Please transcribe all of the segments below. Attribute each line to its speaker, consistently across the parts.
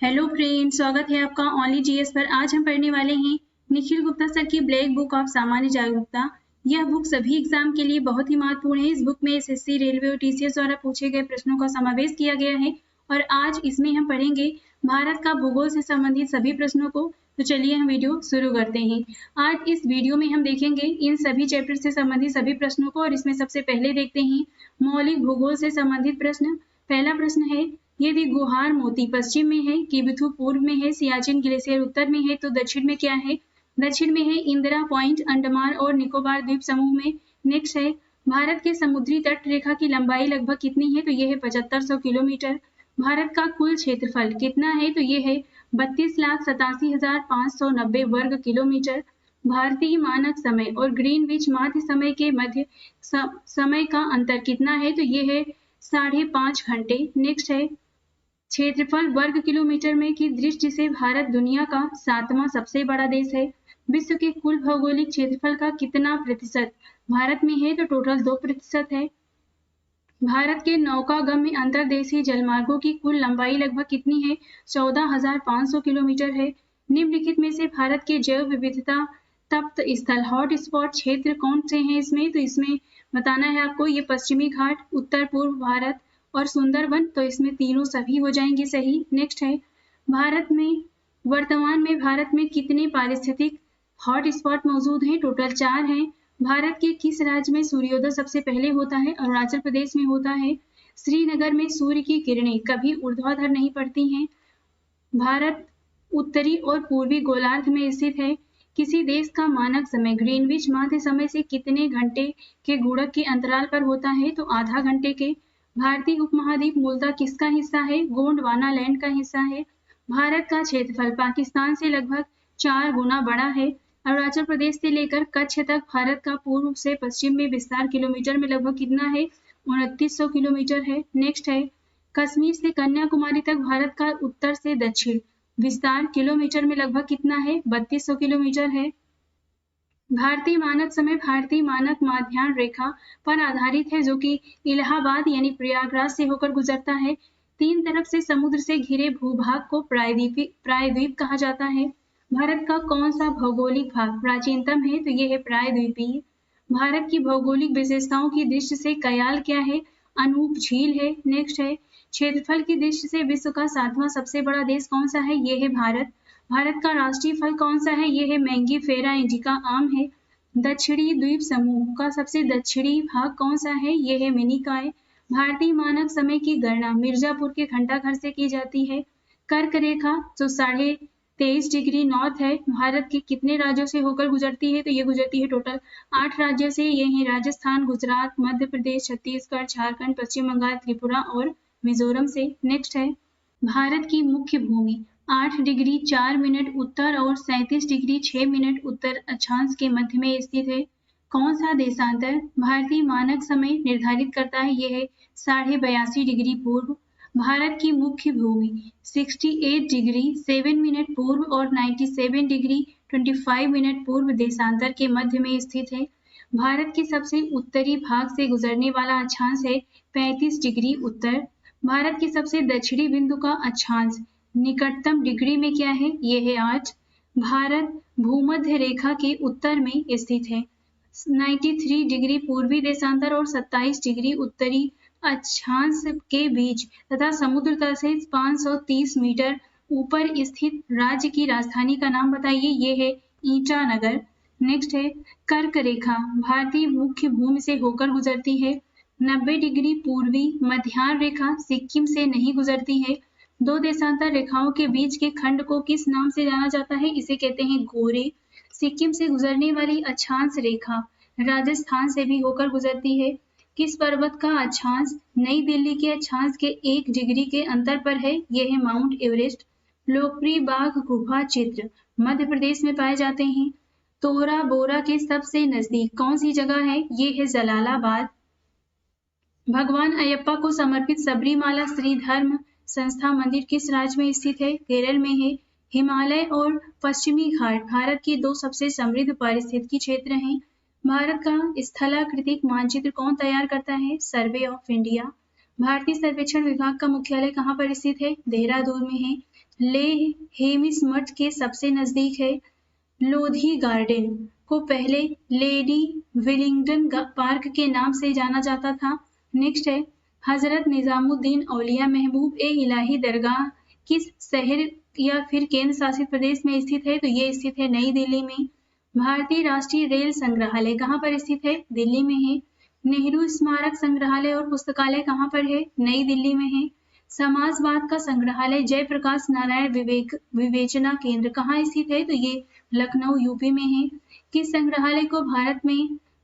Speaker 1: Hello friends, स्वागत है आपका ओनली जीएस पर। आज हम पढ़ने वाले हैं निखिल गुप्ता सर की ब्लैक बुक ऑफ सामान्य जागरूकता। यह बुक सभी एग्जाम के लिए बहुत ही महत्वपूर्ण है। इस बुक में एसएससी, रेलवे और टीसीएस द्वारा पूछे गए प्रश्नों का समावेश किया गया है और आज इसमें हम पढ़ेंगे भारत का भूगोल से संबंधित सभी प्रश्नों को। तो चलिए हम वीडियो शुरू करते हैं। आज इस वीडियो में हम देखेंगे इन सभी चैप्टर से संबंधित सभी प्रश्नों को और इसमें सबसे पहले देखते हैं मौलिक भूगोल से संबंधित प्रश्न। पहला प्रश्न है, यदि गुहार मोती पश्चिम में है, किबिथु पूर्व में है, सियाचिन ग्लेशियर उत्तर में है, तो दक्षिण में क्या है? दक्षिण में है इंदिरा पॉइंट, अंडमान और निकोबार द्वीप समूह में। नेक्स्ट है, भारत के समुद्री तट रेखा की लंबाई लगभग कितनी है? तो यह है 7500 किलोमीटर। भारत का कुल क्षेत्रफल कितना है? तो यह है 32,87,590 वर्ग किलोमीटर। भारतीय मानक समय और ग्रीनविच माध्य समय के मध्य समय का अंतर कितना है? तो यह है 5.5 घंटे। नेक्स्ट है, क्षेत्रफल वर्ग किलोमीटर में की दृष्टि से भारत दुनिया का 7वां सबसे बड़ा देश है। विश्व के कुल भौगोलिक क्षेत्रफल का कितना प्रतिशत भारत में है? तो टोटल 2% है। भारत के नौकागम्य अंतर्देशीय जलमार्गों की कुल लंबाई लगभग कितनी है? 14,500 किलोमीटर है। निम्नलिखित में से भारत के जैव विविधता तप्त स्थल हॉट स्पॉट क्षेत्र कौन से हैं? इसमें तो इसमें बताना है आपको, ये पश्चिमी घाट, उत्तर पूर्व भारत और सुंदरवन। तो इसमें तीनों सभी हो जाएंगे सही। नेक्स्ट है, वर्तमान में भारत में कितने पारिस्थितिक हॉट स्पॉट मौजूद हैं? टोटल 4 हैं। भारत के किस राज्य में सूर्योदय सबसे पहले होता है? अरुणाचल प्रदेश में होता है। श्रीनगर में सूर्य की किरणें कभी ऊर्ध्वाधर नहीं पड़ती हैं। भारत उत्तरी और पूर्वी गोलार्ध में स्थित है। किसी देश का मानक समय ग्रीनविच माध्य समय से कितने घंटे के गुणक के अंतराल पर होता है? तो आधा घंटे के। भारतीय उपमहाद्वीप मूलतः किसका हिस्सा है? गोंडवाना लैंड का हिस्सा है। भारत का क्षेत्रफल पाकिस्तान से लगभग 4 गुना बड़ा है। अरुणाचल प्रदेश से लेकर कच्छ तक भारत का पूर्व से पश्चिम में विस्तार किलोमीटर में लगभग कितना है? 2900 किलोमीटर है। नेक्स्ट है, कश्मीर से कन्याकुमारी तक भारत का उत्तर से दक्षिण विस्तार किलोमीटर में लगभग कितना है? 3200 किलोमीटर है। भारतीय मानक समय भारतीय मानक माध्याह्न रेखा पर आधारित है, जो कि इलाहाबाद यानी प्रयागराज से होकर गुजरता है। 3 तरफ से समुद्र से घिरे भूभाग को प्रायद्वीप कहा जाता है। भारत का कौन सा भौगोलिक भाग प्राचीनतम है? तो यह है प्रायद्वीपीय। भारत की भौगोलिक विशेषताओं की दृष्टि से कयाल क्या है? अनूप झील है। नेक्स्ट है, क्षेत्रफल की दृष्टि से विश्व का 7वां सबसे बड़ा देश कौन सा है? यह है भारत। भारत का राष्ट्रीय फल कौन सा है? यह है मैंगीफेरा इंडिका आम है। दक्षिणी द्वीप समूह का सबसे दक्षिणी भाग कौन सा है? यह है मिनिकॉय। भारतीय मानक समय की गणना मिर्जापुर के घंटाघर से की जाती है। कर्क रेखा जो 23.5 डिग्री नॉर्थ है, भारत के कितने राज्यों से होकर गुजरती है? तो ये गुजरती है टोटल 8 राज्यों से। ये हैं राजस्थान, गुजरात, मध्य प्रदेश, छत्तीसगढ़, झारखंड, पश्चिम बंगाल, त्रिपुरा और मिजोरम से। नेक्स्ट है, भारत की मुख्य भूमि 8 डिग्री 4 मिनट उत्तर और 37 डिग्री 6 मिनट उत्तर अक्षांश के मध्य में स्थित है। कौन सा देशांतर भारतीय मानक समय निर्धारित करता है? यह है 82.5 डिग्री पूर्व। भारत की मुख्य भूमि 68 डिग्री 7 मिनट पूर्व और 97 डिग्री 25 मिनट पूर्व देशांतर के मध्य में स्थित है। भारत के सबसे उत्तरी भाग से गुजरने वाला अक्षांश है 35 डिग्री उत्तर। भारत के सबसे दक्षिणी बिंदु का अक्षांश निकटतम डिग्री में क्या है? यह है 8। भारत भूमध्य रेखा के उत्तर में स्थित है। 93 डिग्री पूर्वी देशांतर और 27 डिग्री उत्तरी अक्षांश के बीच तथा समुद्र तल से 530 मीटर ऊपर स्थित राज्य की राजधानी का नाम बताइए। यह है ईटानगर। नेक्स्ट है, कर्क रेखा भारतीय मुख्य भूमि से होकर गुजरती है। 90 डिग्री पूर्वी मध्याह्न रेखा सिक्किम से नहीं गुजरती है। 2 देशांतर रेखाओं के बीच के खंड को किस नाम से जाना जाता है? इसे कहते हैं गोरे। सिक्किम से गुजरने वाली अक्षांश रेखा राजस्थान से भी होकर गुजरती है। किस पर्वत का अक्षांश नई दिल्ली के अक्षांश के 1 डिग्री के अंतर पर है? यह है माउंट एवरेस्ट। लोकप्रिय बाघ गुफा चित्र मध्य प्रदेश में पाए जाते हैं। तोरा बोरा के सबसे नजदीक कौन सी जगह है? ये है जलालाबाद। भगवान अयप्पा को समर्पित सबरीमाला श्री धर्म संस्था मंदिर किस राज्य में स्थित है? केरल में है। हिमालय और पश्चिमी घाट भारत के 2 सबसे समृद्ध पारिस्थितिकी क्षेत्र हैं। भारत का स्थलाकृतिक मानचित्र कौन तैयार करता है? Survey of India. भारतीय सर्वेक्षण विभाग का मुख्यालय कहाँ पर स्थित है? देहरादून में है। लेह हेमिस मठ के सबसे नजदीक है। लोधी गार्डन को पहले लेडी विलिंगडन पार्क के नाम से जाना जाता था। नेक्स्ट है हजरत निजामुद्दीन औलिया महबूब ए इलाही दरगाह किस शहर या फिर केंद्र शासित प्रदेश में स्थित है? तो ये स्थित है नई दिल्ली में। भारतीय राष्ट्रीय रेल संग्रहालय कहाँ पर स्थित है? दिल्ली में है। नेहरू स्मारक संग्रहालय और पुस्तकालय कहाँ पर है? नई दिल्ली में है। समाजवाद का संग्रहालय जयप्रकाश नारायण विवेचना केंद्र कहाँ स्थित है? तो ये लखनऊ यूपी में है। किस संग्रहालय को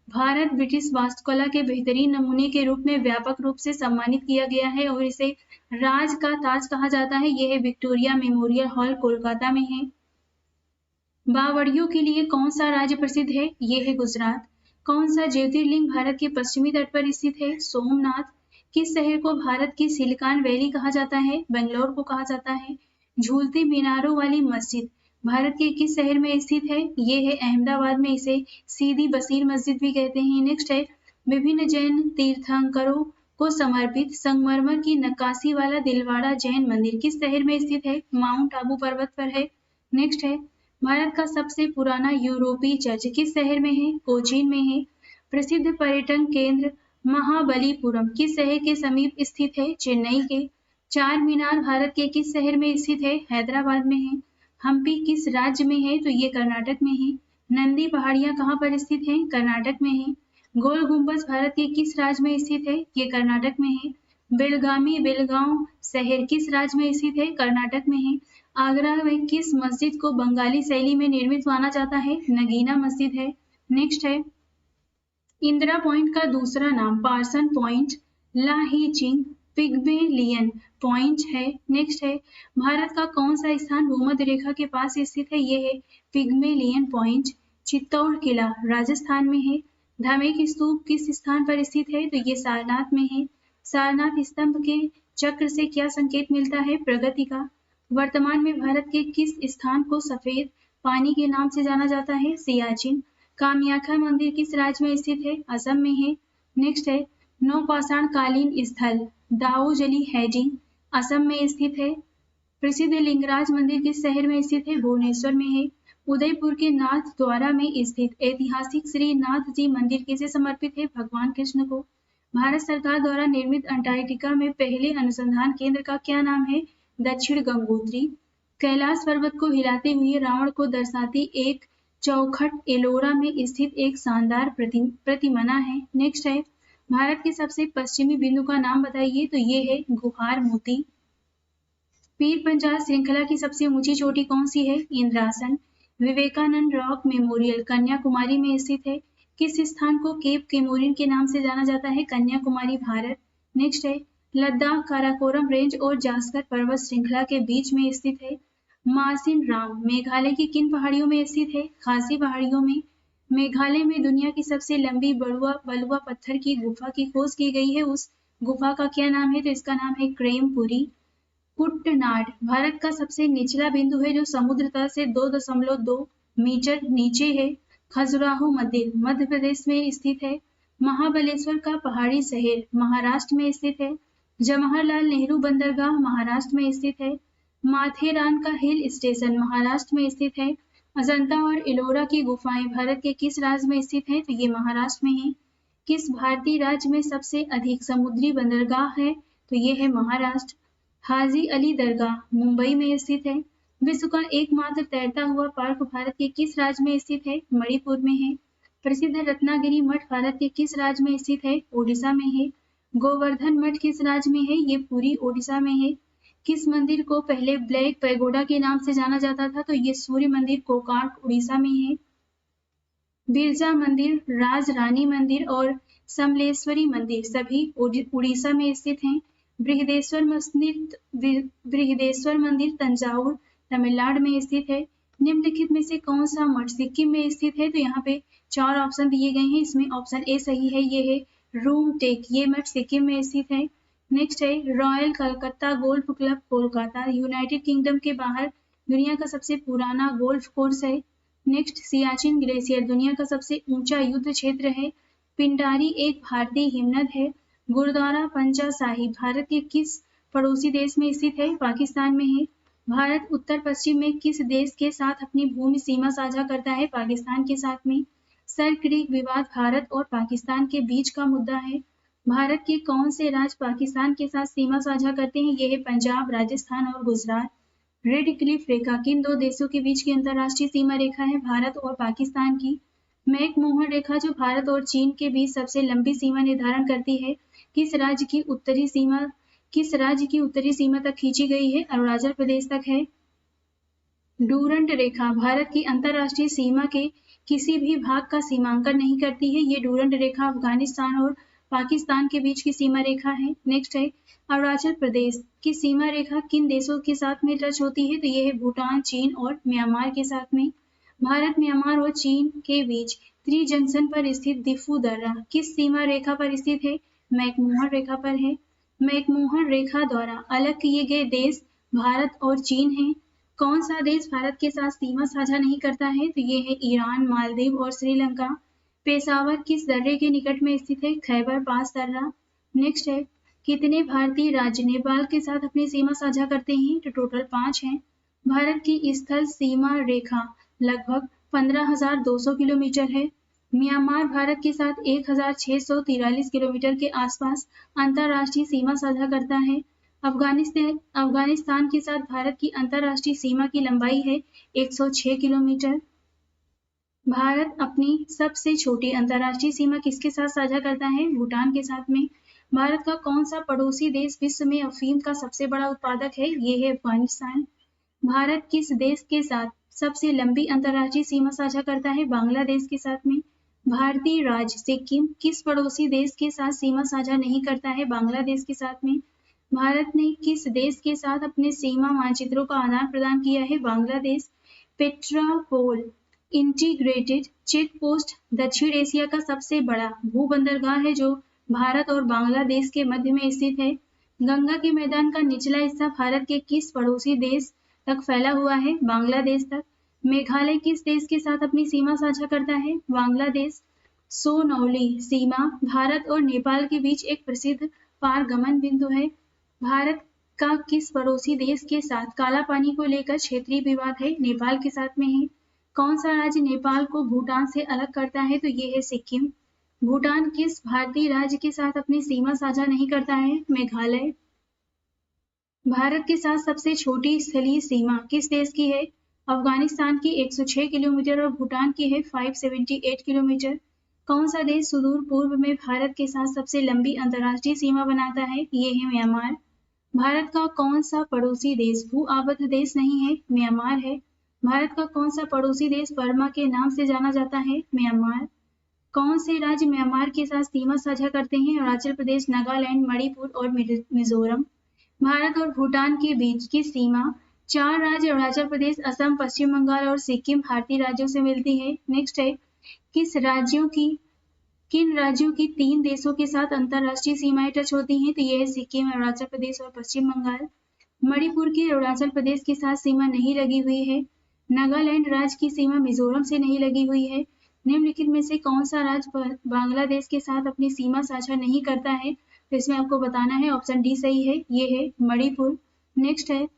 Speaker 1: भारत ब्रिटिश वास्तुकला के बेहतरीन नमूने के रूप में व्यापक रूप से सम्मानित किया गया है और इसे राज का ताज कहा जाता है? यह है विक्टोरिया मेमोरियल हॉल कोलकाता में है। बावड़ियों के लिए कौन सा राज्य प्रसिद्ध है? ये है गुजरात। कौन सा ज्योतिर्लिंग भारत के पश्चिमी तट पर स्थित है? सोमनाथ। किस शहर को भारत की सिलिकॉन वैली कहा जाता है? बेंगलोर को कहा जाता है। झूलती मीनारों वाली मस्जिद भारत के किस शहर में स्थित है? ये है अहमदाबाद में। इसे सीदी बसीर मस्जिद भी कहते हैं। नेक्स्ट है विभिन्न जैन तीर्थंकरों को समर्पित संगमरमर की नक्काशी वाला दिलवाड़ा जैन मंदिर किस शहर में स्थित है? माउंट आबू पर्वत पर है। नेक्स्ट है भारत का सबसे पुराना यूरोपीय चर्च किस शहर में है? कोचीन में है। प्रसिद्ध पर्यटन केंद्र महाबलीपुरम किस शहर के समीप स्थित है? चेन्नई के। चार मीनार भारत के किस शहर में स्थित है? हैदराबाद में है। हम्पी किस राज्य में है? तो ये कर्नाटक में है। नंदी पहाड़ियां कहाँ पर स्थित हैं? कर्नाटक में है। गोल गुम्बज भारत के किस राज्य में स्थित है? ये कर्नाटक में है। बेलगांव शहर किस राज्य में स्थित है? कर्नाटक में है। आगरा में किस मस्जिद को बंगाली शैली में निर्मित माना जाता है? नगीना मस्जिद है। नेक्स्ट है इंदिरा पॉइंट का दूसरा नाम पार्सन पॉइंट, लाहीचिंग पिग्मेलियन पॉइंट है। नेक्स्ट है भारत का कौन सा स्थान भूमध्य रेखा के पास स्थित है? ये है पिग्मेलियन पॉइंट। चित्तौड़ किला राजस्थान में है। धामेक स्तूप किस स्थान पर स्थित है? तो ये सारनाथ में है। सारनाथ स्तंभ के चक्र से क्या संकेत मिलता है? प्रगति का। वर्तमान में भारत के किस स्थान को सफेद पानी के नाम से जाना जाता है? सियाचिन। कामयाखा मंदिर किस राज्य में स्थित है? असम में है। नेक्स्ट है नौपाषाण कालीन स्थल दाऊजली हैजिंग असम में स्थित है। प्रसिद्ध लिंगराज मंदिर किस शहर में स्थित है? भुवनेश्वर में है। उदयपुर के नाथ द्वारा में स्थित ऐतिहासिक श्री नाथ जी मंदिर किसे समर्पित है? भगवान कृष्ण को। भारत सरकार द्वारा निर्मित अंटार्कटिका में पहले अनुसंधान केंद्र का क्या नाम है? दक्षिण गंगोत्री। कैलाश पर्वत को हिलाते हुए रावण को दर्शाती एक चौखट एलोरा में स्थित एक शानदार प्रतिमना है। नेक्स्ट है भारत के सबसे पश्चिमी बिंदु का नाम बताइए? तो ये है गुहार मोती। पीर पंजाल श्रृंखला की सबसे ऊंची चोटी कौन सी है? इंद्रासन। विवेकानंद रॉक मेमोरियल कन्याकुमारी में स्थित है। किस स्थान को केप केमोरिन के नाम से जाना जाता है? कन्याकुमारी भारत। नेक्स्ट है लद्दाख काराकोरम रेंज और जास्कर पर्वत श्रृंखला के बीच में स्थित है। मासिन राम मेघालय की किन पहाड़ियों में स्थित है? खासी पहाड़ियों में। मेघालय में दुनिया की सबसे लंबी बलुआ पत्थर की गुफा की खोज की गई है। उस गुफा का क्या नाम है? तो इसका नाम है क्रेमपुरी। कुट्टनाड भारत का सबसे निचला बिंदु है जो समुद्र तल से 2.2 मीटर नीचे है। खजुराहो मंदिर मध्य प्रदेश में स्थित है। महाबलेश्वर का पहाड़ी शहर महाराष्ट्र में स्थित है। जवाहरलाल नेहरू बंदरगाह महाराष्ट्र में स्थित है। माथेरान का हिल स्टेशन महाराष्ट्र में स्थित है। अजंता और एलोरा की गुफाएं भारत के किस राज्य में स्थित है? तो ये महाराष्ट्र में है। किस भारतीय राज्य में सबसे अधिक समुद्री बंदरगाह है? तो ये है महाराष्ट्र। हाजी अली दरगाह मुंबई में स्थित है। विश्व का एकमात्र तैरता हुआ पार्क भारत के किस राज्य में स्थित है? मणिपुर में है। प्रसिद्ध रत्नागिरी मठ भारत के किस राज्य में स्थित है? ओडिशा में है। गोवर्धन मठ किस राज्य में है? ये पूरी ओडिशा में है। किस मंदिर को पहले ब्लैक पैगोडा के नाम से जाना जाता था? तो ये सूर्य मंदिर कोणार्क उड़ीसा में है। बिरजा मंदिर, राज रानी मंदिर और समलेश्वरी मंदिर सभी उड़ीसा में स्थित हैं। बृहदेश्वर मंदिर तंजावुर तमिलनाडु में स्थित है। निम्नलिखित में से कौन सा मठ सिक्किम में स्थित है? तो यहाँ पे 4 ऑप्शन दिए गए हैं। इसमें ऑप्शन ए सही है। ये है रूम टेक। ये मठ सिक्किम में स्थित है। नेक्स्ट है royal Calcutta golf club Kolkata United kingdom के बाहर दुनिया का सबसे पुराना गोल्फ कोर्स है। नेक्स्ट सियाचिन ग्लेशियर दुनिया का सबसे ऊंचा युद्ध क्षेत्र है। पिंडारी एक भारतीय हिमनद है। गुरुद्वारा पंचा साहिब भारत के किस पड़ोसी देश में स्थित है? पाकिस्तान में है। भारत उत्तर पश्चिम में किस देश के साथ अपनी भूमि सीमा साझा करता है? पाकिस्तान के साथ में। सर क्रीक विवाद भारत और पाकिस्तान के बीच का मुद्दा है। भारत के कौन से राज्य पाकिस्तान के साथ सीमा साझा करते हैं? ये है पंजाब, राजस्थान और गुजरात। रेड क्लिफ रेखा किन दो देशों के बीच की अंतर्राष्ट्रीय सीमा रेखा है? भारत और पाकिस्तान की। मैकमोहन रेखा जो भारत और चीन के बीच सबसे लंबी सीमा निर्धारण करती है, किस राज्य की उत्तरी सीमा तक खींची गई है? अरुणाचल प्रदेश तक है। डूरंड रेखा भारत की अंतर्राष्ट्रीय सीमा के किसी भी भाग का सीमांकन नहीं करती है। ये डूरंड रेखा अफगानिस्तान और पाकिस्तान के बीच की सीमा रेखा है। नेक्स्ट है अरुणाचल प्रदेश की सीमा रेखा किन देशों के साथ में टच होती है? तो ये है भूटान, चीन और म्यांमार के साथ में। भारत, म्यांमार और चीन के बीच त्रि जंक्शन पर स्थित दिफू दर्रा किस सीमा रेखा पर स्थित है? मैकमोहन रेखा पर है। मैकमोहन रेखा द्वारा अलग किए गए देश भारत और चीन हैं। कौन सा देश भारत के साथ सीमा साझा नहीं करता है? तो ये है ईरान, मालदीव और श्रीलंका। पेशावर किस दर्रे के निकट में स्थित है? खैबर पास दर्रा। नेक्स्ट है कितने भारतीय राज्य नेपाल के साथ अपनी सीमा साझा करते हैं? तो टोटल 5 हैं। भारत की स्थल सीमा रेखा लगभग 15,200 किलोमीटर है। म्यांमार भारत के साथ 1,643 किलोमीटर के आसपास अंतर्राष्ट्रीय सीमा साझा करता है। अफगानिस्तान के साथ भारत की अंतर्राष्ट्रीय सीमा की लंबाई है 106 किलोमीटर। भारत अपनी सबसे छोटी अंतर्राष्ट्रीय सीमा किसके साथ साझा करता है? भूटान के साथ में। भारत का कौन सा पड़ोसी देश विश्व में अफीम का सबसे बड़ा उत्पादक है? ये है अफगानिस्तान। भारत किस देश के साथ सबसे लंबी अंतर्राष्ट्रीय सीमा साझा करता है? बांग्लादेश के साथ में। भारतीय राज्य सिक्किम किस पड़ोसी देश के साथ सीमा साझा नहीं करता है? बांग्लादेश के साथ में। भारत ने किस देश के साथ अपने सीमा मानचित्रों का आदान प्रदान किया है? Bangladesh. Petrapole integrated check post दक्षिण एशिया का सबसे बड़ा भूबंदरगाह है जो भारत और बांग्लादेश के मध्य में स्थित है। गंगा के मैदान का निचला हिस्सा भारत के किस पड़ोसी देश तक फैला हुआ है? बांग्लादेश तक। मेघालय किस देश के साथ अपनी सीमा साझा करता है? बांग्लादेश। सोनौली सीमा भारत और नेपाल के बीच एक प्रसिद्ध पारगमन बिंदु है। भारत का किस पड़ोसी देश के साथ काला पानी को लेकर क्षेत्रीय विवाद है? नेपाल के साथ में है। कौन सा राज्य नेपाल को भूटान से अलग करता है? तो ये है सिक्किम। भूटान किस भारतीय राज्य के साथ अपनी सीमा साझा नहीं करता है? मेघालय। भारत के साथ सबसे छोटी स्थलीय सीमा किस देश की है? अफगानिस्तान की 106 किलोमीटर और भूटान की है 578 किलोमीटर। कौन सा देश सुदूर पूर्व में भारत के साथ सबसे लंबी अंतर्राष्ट्रीय सीमा बनाता है? ये है म्यांमार। भारत का कौन सा पड़ोसी देश भू आबद्ध देश नहीं है? म्यांमार है। भारत का कौन सा पड़ोसी देश बर्मा के नाम से जाना जाता है? म्यांमार। कौन से राज्य म्यांमार के साथ सीमा साझा करते हैं? अरुणाचल प्रदेश, नागालैंड, मणिपुर और मिजोरम। भारत और भूटान के बीच की सीमा 4 राज्य अरुणाचल प्रदेश, असम, पश्चिम बंगाल और सिक्किम भारतीय राज्यों से मिलती है। नेक्स्ट है किन राज्यों की 3 देशों के साथ अंतर्राष्ट्रीय सीमाएं टच होती हैं? तो ये है सिक्किम, अरुणाचल प्रदेश और पश्चिम बंगाल। मणिपुर की अरुणाचल प्रदेश के साथ सीमा नहीं लगी हुई है। नागालैंड राज्य की सीमा मिजोरम से नहीं लगी हुई है। निम्नलिखित में से कौन सा राज्य बांग्लादेश के साथ अपनी सीमा साझा नहीं करता है? तो इसमें आपको बताना है ऑप्शन डी सही है, ये है मणिपुर। नेक्स्ट है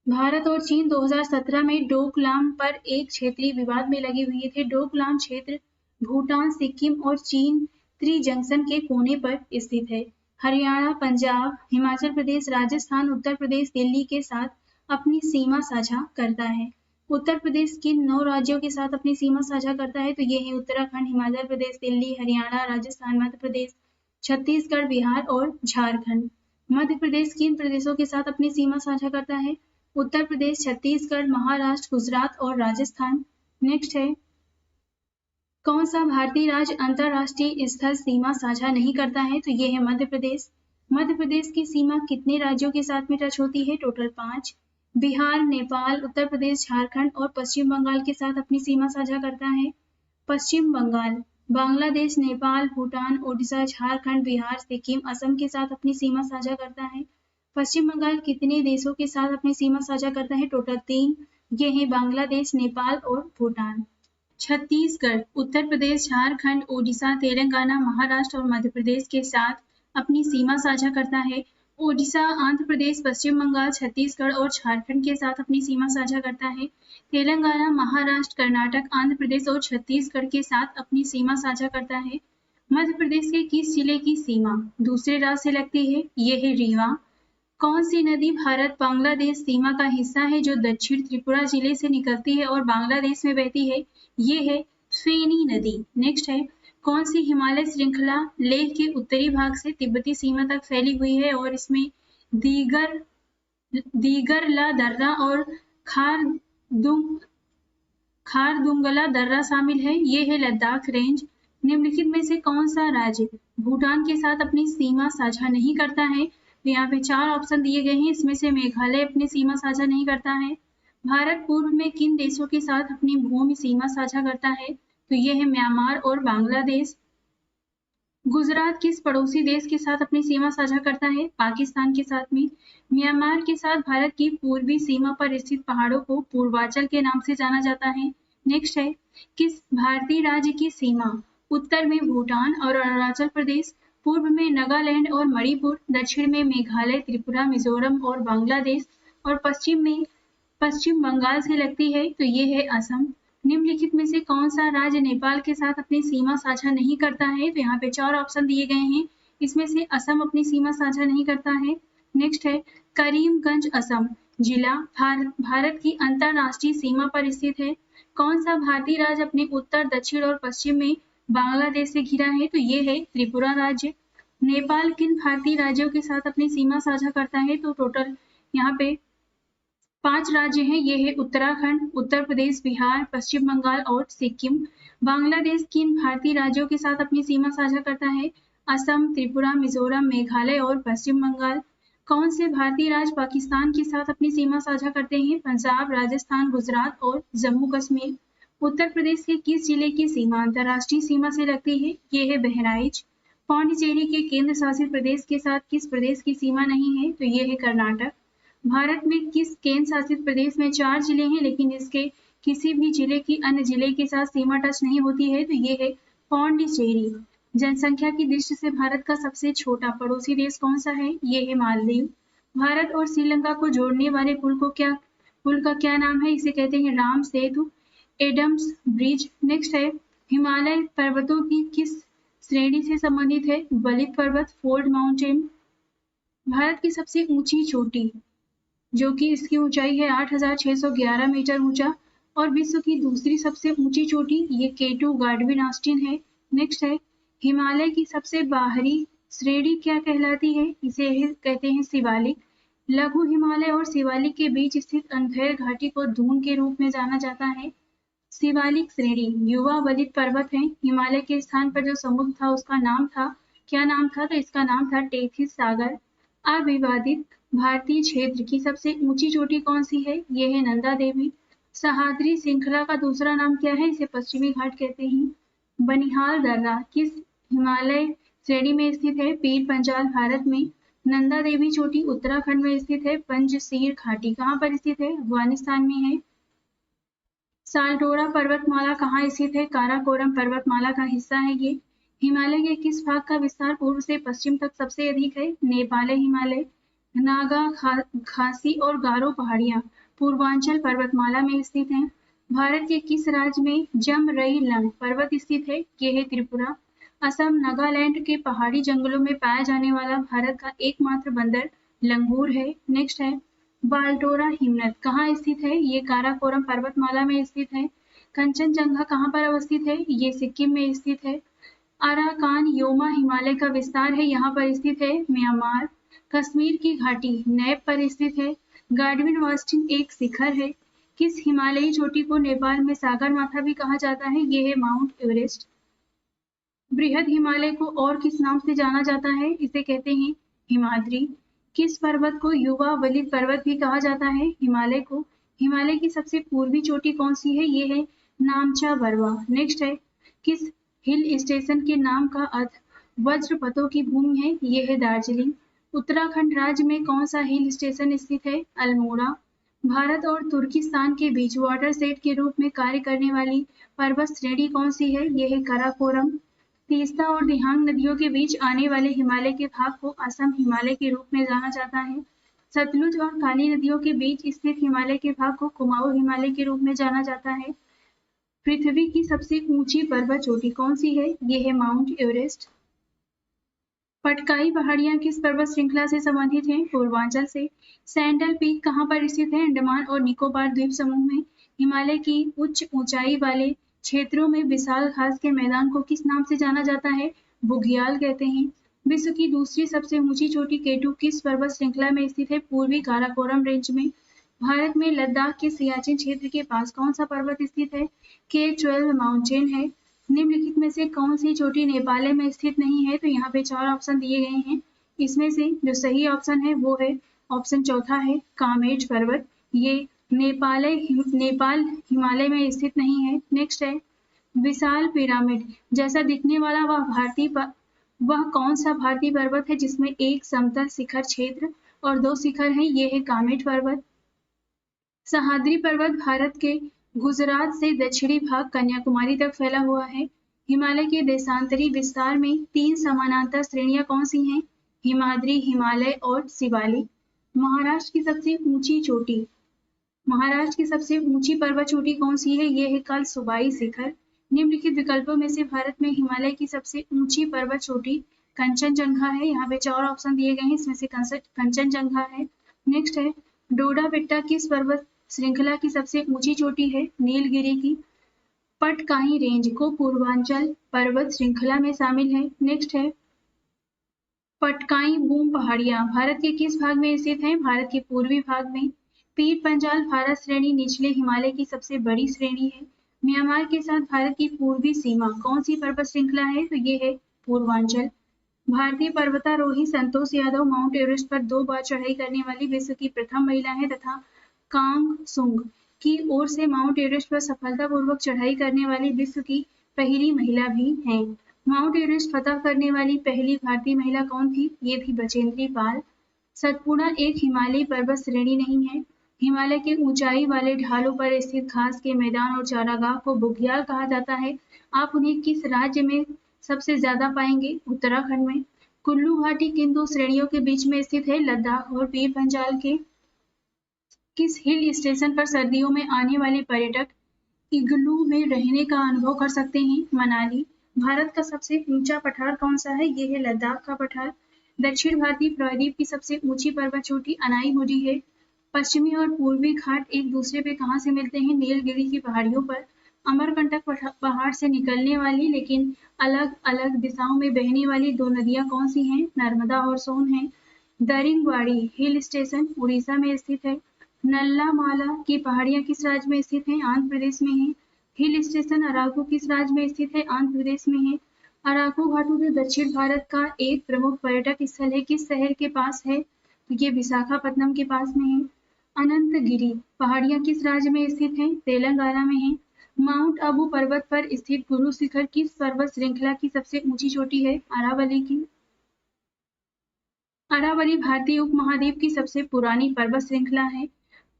Speaker 1: भारत और चीन 2017 में डोकलाम पर एक क्षेत्रीय विवाद में लगे हुए थे। डोकलाम क्षेत्र भूटान, सिक्किम और चीन त्रिजंक्शन के कोने पर स्थित है। हरियाणा, पंजाब, हिमाचल प्रदेश, राजस्थान, उत्तर प्रदेश दिल्ली के साथ अपनी सीमा साझा करता है। उत्तर प्रदेश किन 9 राज्यों के साथ अपनी सीमा साझा करता है? तो ये है उत्तराखंड, हिमाचल प्रदेश, दिल्ली, हरियाणा, राजस्थान, मध्य प्रदेश, छत्तीसगढ़, बिहार और झारखंड। मध्य प्रदेश किन प्रदेशों के साथ अपनी सीमा साझा करता है? उत्तर प्रदेश, छत्तीसगढ़, महाराष्ट्र, गुजरात और राजस्थान। नेक्स्ट है कौन सा भारतीय राज्य अंतरराष्ट्रीय स्थल सीमा साझा नहीं करता है? तो ये है मध्य प्रदेश। मध्य प्रदेश की सीमा कितने राज्यों के साथ में टच होती है? टोटल 5। बिहार, नेपाल, उत्तर प्रदेश, झारखंड और पश्चिम बंगाल के साथ अपनी सीमा साझा करता है। पश्चिम बंगाल बांग्लादेश, नेपाल, भूटान, ओडिशा, झारखंड, बिहार, सिक्किम, असम के साथ अपनी सीमा साझा करता है। पश्चिम बंगाल कितने देशों के साथ अपनी सीमा साझा करता है? टोटल 3। ये है बांग्लादेश, नेपाल और भूटान। छत्तीसगढ़ उत्तर प्रदेश, झारखंड, ओडिशा, तेलंगाना, महाराष्ट्र और मध्य प्रदेश के साथ अपनी सीमा साझा करता है। ओडिशा, आंध्र प्रदेश, पश्चिम बंगाल, छत्तीसगढ़ और झारखंड के साथ अपनी सीमा साझा करता है। तेलंगाना, महाराष्ट्र, कर्नाटक, आंध्र प्रदेश और छत्तीसगढ़ के साथ अपनी सीमा साझा करता है। मध्य प्रदेश के किस जिले की सीमा दूसरे राज्य से लगती है? ये है रीवा। कौन सी नदी भारत बांग्लादेश सीमा का हिस्सा है जो दक्षिण त्रिपुरा जिले से निकलती है और बांग्लादेश में बहती है? ये है फेनी नदी। नेक्स्ट है, कौन सी हिमालय श्रृंखला लेह के उत्तरी भाग से तिब्बती सीमा तक फैली हुई है और इसमें दीगरला दर्रा और खारदुंगला दर्रा शामिल है? ये है लद्दाख रेंज। निम्नलिखित में से कौन सा राज्य भूटान के साथ अपनी सीमा साझा नहीं करता है? तो यहाँ पे 4 ऑप्शन दिए गए हैं, इसमें से मेघालय अपनी सीमा साझा नहीं करता है। भारत पूर्व में किन देशों के साथ अपनी भूमि सीमा साझा करता है? तो ये है म्यांमार और बांग्लादेश। गुजरात किस पड़ोसी देश के साथ अपनी सीमा साझा करता है? पाकिस्तान के साथ में। म्यांमार के साथ भारत की पूर्वी सीमा पर स्थित पहाड़ों को पूर्वांचल के नाम से जाना जाता है। नेक्स्ट है, किस भारतीय राज्य की सीमा उत्तर में भूटान और अरुणाचल प्रदेश, पूर्व में नागालैंड और मणिपुर, दक्षिण में मेघालय, त्रिपुरा, मिजोरम और बांग्लादेश और पश्चिम में पश्चिम बंगाल से लगती है? तो ये है असम। निम्नलिखित में से कौन सा राज्य नेपाल के साथ अपनी सीमा साझा नहीं करता है? तो यहाँ पे 4 ऑप्शन दिए गए हैं, इसमें से असम अपनी सीमा साझा नहीं करता है। नेक्स्ट है, करीमगंज असम जिला भारत की अंतरराष्ट्रीय सीमा पर स्थित है। कौन सा भारतीय राज्य अपने उत्तर, दक्षिण और पश्चिम में बांग्लादेश से घिरा है? तो ये है त्रिपुरा राज्य। नेपाल किन भारतीय राज्यों के साथ अपनी सीमा साझा करता है? तो टोटल यहाँ पे 5 राज्य हैं, ये है उत्तराखंड, उत्तर प्रदेश, बिहार, पश्चिम बंगाल और सिक्किम। बांग्लादेश किन भारतीय राज्यों के साथ अपनी सीमा साझा करता है? असम, त्रिपुरा, मिजोरम, मेघालय और पश्चिम बंगाल। कौन से भारतीय राज्य पाकिस्तान के साथ अपनी सीमा साझा करते हैं? पंजाब, राजस्थान, गुजरात और जम्मू कश्मीर। उत्तर प्रदेश के किस जिले की सीमा अंतर्राष्ट्रीय सीमा से लगती है? ये है बहराइच। पौंडीचेरी के केंद्र शासित प्रदेश के साथ किस प्रदेश की सीमा नहीं है? तो ये है कर्नाटक। भारत में किस केंद्र शासित प्रदेश में 4 जिले हैं लेकिन इसके किसी भी जिले की अन्य जिले के साथ सीमा टच नहीं होती है? तो ये है पौंडीचेरी। जनसंख्या की दृष्टि से भारत का सबसे छोटा पड़ोसी देश कौन सा है? ये है मालदीव। भारत और श्रीलंका को जोड़ने वाले पुल का क्या नाम है? इसे कहते हैं Ram Setu, Adams bridge. Next है, हिमालय पर्वतों की किस श्रेणी से संबंधित है? बलित पर्वत, फोल्ड माउंटेन। भारत की सबसे ऊंची चोटी जो कि इसकी ऊंचाई है 8,611 मीटर ऊंचा और विश्व की दूसरी सबसे ऊंची चोटी ये K2 गार्डविन ऑस्टिन है। नेक्स्ट है, हिमालय की सबसे बाहरी श्रेणी क्या कहलाती है? इसे कहते हैं शिवालिक। लघु हिमालय और शिवालिक के बीच स्थित अंधेर घाटी को दून के रूप में जाना जाता है। शिवालिक श्रेणी युवा बलित पर्वत है। हिमालय के स्थान पर जो समुद्र था उसका नाम था, क्या नाम था? तो इसका नाम था टेथिस सागर। अविवादित भारतीय क्षेत्र की सबसे ऊंची चोटी कौन सी है? ये है नंदा देवी। सह्याद्री श्रृंखला का दूसरा नाम क्या है? इसे पश्चिमी घाट कहते हैं। बनिहाल दर्रा किस हिमालय श्रेणी में स्थित है? पीर पंजाल भारत में। नंदा देवी चोटी उत्तराखंड में स्थित है। पंजशीर घाटी कहाँ पर स्थित है? अफगानिस्तान में है। सालटोरा पर्वतमाला कहाँ स्थित है? काराकोरम पर्वतमाला का हिस्सा है ये। हिमालय के किस भाग का विस्तार पूर्व से पश्चिम तक सबसे अधिक है? नेपाल हिमालय। नागा, खासी और गारो पहाड़ियां पूर्वांचल पर्वतमाला में स्थित हैं। भारत के किस राज्य में जमरई पर्वत स्थित है? ये है त्रिपुरा। असम, नागालैंड के पहाड़ी जंगलों में पाया जाने वाला भारत का एकमात्र बंदर लंगूर है। नेक्स्ट है, बाल्टोरा हिमनद कहाँ स्थित है? ये काराकोरम पर्वतमाला में स्थित है। कंचनजंगा कहाँ पर अवस्थित है? ये सिक्किम में स्थित है। अराकान योमा हिमालय का विस्तार है, यहाँ पर स्थित है म्यांमार। कश्मीर की घाटी नैप पर स्थित है। गार्डविन ऑस्टिन एक शिखर है। किस हिमालयी चोटी को नेपाल में सागर माथा भी कहा जाता है? ये है माउंट एवरेस्ट। बृहद हिमालय को और किस नाम से जाना जाता है? इसे कहते हैं हिमाद्री। किस पर्वत को युवा वलित पर्वत भी कहा जाता है? हिमालय को। हिमालय की सबसे पूर्वी चोटी कौन सी है? ये है नामचा बरवा। नेक्स्ट है, किस हिल स्टेशन के नाम का अर्थ वज्रपतों की भूमि है? ये है दार्जिलिंग। उत्तराखंड राज्य में कौन सा हिल स्टेशन स्थित है? अल्मोड़ा। भारत और तुर्किस्तान के बीच वाटर सेट के रूप में कार्य करने वाली पर्वत श्रेणी कौन सी है? ये है काराकोरम। तीस्ता और दिहांग नदियों के बीच आने वाले हिमालय के भाग को असम हिमालय के रूप में जाना जाता है। सतलुज और काली नदियों के बीच स्थित हिमालय के भाग को कुमाऊं हिमालय के रूप में जाना जाता है। पृथ्वी की सबसे ऊंची पर्वत चोटी कौन सी है? ये है माउंट एवरेस्ट। पटकाई पहाड़ियां किस पर्वत श्रृंखला से संबंधित हैं? पूर्वांचल से। सैंडल पीक कहाँ पर स्थित है? अंडमान और निकोबार द्वीप समूह में। हिमालय की उच्च ऊंचाई वाले क्षेत्रों में विशाल घास के मैदान को किस नाम से जाना जाता है? बुग्याल कहते हैं। विश्व की दूसरी सबसे ऊंची चोटी केटू किस पर्वत श्रृंखला में स्थित है? पूर्वी काराकोरम रेंज में। भारत में लद्दाख के सियाचिन क्षेत्र के पास कौन सा पर्वत स्थित है? K12 माउंटेन है। निम्नलिखित में से कौन सी चोटी नेपाल में स्थित नहीं है? तो यहाँ पे 4 ऑप्शन दिए गए हैं। इसमें से जो सही ऑप्शन है वो है ऑप्शन चौथा है कामेट पर्वत। ये नेपाल हिमालय में स्थित नहीं है। नेक्स्ट है विशाल पिरामिड जैसा दिखने वाला वह कौन सा भारतीय पर्वत है जिसमें एक समतल शिखर क्षेत्र और 2 शिखर हैं? ये है कामेट पर्वत। सह्याद्री पर्वत भारत के गुजरात से दक्षिणी भाग कन्याकुमारी तक फैला हुआ है। हिमालय के देशांतरी विस्तार में 3 समानांतर श्रेणियां कौन सी हैं? हिमाद्री, हिमालय और शिवालिक। महाराष्ट्र की सबसे ऊंची पर्वत चोटी कौन सी है? ये है कलसुबाई शिखर। निम्नलिखित विकल्पों में से भारत में हिमालय की सबसे ऊंची पर्वत चोटी कंचनजंगा है। यहाँ पे 4 ऑप्शन दिए गए हैं, इसमें से कंचनजंगा है। नेक्स्ट है डोडा बेट्टा किस पर्वत श्रृंखला की सबसे ऊंची चोटी है? नीलगिरी की। पटकाई रेंज को पूर्वांचल पर्वत श्रृंखला में शामिल है। नेक्स्ट है पटकाई बूम पहाड़ियां भारत के किस भाग में स्थित हैं? भारत के पूर्वी भाग में। पीर पंजाल भारत श्रेणी निचले हिमालय की सबसे बड़ी श्रेणी है। म्यांमार के साथ भारत की पूर्वी सीमा कौन सी पर्वत श्रृंखला है? तो ये है पूर्वांचल। भारतीय पर्वतारोही संतोष यादव माउंट एवरेस्ट पर 2 बार चढ़ाई करने वाली विश्व की प्रथम महिला है तथा कांग सुंग की ओर से माउंट एवरेस्ट पर सफलतापूर्वक चढ़ाई करने वाली विश्व की पहली महिला भी हैं। माउंट एवरेस्ट फतह करने वाली पहली भारतीय महिला कौन थी? ये थी बचेंद्री पाल। सतपुड़ा एक हिमालयी पर्वत श्रेणी नहीं है। हिमालय के ऊंचाई वाले ढालों पर स्थित घास के मैदान और चारागाह को बुग्याल कहा जाता है। आप उन्हें किस राज्य में सबसे ज्यादा पाएंगे? उत्तराखंड में। कुल्लू घाटी किन 2 श्रेणियों के बीच में स्थित है? लद्दाख और पीर पंजाल के। किस हिल स्टेशन पर सर्दियों में आने वाले पर्यटक इग्लू में रहने का अनुभव कर सकते हैं? मनाली। भारत का सबसे ऊंचा पठार कौन सा है? ये है लद्दाख का पठार। दक्षिण भारतीय प्रायद्वीप की सबसे ऊंची पर्वत चोटी अनाईमुडी है। पश्चिमी और पूर्वी घाट एक दूसरे पे कहाँ से मिलते हैं? नीलगिरी की पहाड़ियों पर। अमरकंटक पहाड़ से निकलने वाली लेकिन अलग अलग दिशाओं में बहने वाली 2 नदियां कौन सी हैं? नर्मदा और सोन है। दरिंगबाड़ी हिल स्टेशन उड़ीसा में स्थित है। नल्लामाला की पहाड़ियां किस राज्य में स्थित हैं? आंध्र प्रदेश में है। हिल स्टेशन अराकू किस राज्य में स्थित है? आंध्र प्रदेश में है। अराकू घाटी जो दक्षिण भारत का एक प्रमुख पर्यटक स्थल है किस शहर के पास है? ये विशाखापत्तनम के पास में है। अनंतगिरी पहाड़ियां किस राज्य में स्थित हैं? तेलंगाना में है। माउंट आबू पर्वत पर स्थित गुरु शिखर किस पर्वत श्रृंखला की सबसे ऊंची चोटी है? अरावली की। अरावली भारतीय उपमहाद्वीप की सबसे पुरानी पर्वत श्रृंखला है।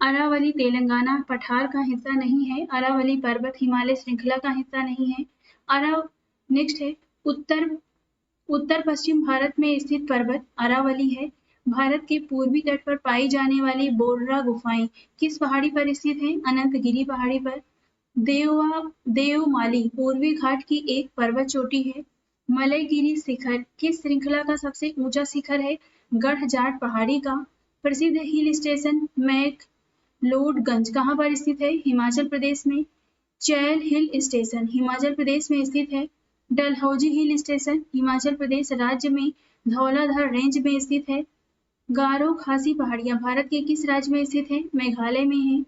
Speaker 1: अरावली तेलंगाना पठार का हिस्सा नहीं है। अरावली पर्वत हिमालय श्रृंखला का हिस्सा नहीं है। नेक्स्ट है उत्तर पश्चिम भारत में स्थित पर्वत अरावली है। भारत के पूर्वी तट पर पाई जाने वाली बोर्रा गुफाएं किस पहाड़ी पर स्थित हैं? अनंतगिरी पहाड़ी पर। देवमाली पूर्वी घाट की एक पर्वत चोटी है। मलयगिरी शिखर किस श्रृंखला का सबसे ऊंचा शिखर है? गढ़जाट पहाड़ी का। प्रसिद्ध हिल स्टेशन मैक्लोडगंज कहाँ पर स्थित है? हिमाचल प्रदेश में। चैल हिल स्टेशन हिमाचल प्रदेश में स्थित है। डलहौजी हिल स्टेशन हिमाचल प्रदेश राज्य में धौलाधर रेंज में स्थित है। गारो खासी पहाड़ियां भारत के किस राज्य में स्थित है? मेघालय में है।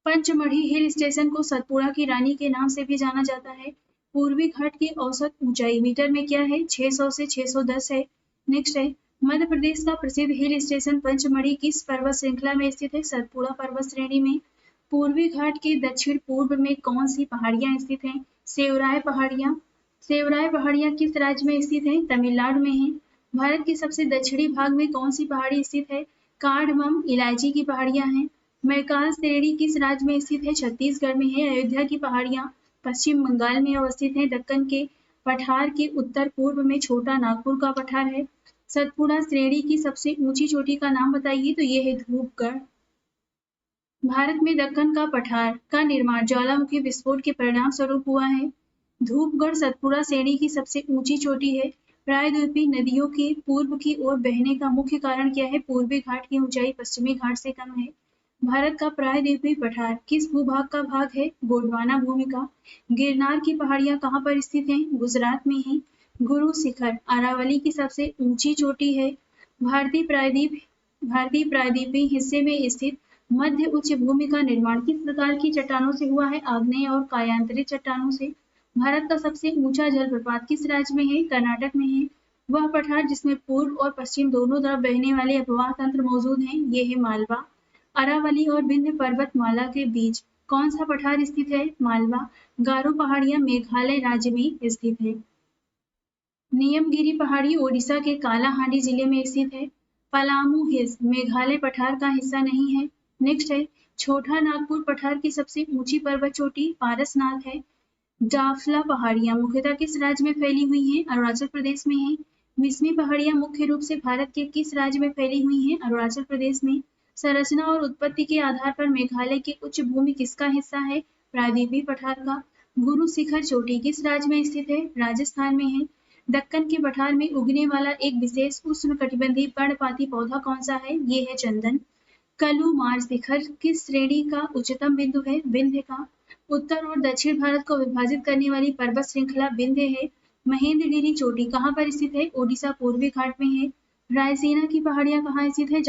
Speaker 1: पंचमढ़ी हिल स्टेशन को सतपुड़ा की रानी के नाम से भी जाना जाता है। पूर्वी घाट की औसत ऊंचाई मीटर में क्या है? 600 से 610 है। नेक्स्ट है मध्य प्रदेश का प्रसिद्ध हिल स्टेशन पंचमढ़ी किस पर्वत श्रृंखला में स्थित है? सतपुड़ा पर्वत श्रेणी में। पूर्वी घाट के दक्षिण पूर्व में कौन सी पहाड़ियां स्थित हैं? सेवराय पहाड़ियां किस राज्य में स्थित हैं? तमिलनाडु में है। भारत के सबसे दक्षिणी भाग में कौन सी पहाड़ी स्थित है? कार्डमम इलायची की पहाड़ियां हैं। मैकाल श्रेणी किस राज्य में स्थित है? छत्तीसगढ़ में है। अयोध्या की पहाड़ियां पश्चिम बंगाल में अवस्थित है। दक्कन के पठार के उत्तर पूर्व में छोटा नागपुर का पठार है। सतपुड़ा श्रेणी की सबसे ऊंची चोटी का नाम बताइए, तो ये है धूपगढ़। भारत में दक्कन का पठार का निर्माण ज्वालामुखी विस्फोट के परिणाम स्वरूप हुआ है। धूपगढ़ सतपुड़ा श्रेणी की सबसे ऊंची चोटी है। प्रायद्वीपीय नदियों के पूर्व की ओर बहने का मुख्य कारण क्या है? पूर्वी घाट की ऊंचाई पश्चिमी घाट से कम है। भारत का प्रायद्वीपीय पठार किस भूभाग का भाग है? गोंडवाना भूमि का। गिरनार की पहाड़ियां कहाँ पर स्थित हैं? गुजरात में है। गुरु शिखर अरावली की सबसे ऊंची चोटी है। भारतीय प्रायद्वीपीय हिस्से में स्थित मध्य उच्च भूमि का निर्माण किस प्रकार की चट्टानों से हुआ है? आग्नेय और कायांतरित चट्टानों से। भारत का सबसे ऊंचा जलप्रपात किस राज्य में है? कर्नाटक में है। वह पठार जिसमें पूर्व और पश्चिम दोनों तरफ बहने वाले अपवाह तंत्र मौजूद हैं, ये है मालवा। अरावली और विंध्य पर्वतमाला के बीच कौन सा पठार स्थित है? मालवा। गारो पहाड़ियां मेघालय राज्य में स्थित है। नियमगिरी पहाड़ी ओडिशा के कालाहांडी जिले में स्थित है। पलामू हिल्स मेघालय पठार का हिस्सा नहीं है। नेक्स्ट है छोटा नागपुर पठार की सबसे ऊंची पर्वत चोटी पारसनाथ है। जाफला पहाड़ियां मुख्यतः किस राज्य में फैली हुई हैं? अरुणाचल प्रदेश में है। मिसमी पहाड़ियां मुख्य रूप से भारत के किस राज्य में फैली हुई हैं? अरुणाचल प्रदेश में। संरचना और उत्पत्ति के आधार पर मेघालय की उच्च भूमि किसका हिस्सा है? प्रायद्वीपीय पठार का। गुरु शिखर चोटी किस राज्य में स्थित है? राजस्थान में है। दक्कन के पठार में उगने वाला एक विशेष उष्णकटिबंधीय पर्णपाती पौधा कौन सा है? ये है चंदन। कलुमार शिखर किस श्रेणी का उच्चतम बिंदु है? विंध्य का। उत्तर और दक्षिण भारत को विभाजित करने वाली पर्वत श्रृंखला विंध्य है। महेंद्रगिरी चोटी कहाँ पर स्थित है? ओडिशा पूर्वी घाट में है। रायसीना की पहाड़ियां कहाँ स्थित है?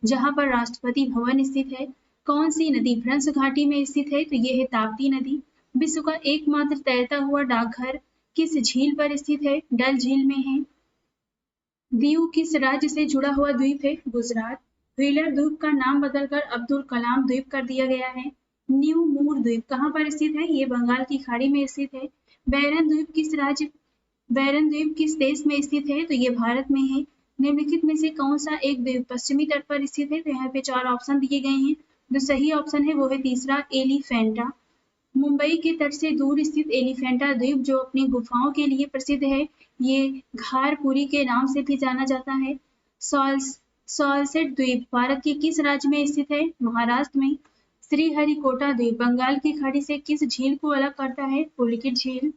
Speaker 1: जहाँ पर राष्ट्रपति भवन स्थित है। कौन सी नदी भ्रंश घाटी में स्थित है? तो ये है ताप्ती नदी। विश्व का एकमात्र तैरता हुआ डाकघर किस झील पर स्थित है? डल झील में है। दीव किस राज्य से जुड़ा हुआ द्वीप है? गुजरात। व्हीलर द्वीप का नाम बदलकर अब्दुल कलाम द्वीप कर दिया गया है। न्यू मूर द्वीप कहाँ पर स्थित है? ये बंगाल की खाड़ी में स्थित है। बैरन द्वीप किस देश में स्थित है? तो ये भारत में है। निम्नलिखित में से कौन सा एक द्वीप पश्चिमी तट पर स्थित है? तो यहाँ पे 4 ऑप्शन दिए गए हैं। जो सही ऑप्शन है वो है तीसरा, एलिफेंटा। मुंबई के तट से दूर स्थित एलिफेंटा द्वीप जो अपनी गुफाओं के लिए प्रसिद्ध है, ये घारपुरी के नाम से भी जाना जाता है। सॉल्सेट द्वीप भारत के किस राज्य में स्थित है? महाराष्ट्र में। श्रीहरिकोटा द्वीप बंगाल की खाड़ी से किस झील को अलग करता है? पुलिकिट झील।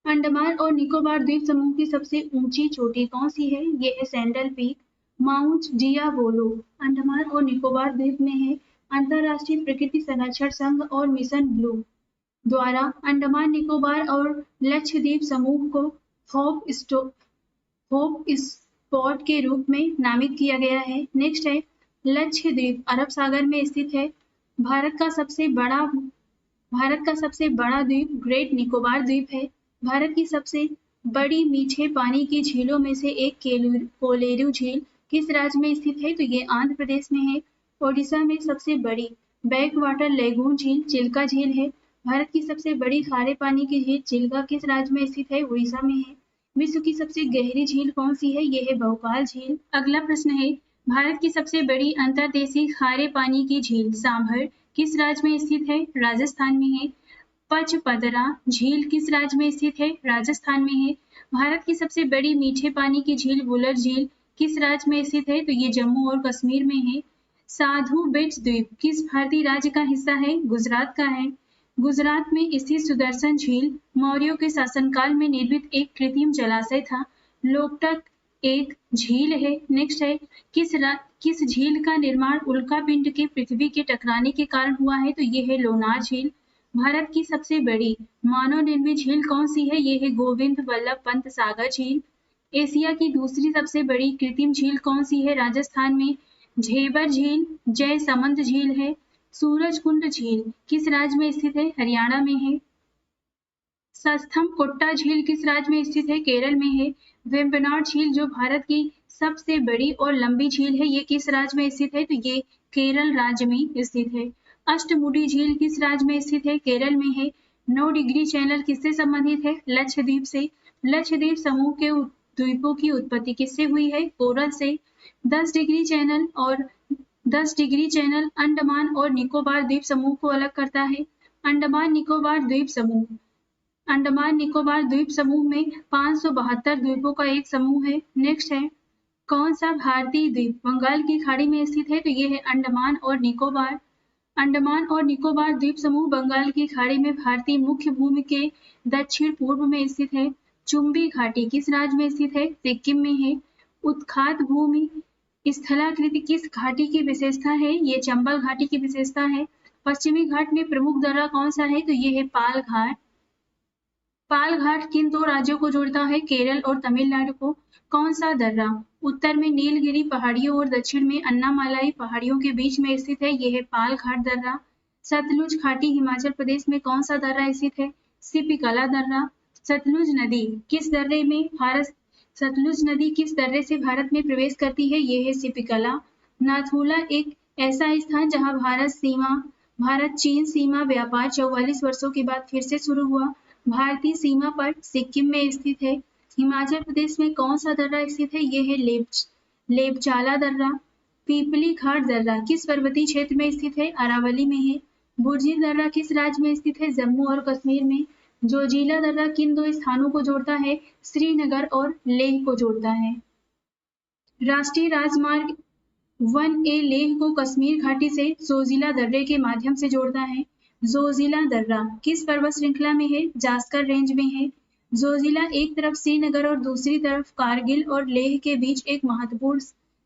Speaker 1: अंडमान और निकोबार द्वीप समूह की सबसे ऊंची चोटी कौन सी है? ये है सैंडल पीक। माउंट डियावोलो अंडमान और निकोबार द्वीप में है। अंतरराष्ट्रीय प्रकृति संरक्षण संघ और मिशन ब्लू द्वारा अंडमान निकोबार और लक्षद्वीप समूह को होप स्पॉट के रूप में नामित किया गया है। नेक्स्ट है लक्षद्वीप अरब सागर में स्थित है। भारत का सबसे बड़ा द्वीप ग्रेट निकोबार द्वीप है। भारत की सबसे बड़ी मीठे पानी की झीलों में से एक कोलेरू झील किस राज्य में स्थित है? तो ये आंध्र प्रदेश में है। ओडिशा में सबसे बड़ी बैक वाटर लेगून झील चिल्का झील है। भारत की सबसे बड़ी खारे पानी की झील चिल्का किस राज्य में स्थित है? उड़ीसा में है। विश्व की सबसे गहरी झील कौन सी है? ये है बहुकाल झील। अगला प्रश्न है भारत की सबसे बड़ी अंतर्देशीय खारे पानी की झील सांभर किस राज्य में स्थित है? राजस्थान में है। पचपदरा झील किस राज्य में स्थित है? राजस्थान में है। भारत की सबसे बड़ी मीठे पानी की झील वुलर झील किस राज्य में स्थित है? तो ये जम्मू और कश्मीर में है। साधु बेट द्वीप किस भारतीय राज्य का हिस्सा है? गुजरात का है। गुजरात में स्थित सुदर्शन झील मौर्यों के शासनकाल में निर्मित एक कृत्रिम जलाशय था। लोकटक एक झील है। नेक्स्ट है किस झील का निर्माण उल्का पिंड के पृथ्वी के टकराने के कारण हुआ है? तो ये है लोनार झील। भारत की सबसे बड़ी मानव निर्मित झील कौन सी है? ये है गोविंद वल्लभ पंत सागर झील। एशिया की दूसरी सबसे बड़ी कृत्रिम झील कौन सी है? राजस्थान में झेबर झील जयसमंद झील है। सूरजकुंड झील किस राज्य में स्थित है? हरियाणा में है। सस्थम कोट्टा झील किस राज्य में स्थित है? केरल में है। वेम्बनाड झील जो भारत की सबसे बड़ी और लंबी झील है, ये किस राज्य में स्थित है? तो ये केरल राज्य में स्थित है। अष्टमुडी झील किस राज्य में स्थित है? केरल में है। 9 डिग्री चैनल किससे संबंधित है? लक्षद्वीप से। लक्षद्वीप समूह के द्वीपों की उत्पत्ति किससे हुई है? कोरल से। 10 डिग्री चैनल अंडमान और निकोबार द्वीप समूह को अलग करता है। अंडमान निकोबार द्वीप समूह अंडमान निकोबार द्वीप समूह में 572 द्वीपों का एक समूह है। नेक्स्ट है, कौन सा भारतीय द्वीप बंगाल की खाड़ी में स्थित है? तो ये है अंडमान और निकोबार। अंडमान और निकोबार द्वीप समूह बंगाल की खाड़ी में भारतीय मुख्य भूमि के दक्षिण पूर्व में स्थित है। चुंबी घाटी किस राज्य में स्थित है? सिक्किम में है। उत्खात भूमि स्थलाकृति किस घाटी की विशेषता है? ये चंबल घाटी की विशेषता है। पश्चिमी घाट में प्रमुख दर्रा कौन सा है? तो ये है पाल घाट। पाल घाट किन दो राज्यों को जोड़ता है? केरल और तमिलनाडु को। कौन सा दर्रा उत्तर में नीलगिरी पहाड़ियों और दक्षिण में अन्नामालाई पहाड़ियों के बीच में स्थित है? यह है पाल घाट दर्रा। सतलुज घाटी हिमाचल प्रदेश में कौन सा दर्रा स्थित है? सिपिकला दर्रा। सतलुज नदी किस दर्रे में भारत सतलुज नदी किस दर्रे से भारत में प्रवेश करती है? यह है सिपिकला। नाथुला एक ऐसा स्थान जहां भारत चीन सीमा व्यापार 44 वर्षों के बाद फिर से शुरू हुआ। भारतीय सीमा पर सिक्किम में स्थित है। हिमाचल प्रदेश में कौन सा दर्रा स्थित है? यह है लेपचाला दर्रा। पीपली घाट दर्रा किस पर्वतीय क्षेत्र में स्थित है? अरावली में है। बुर्जी दर्रा किस राज्य में स्थित है? जम्मू और कश्मीर में। जोजिला दर्रा किन दो स्थानों को जोड़ता है? श्रीनगर और लेह को जोड़ता है। राष्ट्रीय राजमार्ग 1A लेह को कश्मीर घाटी से जोजिला दर्रे के माध्यम से जोड़ता है। जोजिला दर्रा किस पर्वत श्रृंखला में है? जास्कर रेंज में है। जोजिला एक तरफ श्रीनगर और दूसरी तरफ कारगिल और लेह के बीच एक महत्वपूर्ण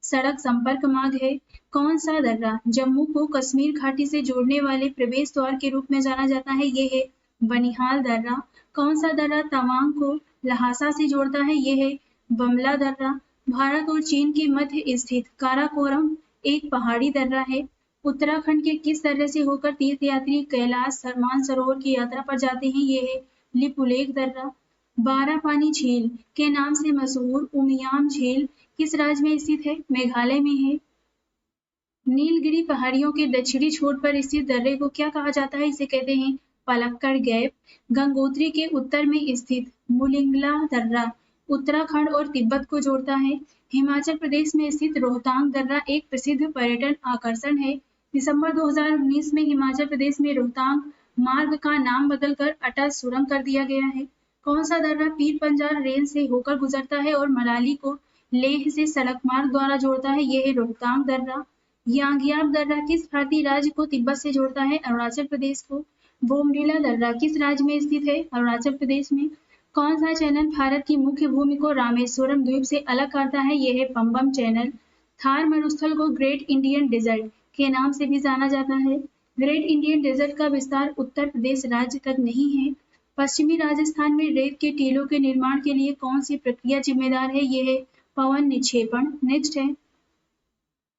Speaker 1: सड़क संपर्क मार्ग है। कौन सा दर्रा जम्मू को कश्मीर घाटी से जोड़ने वाले प्रवेश द्वार के रूप में जाना जाता है? यह है बनिहाल दर्रा। कौन सा दर्रा तवांग को लहासा से जोड़ता है? यह है बमला दर्रा। भारत और चीन के मध्य स्थित काराकोरम एक पहाड़ी दर्रा है। उत्तराखंड के किस दर्रे से होकर तीर्थयात्री कैलाश मानसरोवर की यात्रा पर जाते हैं? ये है लिपुलेख दर्रा। बारापानी झील के नाम से मशहूर उमियाम झील किस राज्य में स्थित है? मेघालय में है। नीलगिरी पहाड़ियों के दक्षिणी छोर पर स्थित दर्रे को क्या कहा जाता है? इसे कहते हैं पलक्कड़ गैप। गंगोत्री के उत्तर में स्थित मुलिंगला दर्रा उत्तराखंड और तिब्बत को जोड़ता है। हिमाचल प्रदेश में स्थित रोहतांग दर्रा एक प्रसिद्ध पर्यटन आकर्षण है। दिसंबर 2019 में हिमाचल प्रदेश में रोहतांग मार्ग का नाम बदलकर अटल सुरंग कर दिया गया है। कौन सा दर्रा पीर पंजाल रेंज से होकर गुजरता है और मनाली को लेह से सड़क मार्ग द्वारा जोड़ता है? यह है रोहतांग दर्रा। यांगियाब दर्रा किस भारतीय राज्य को तिब्बत से जोड़ता है? अरुणाचल प्रदेश को। बोमडीला दर्रा किस राज्य में स्थित है? अरुणाचल प्रदेश में। कौन सा चैनल भारत की मुख्य भूमि को रामेश्वरम द्वीप से अलग करता है? यह है पंबम चैनल। थार मरुस्थल को ग्रेट इंडियन डेजर्ट के नाम से भी जाना जाता है। ग्रेट इंडियन डेजर्ट का विस्तार उत्तर प्रदेश राज्य तक नहीं है। पश्चिमी राजस्थान में रेत के टीलों के निर्माण के लिए कौन सी प्रक्रिया जिम्मेदार है? यह है पवन निक्षेपण। नेक्स्ट है,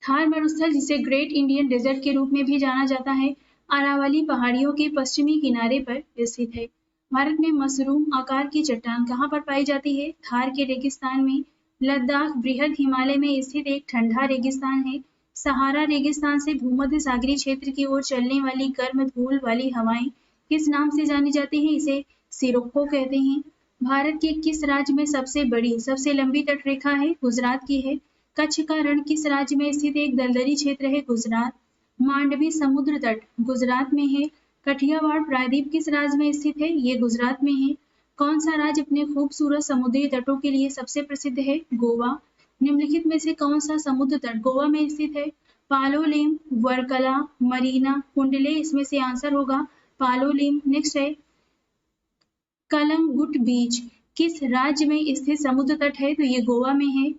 Speaker 1: थार मरुस्थल जिसे ग्रेट इंडियन डेजर्ट के रूप में भी जाना जाता है, अरावली पहाड़ियों के पश्चिमी किनारे पर स्थित है। भारत में मशरूम आकार की चट्टान कहाँ पर पाई जाती है? थार के रेगिस्तान में। लद्दाख बृहद हिमालय में स्थित एक ठंडा रेगिस्तान है। सहारा रेगिस्तान से भूमध्य सागरीय क्षेत्र की ओर चलने वाली गर्म धूल वाली हवाएं किस नाम से जानी जाती हैं? इसे सिरोक्को कहते हैं। भारत के किस राज्य में सबसे बड़ी सबसे लंबी तटरेखा है? गुजरात की है। कच्छ का रण किस राज्य में स्थित एक दलदली क्षेत्र है? गुजरात। मांडवी समुद्र तट गुजरात में है। कठियावाड़ प्रायद्वीप किस राज्य में स्थित है? ये गुजरात में है। कौन सा राज्य अपने खूबसूरत समुद्री तटों के लिए सबसे प्रसिद्ध है? गोवा। निम्नलिखित में से कौन सा समुद्र तट गोवा में स्थित है? पालोलेम, वर्कला, मरीना, कुंडले, इसमें से आंसर होगा पालोलेम। नेक्स्ट है, कलंगुट बीच किस राज्य में स्थित समुद्र तट है? तो ये गोवा में है।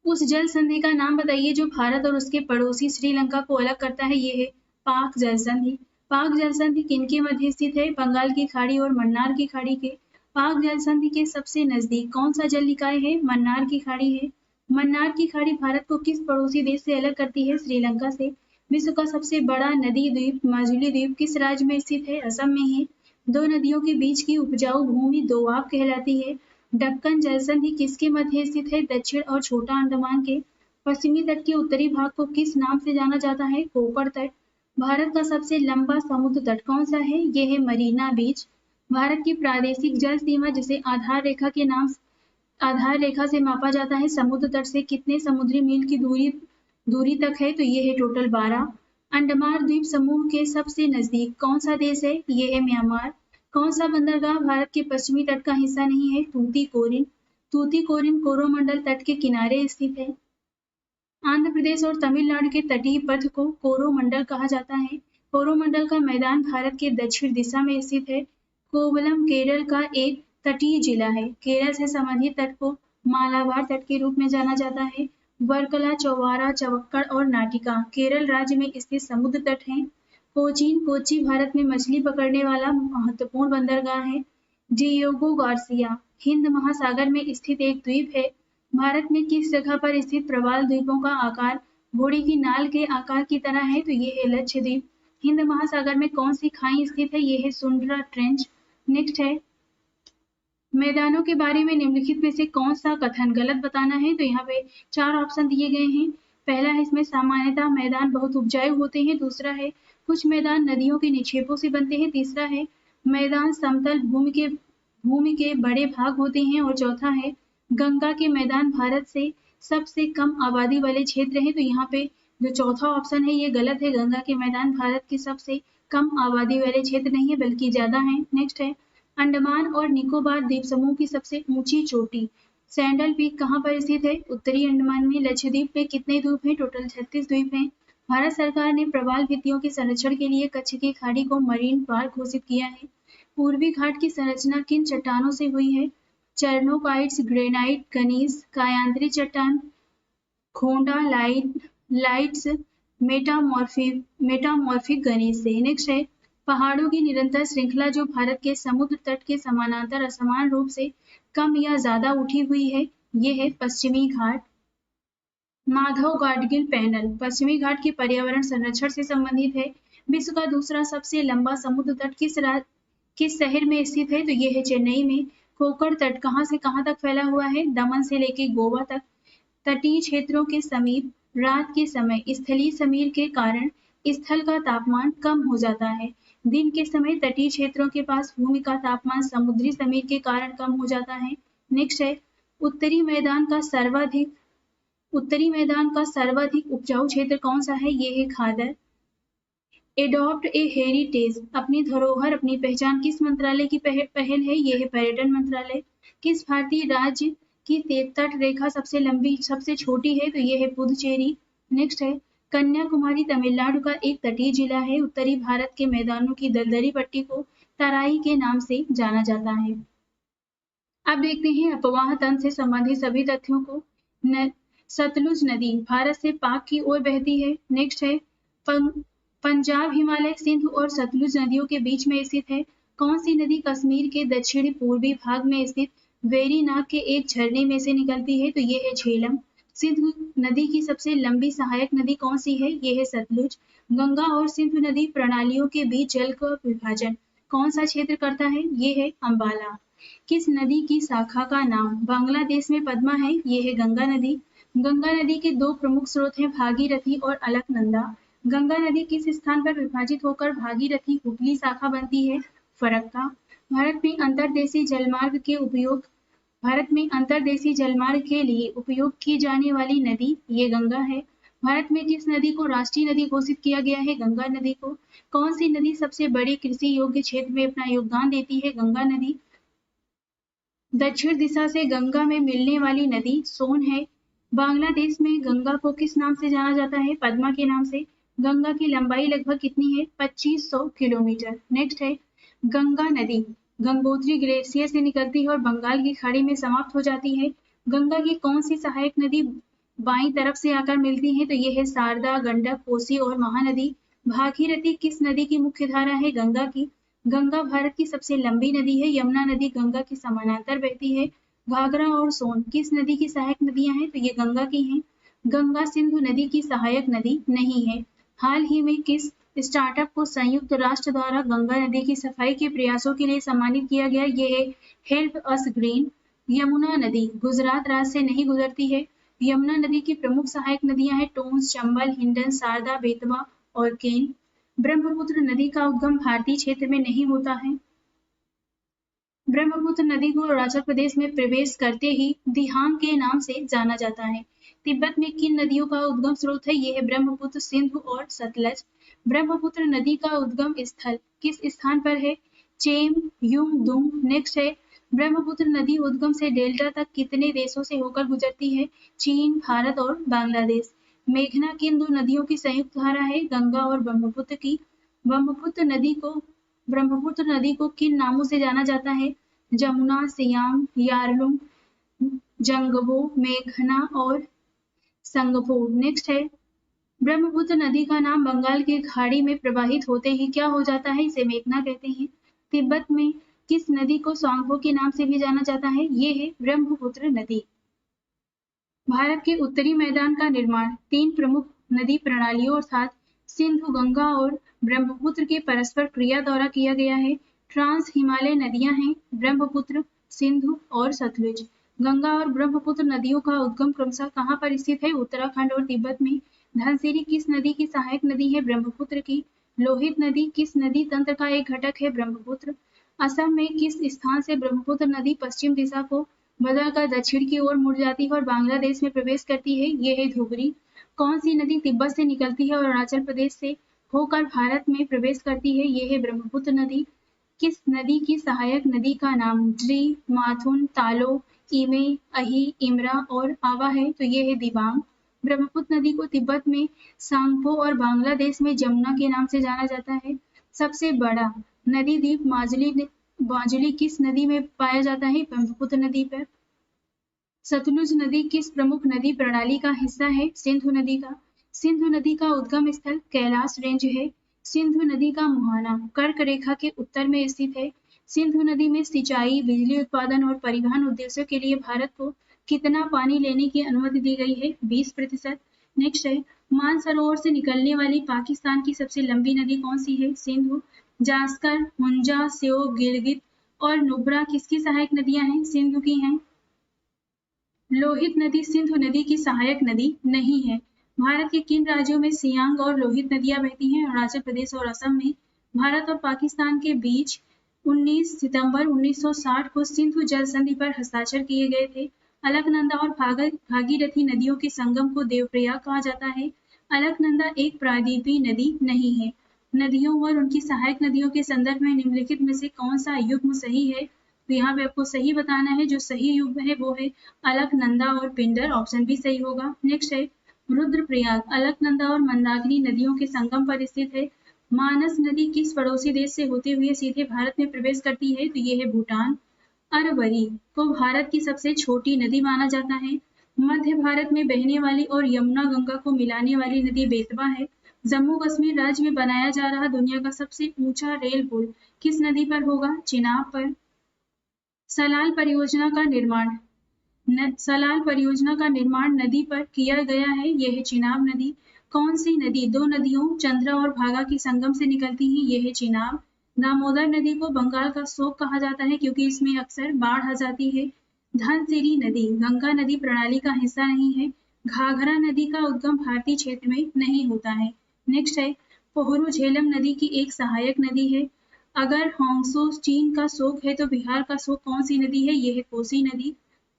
Speaker 1: उस जल संधि का नाम बताइए जो भारत और उसके पड़ोसी श्रीलंका को अलग करता है? ये है पाक जल संधि। पाक जल संधि किनके मध्य स्थित है? बंगाल की खाड़ी और मन्नार की खाड़ी के। पाक जल संधि के सबसे नजदीक कौन सा जल निकाय है? मन्नार की खाड़ी है। मन्नार की खाड़ी भारत को किस पड़ोसी देश से अलग करती है? श्रीलंका से। विश्व का सबसे बड़ा नदी द्वीप माजुली द्वीप किस राज्य में स्थित है? असम में है। दो नदियों के बीच की उपजाऊ भूमि दोआब कहलाती है। दक्कन जल संधि किसके मध्य स्थित है? दक्षिण और छोटा अंडमान के। पश्चिमी तट के उत्तरी भाग को किस नाम से जाना जाता है? कोपर तट। भारत का सबसे लंबा समुद्र तट कौन सा है? यह है मरीना बीच। भारत की प्रादेशिक जल सीमा जिसे आधार रेखा से मापा जाता है, समुद्र तट से कितने समुद्री मील की दूरी तक है? तो ये है टोटल 12। अंडमान द्वीप समूह के सबसे नजदीक कौन सा देश है? ये है म्यांमार। कौन सा बंदरगाह भारत के पश्चिमी तट का हिस्सा नहीं है? तूतीकोरिन। तूतीकोरिन कोरोमंडल तट के किनारे स्थित है। आंध्र प्रदेश और तमिलनाडु के तटीय पथ को कोरोमंडल कहा जाता है। कोरोमंडल का मैदान भारत के दक्षिण दिशा में स्थित है। कोवलम केरल का एक तटीय जिला है। केरल से संबंधित तट को मालाबार तट के रूप में जाना जाता है। वर्कला, चौवारा, चवक्कड़ और नाटिका केरल राज्य में स्थित समुद्र तट हैं। कोचीन कोच्चि भारत में मछली पकड़ने वाला महत्वपूर्ण बंदरगाह है। डियोगो गार्सिया हिंद महासागर में स्थित एक द्वीप है। भारत में किस जगह पर स्थित प्रवाल द्वीपों का आकार घोड़ी की नाल के आकार की तरह है? तो ये है लक्षद्वीप। हिंद महासागर में कौन सी खाई स्थित है? ये है सुंदरा ट्रेंच। नेक्स्ट है, मैदानों के बारे में निम्नलिखित में से कौन सा कथन गलत बताना है? तो यहाँ पे 4 ऑप्शन दिए गए हैं। पहला है इसमें सामान्यतः मैदान बहुत उपजाऊ होते हैं। दूसरा है कुछ मैदान नदियों के निक्षेपों से बनते हैं। तीसरा है मैदान समतल भूमि के बड़े भाग होते हैं। और चौथा है गंगा के मैदान भारत से सबसे कम आबादी वाले क्षेत्र हैं। तो यहाँ पे जो चौथा ऑप्शन है ये गलत है। गंगा के मैदान भारत के सबसे कम आबादी वाले क्षेत्र नहीं है बल्कि ज्यादा है। नेक्स्ट है, अंडमान और निकोबार द्वीप समूह की सबसे ऊंची चोटी सैंडल पीक कहाँ पर स्थित है? उत्तरी अंडमान में। लक्षद्वीप में कितने द्वीप हैं? टोटल 36 द्वीप हैं। भारत सरकार ने प्रवाल भित्तियों के संरक्षण के लिए कच्छ की खाड़ी को मरीन पार्क घोषित किया है। पूर्वी घाट की संरचना किन चट्टानों से हुई है? चर्नोकाइट्स, ग्रेनाइट, गनीस, कायांतरी चट्टान, खोंडा लाइट्स, मेटामॉर्फिक गनीस से। नेक्स्ट है, पहाड़ों की निरंतर श्रृंखला जो भारत के समुद्र तट के समानांतर असमान रूप से कम या ज्यादा उठी हुई है, ये है पश्चिमी घाट। माधव गाडगिल पैनल पश्चिमी घाट के पर्यावरण संरक्षण से संबंधित है। विश्व का दूसरा सबसे लंबा समुद्र तट किस शहर में स्थित है? तो ये है चेन्नई में। कोकण तट कहाँ से कहाँ तक फैला हुआ है? दमन से लेकर गोवा तक। तटीय क्षेत्रों के समीप रात के समय स्थलीय समीर के कारण स्थल का तापमान कम हो जाता है। दिन के समय तटीय क्षेत्रों के पास भूमि का तापमान समुद्री समीर के कारण कम हो जाता है। नेक्स्ट है, उत्तरी मैदान का सर्वाधिक उपजाऊ क्षेत्र कौन सा है? ये है खादर। एडॉप्ट ए हेरिटेज अपनी धरोहर अपनी पहचान किस मंत्रालय की पहल है? ये है पर्यटन मंत्रालय। किस भारतीय राज्य की तट रेखा सबसे लंबी सबसे छोटी है? तो ये है पुदुचेरी। नेक्स्ट है, कन्याकुमारी तमिलनाडु का एक तटीय जिला है। उत्तरी भारत के मैदानों की दलदली पट्टी को तराई के नाम से जाना जाता है। अब देखते हैं अपवाह तंत्र से संबंधित सभी तथ्यों को। सतलुज नदी भारत से पाक की ओर बहती है। नेक्स्ट है, पंजाब, हिमालय, सिंध और सतलुज नदियों के बीच में स्थित है। कौन सी नदी कश्मीर के दक्षिणी पूर्वी भाग में स्थित वेरीनाग के एक झरने में से निकलती है? तो ये है झेलम। सिंधु नदी की सबसे लंबी सहायक नदी कौन सी है? ये है सतलुज। गंगा और सिंधु नदी प्रणालियों के बीच जल का विभाजन कौन सा क्षेत्र करता है? ये है अम्बाला। किस नदी की शाखा का नाम बांग्लादेश में पद्मा है? ये है गंगा नदी। गंगा नदी के 2 प्रमुख स्रोत हैं, भागीरथी और अलकनंदा। गंगा नदी किस स्थान पर विभाजित होकर भागीरथी हुगली शाखा बनती है? फरक्का। भारत में अंतर्देशीय जलमार्ग के लिए उपयोग की जाने वाली नदी ये गंगा है। भारत में किस नदी को राष्ट्रीय नदी घोषित किया गया है? गंगा नदी को। कौन सी नदी सबसे बड़े कृषि योग्य क्षेत्र में अपना योगदान देती है? गंगा नदी। दक्षिण दिशा से गंगा में मिलने वाली नदी सोन है। बांग्लादेश में गंगा को किस नाम से जाना जाता है? पद्मा के नाम से। गंगा की लंबाई लगभग कितनी है? 2500 किलोमीटर। नेक्स्ट है, गंगा नदी गंगोत्री ग्लेशियर से निकलती है और बंगाल की खाड़ी में समाप्त हो जाती है। गंगा की कौन सी सहायक नदी बाईं तरफ से आकर मिलती है? तो ये है शारदा, गंडक, कोसी और महानदी। भागीरथी किस नदी की मुख्य धारा है? गंगा की। गंगा भारत की सबसे लंबी नदी है। यमुना नदी गंगा के समानांतर बहती है। घाघरा और सोन किस नदी की सहायक नदियां हैं? तो ये गंगा की हैं। गंगा सिंधु नदी की सहायक नदी नहीं है। हाल ही में किस स्टार्टअप को संयुक्त राष्ट्र द्वारा गंगा नदी की सफाई के प्रयासों के लिए सम्मानित किया गया? ये है हेल्प अस ग्रीन। यमुना नदी गुजरात राज्य से नहीं गुजरती है। यमुना नदी की प्रमुख सहायक नदियां हैं टोंस, चंबल, हिंडन, शारदा, बेतवा और केन। ब्रह्मपुत्र नदी का उद्गम भारतीय क्षेत्र में नहीं होता है। ब्रह्मपुत्र नदी को अरुणाचल प्रदेश में प्रवेश करते ही दिहांग के नाम से जाना जाता है। तिब्बत में किन नदियों का उद्गम स्रोत है? ये है ब्रह्मपुत्र, सिंधु और सतलज। ब्रह्मपुत्र नदी का उद्गम स्थल किस स्थान पर है? चेम युम दुम। नेक्स्ट है ब्रह्मपुत्र नदी उद्गम से डेल्टा तक कितने देशों से होकर गुजरती है? चीन, भारत और बांग्लादेश। मेघना किन दो नदियों की संयुक्त धारा है? गंगा और ब्रह्मपुत्र की। ब्रह्मपुत्र नदी को किन नामों से जाना जाता है? जमुना, सियाम, यारलुंग, जंगबो, मेघना और संगफो। नेक्स्ट है ब्रह्मपुत्र नदी का नाम बंगाल की खाड़ी में प्रवाहित होते ही क्या हो जाता है? इसे मेघना कहते हैं। तिब्बत में किस नदी को स्वांगपो के नाम से भी जाना जाता है? ये है ब्रह्मपुत्र नदी। भारत के उत्तरी मैदान का निर्माण 3 प्रमुख नदी प्रणालियों अर्थात सिंधु, गंगा और ब्रह्मपुत्र के परस्पर क्रिया द्वारा किया गया है। ट्रांस हिमालय नदियां हैं ब्रह्मपुत्र, सिंधु और सतलुज। गंगा और ब्रह्मपुत्र नदियों का उद्गम क्रमशः कहाँ पर स्थित है? उत्तराखंड और तिब्बत में। धनसिरी किस नदी की सहायक नदी है? ब्रह्मपुत्र की। लोहित नदी किस नदी तंत्र का एक घटक है? ब्रह्मपुत्र। असम में किस स्थान से ब्रह्मपुत्र नदी पश्चिम दिशा को बदलकर दक्षिण की ओर मुड़ जाती है और बांग्लादेश में प्रवेश करती है? ये है धुबरी। कौन सी नदी तिब्बत से निकलती है और अरुणाचल प्रदेश से होकर भारत में प्रवेश करती है? ये है ब्रह्मपुत्र नदी। किस नदी की सहायक नदी का नाम ड्री, माथुन, तालो, इमे, अही, इमरा और आवा है? तो ये है दिबांग। ब्रह्मपुत्र नदी को तिब्बत में सांगपो और बांग्लादेश में जमुना के नाम से जाना जाता है। सबसे बड़ा नदी द्वीप माजुली किस नदी में पाया जाता है? ब्रह्मपुत्र नदी पर। सतलुज नदी किस प्रमुख नदी प्रणाली का हिस्सा है? सिंधु नदी का। सिंधु नदी का उद्गम स्थल कैलाश रेंज है। सिंधु नदी का मुहाना कर्क रेखा के उत्तर में स्थित है। सिंधु नदी में सिंचाई, बिजली उत्पादन और परिवहन उद्देश्यों के लिए भारत को कितना पानी लेने की अनुमति दी गई है? 20%। नेक्स्ट है मानसरोवर से निकलने वाली पाकिस्तान की सबसे लंबी नदी कौन सी है? सिंधु। जास्कर, मुंजा, स्यो, गिलगित और नुब्रा किसकी सहायक नदियां हैं? सिंधु की हैं। लोहित नदी सिंधु नदी की सहायक नदी नहीं है। भारत के किन राज्यों में सियांग और लोहित नदियां बहती हैं? अरुणाचल प्रदेश और असम में। भारत और पाकिस्तान के बीच 19 सितंबर 1960 को सिंधु जल संधि पर हस्ताक्षर किए गए थे। अलकनंदा और भागीरथी नदियों के संगम को देवप्रयाग कहा जाता है। अलकनंदा एक प्रायद्वीपीय नदी नहीं है। नदियों और उनकी सहायक नदियों के संदर्भ में निम्नलिखित में से कौन सा युग्म सही है? तो यहाँ पे आपको सही बताना है। जो सही युग्म है वो है अलकनंदा और पिंडर। ऑप्शन भी सही होगा। नेक्स्ट है रुद्रप्रयाग अलकनंदा और मंदाकिनी नदियों के संगम पर स्थित है। मानस नदी किस पड़ोसी देश से होते हुए सीधे भारत में प्रवेश करती है? तो ये है भूटान। अरवली को भारत की सबसे छोटी नदी माना जाता है। मध्य भारत में बहने वाली और यमुना गंगा को मिलाने वाली नदी बेतवा है। जम्मू कश्मीर राज्य में बनाया जा रहा दुनिया का सबसे ऊंचा रेल पुल किस नदी पर होगा? चिनाब पर। सलाल परियोजना का निर्माण नदी पर किया गया है। यह है चिनाब नदी। कौन सी नदी 2 नदियों चंद्रा और भागा की संगम से निकलती है? यह है चिनाब। दामोदर नदी को बंगाल का शोक कहा जाता है क्योंकि इसमें अक्सर बाढ़ आ जाती है। धनसिरी नदी गंगा नदी प्रणाली का हिस्सा नहीं है। घाघरा नदी का उद्गम भारतीय क्षेत्र में नहीं होता है। नेक्स्ट है पोहरू झेलम नदी की एक सहायक नदी है। अगर होंगसो चीन का शोक है तो बिहार का शोक कौन सी नदी है? यह है कोसी नदी।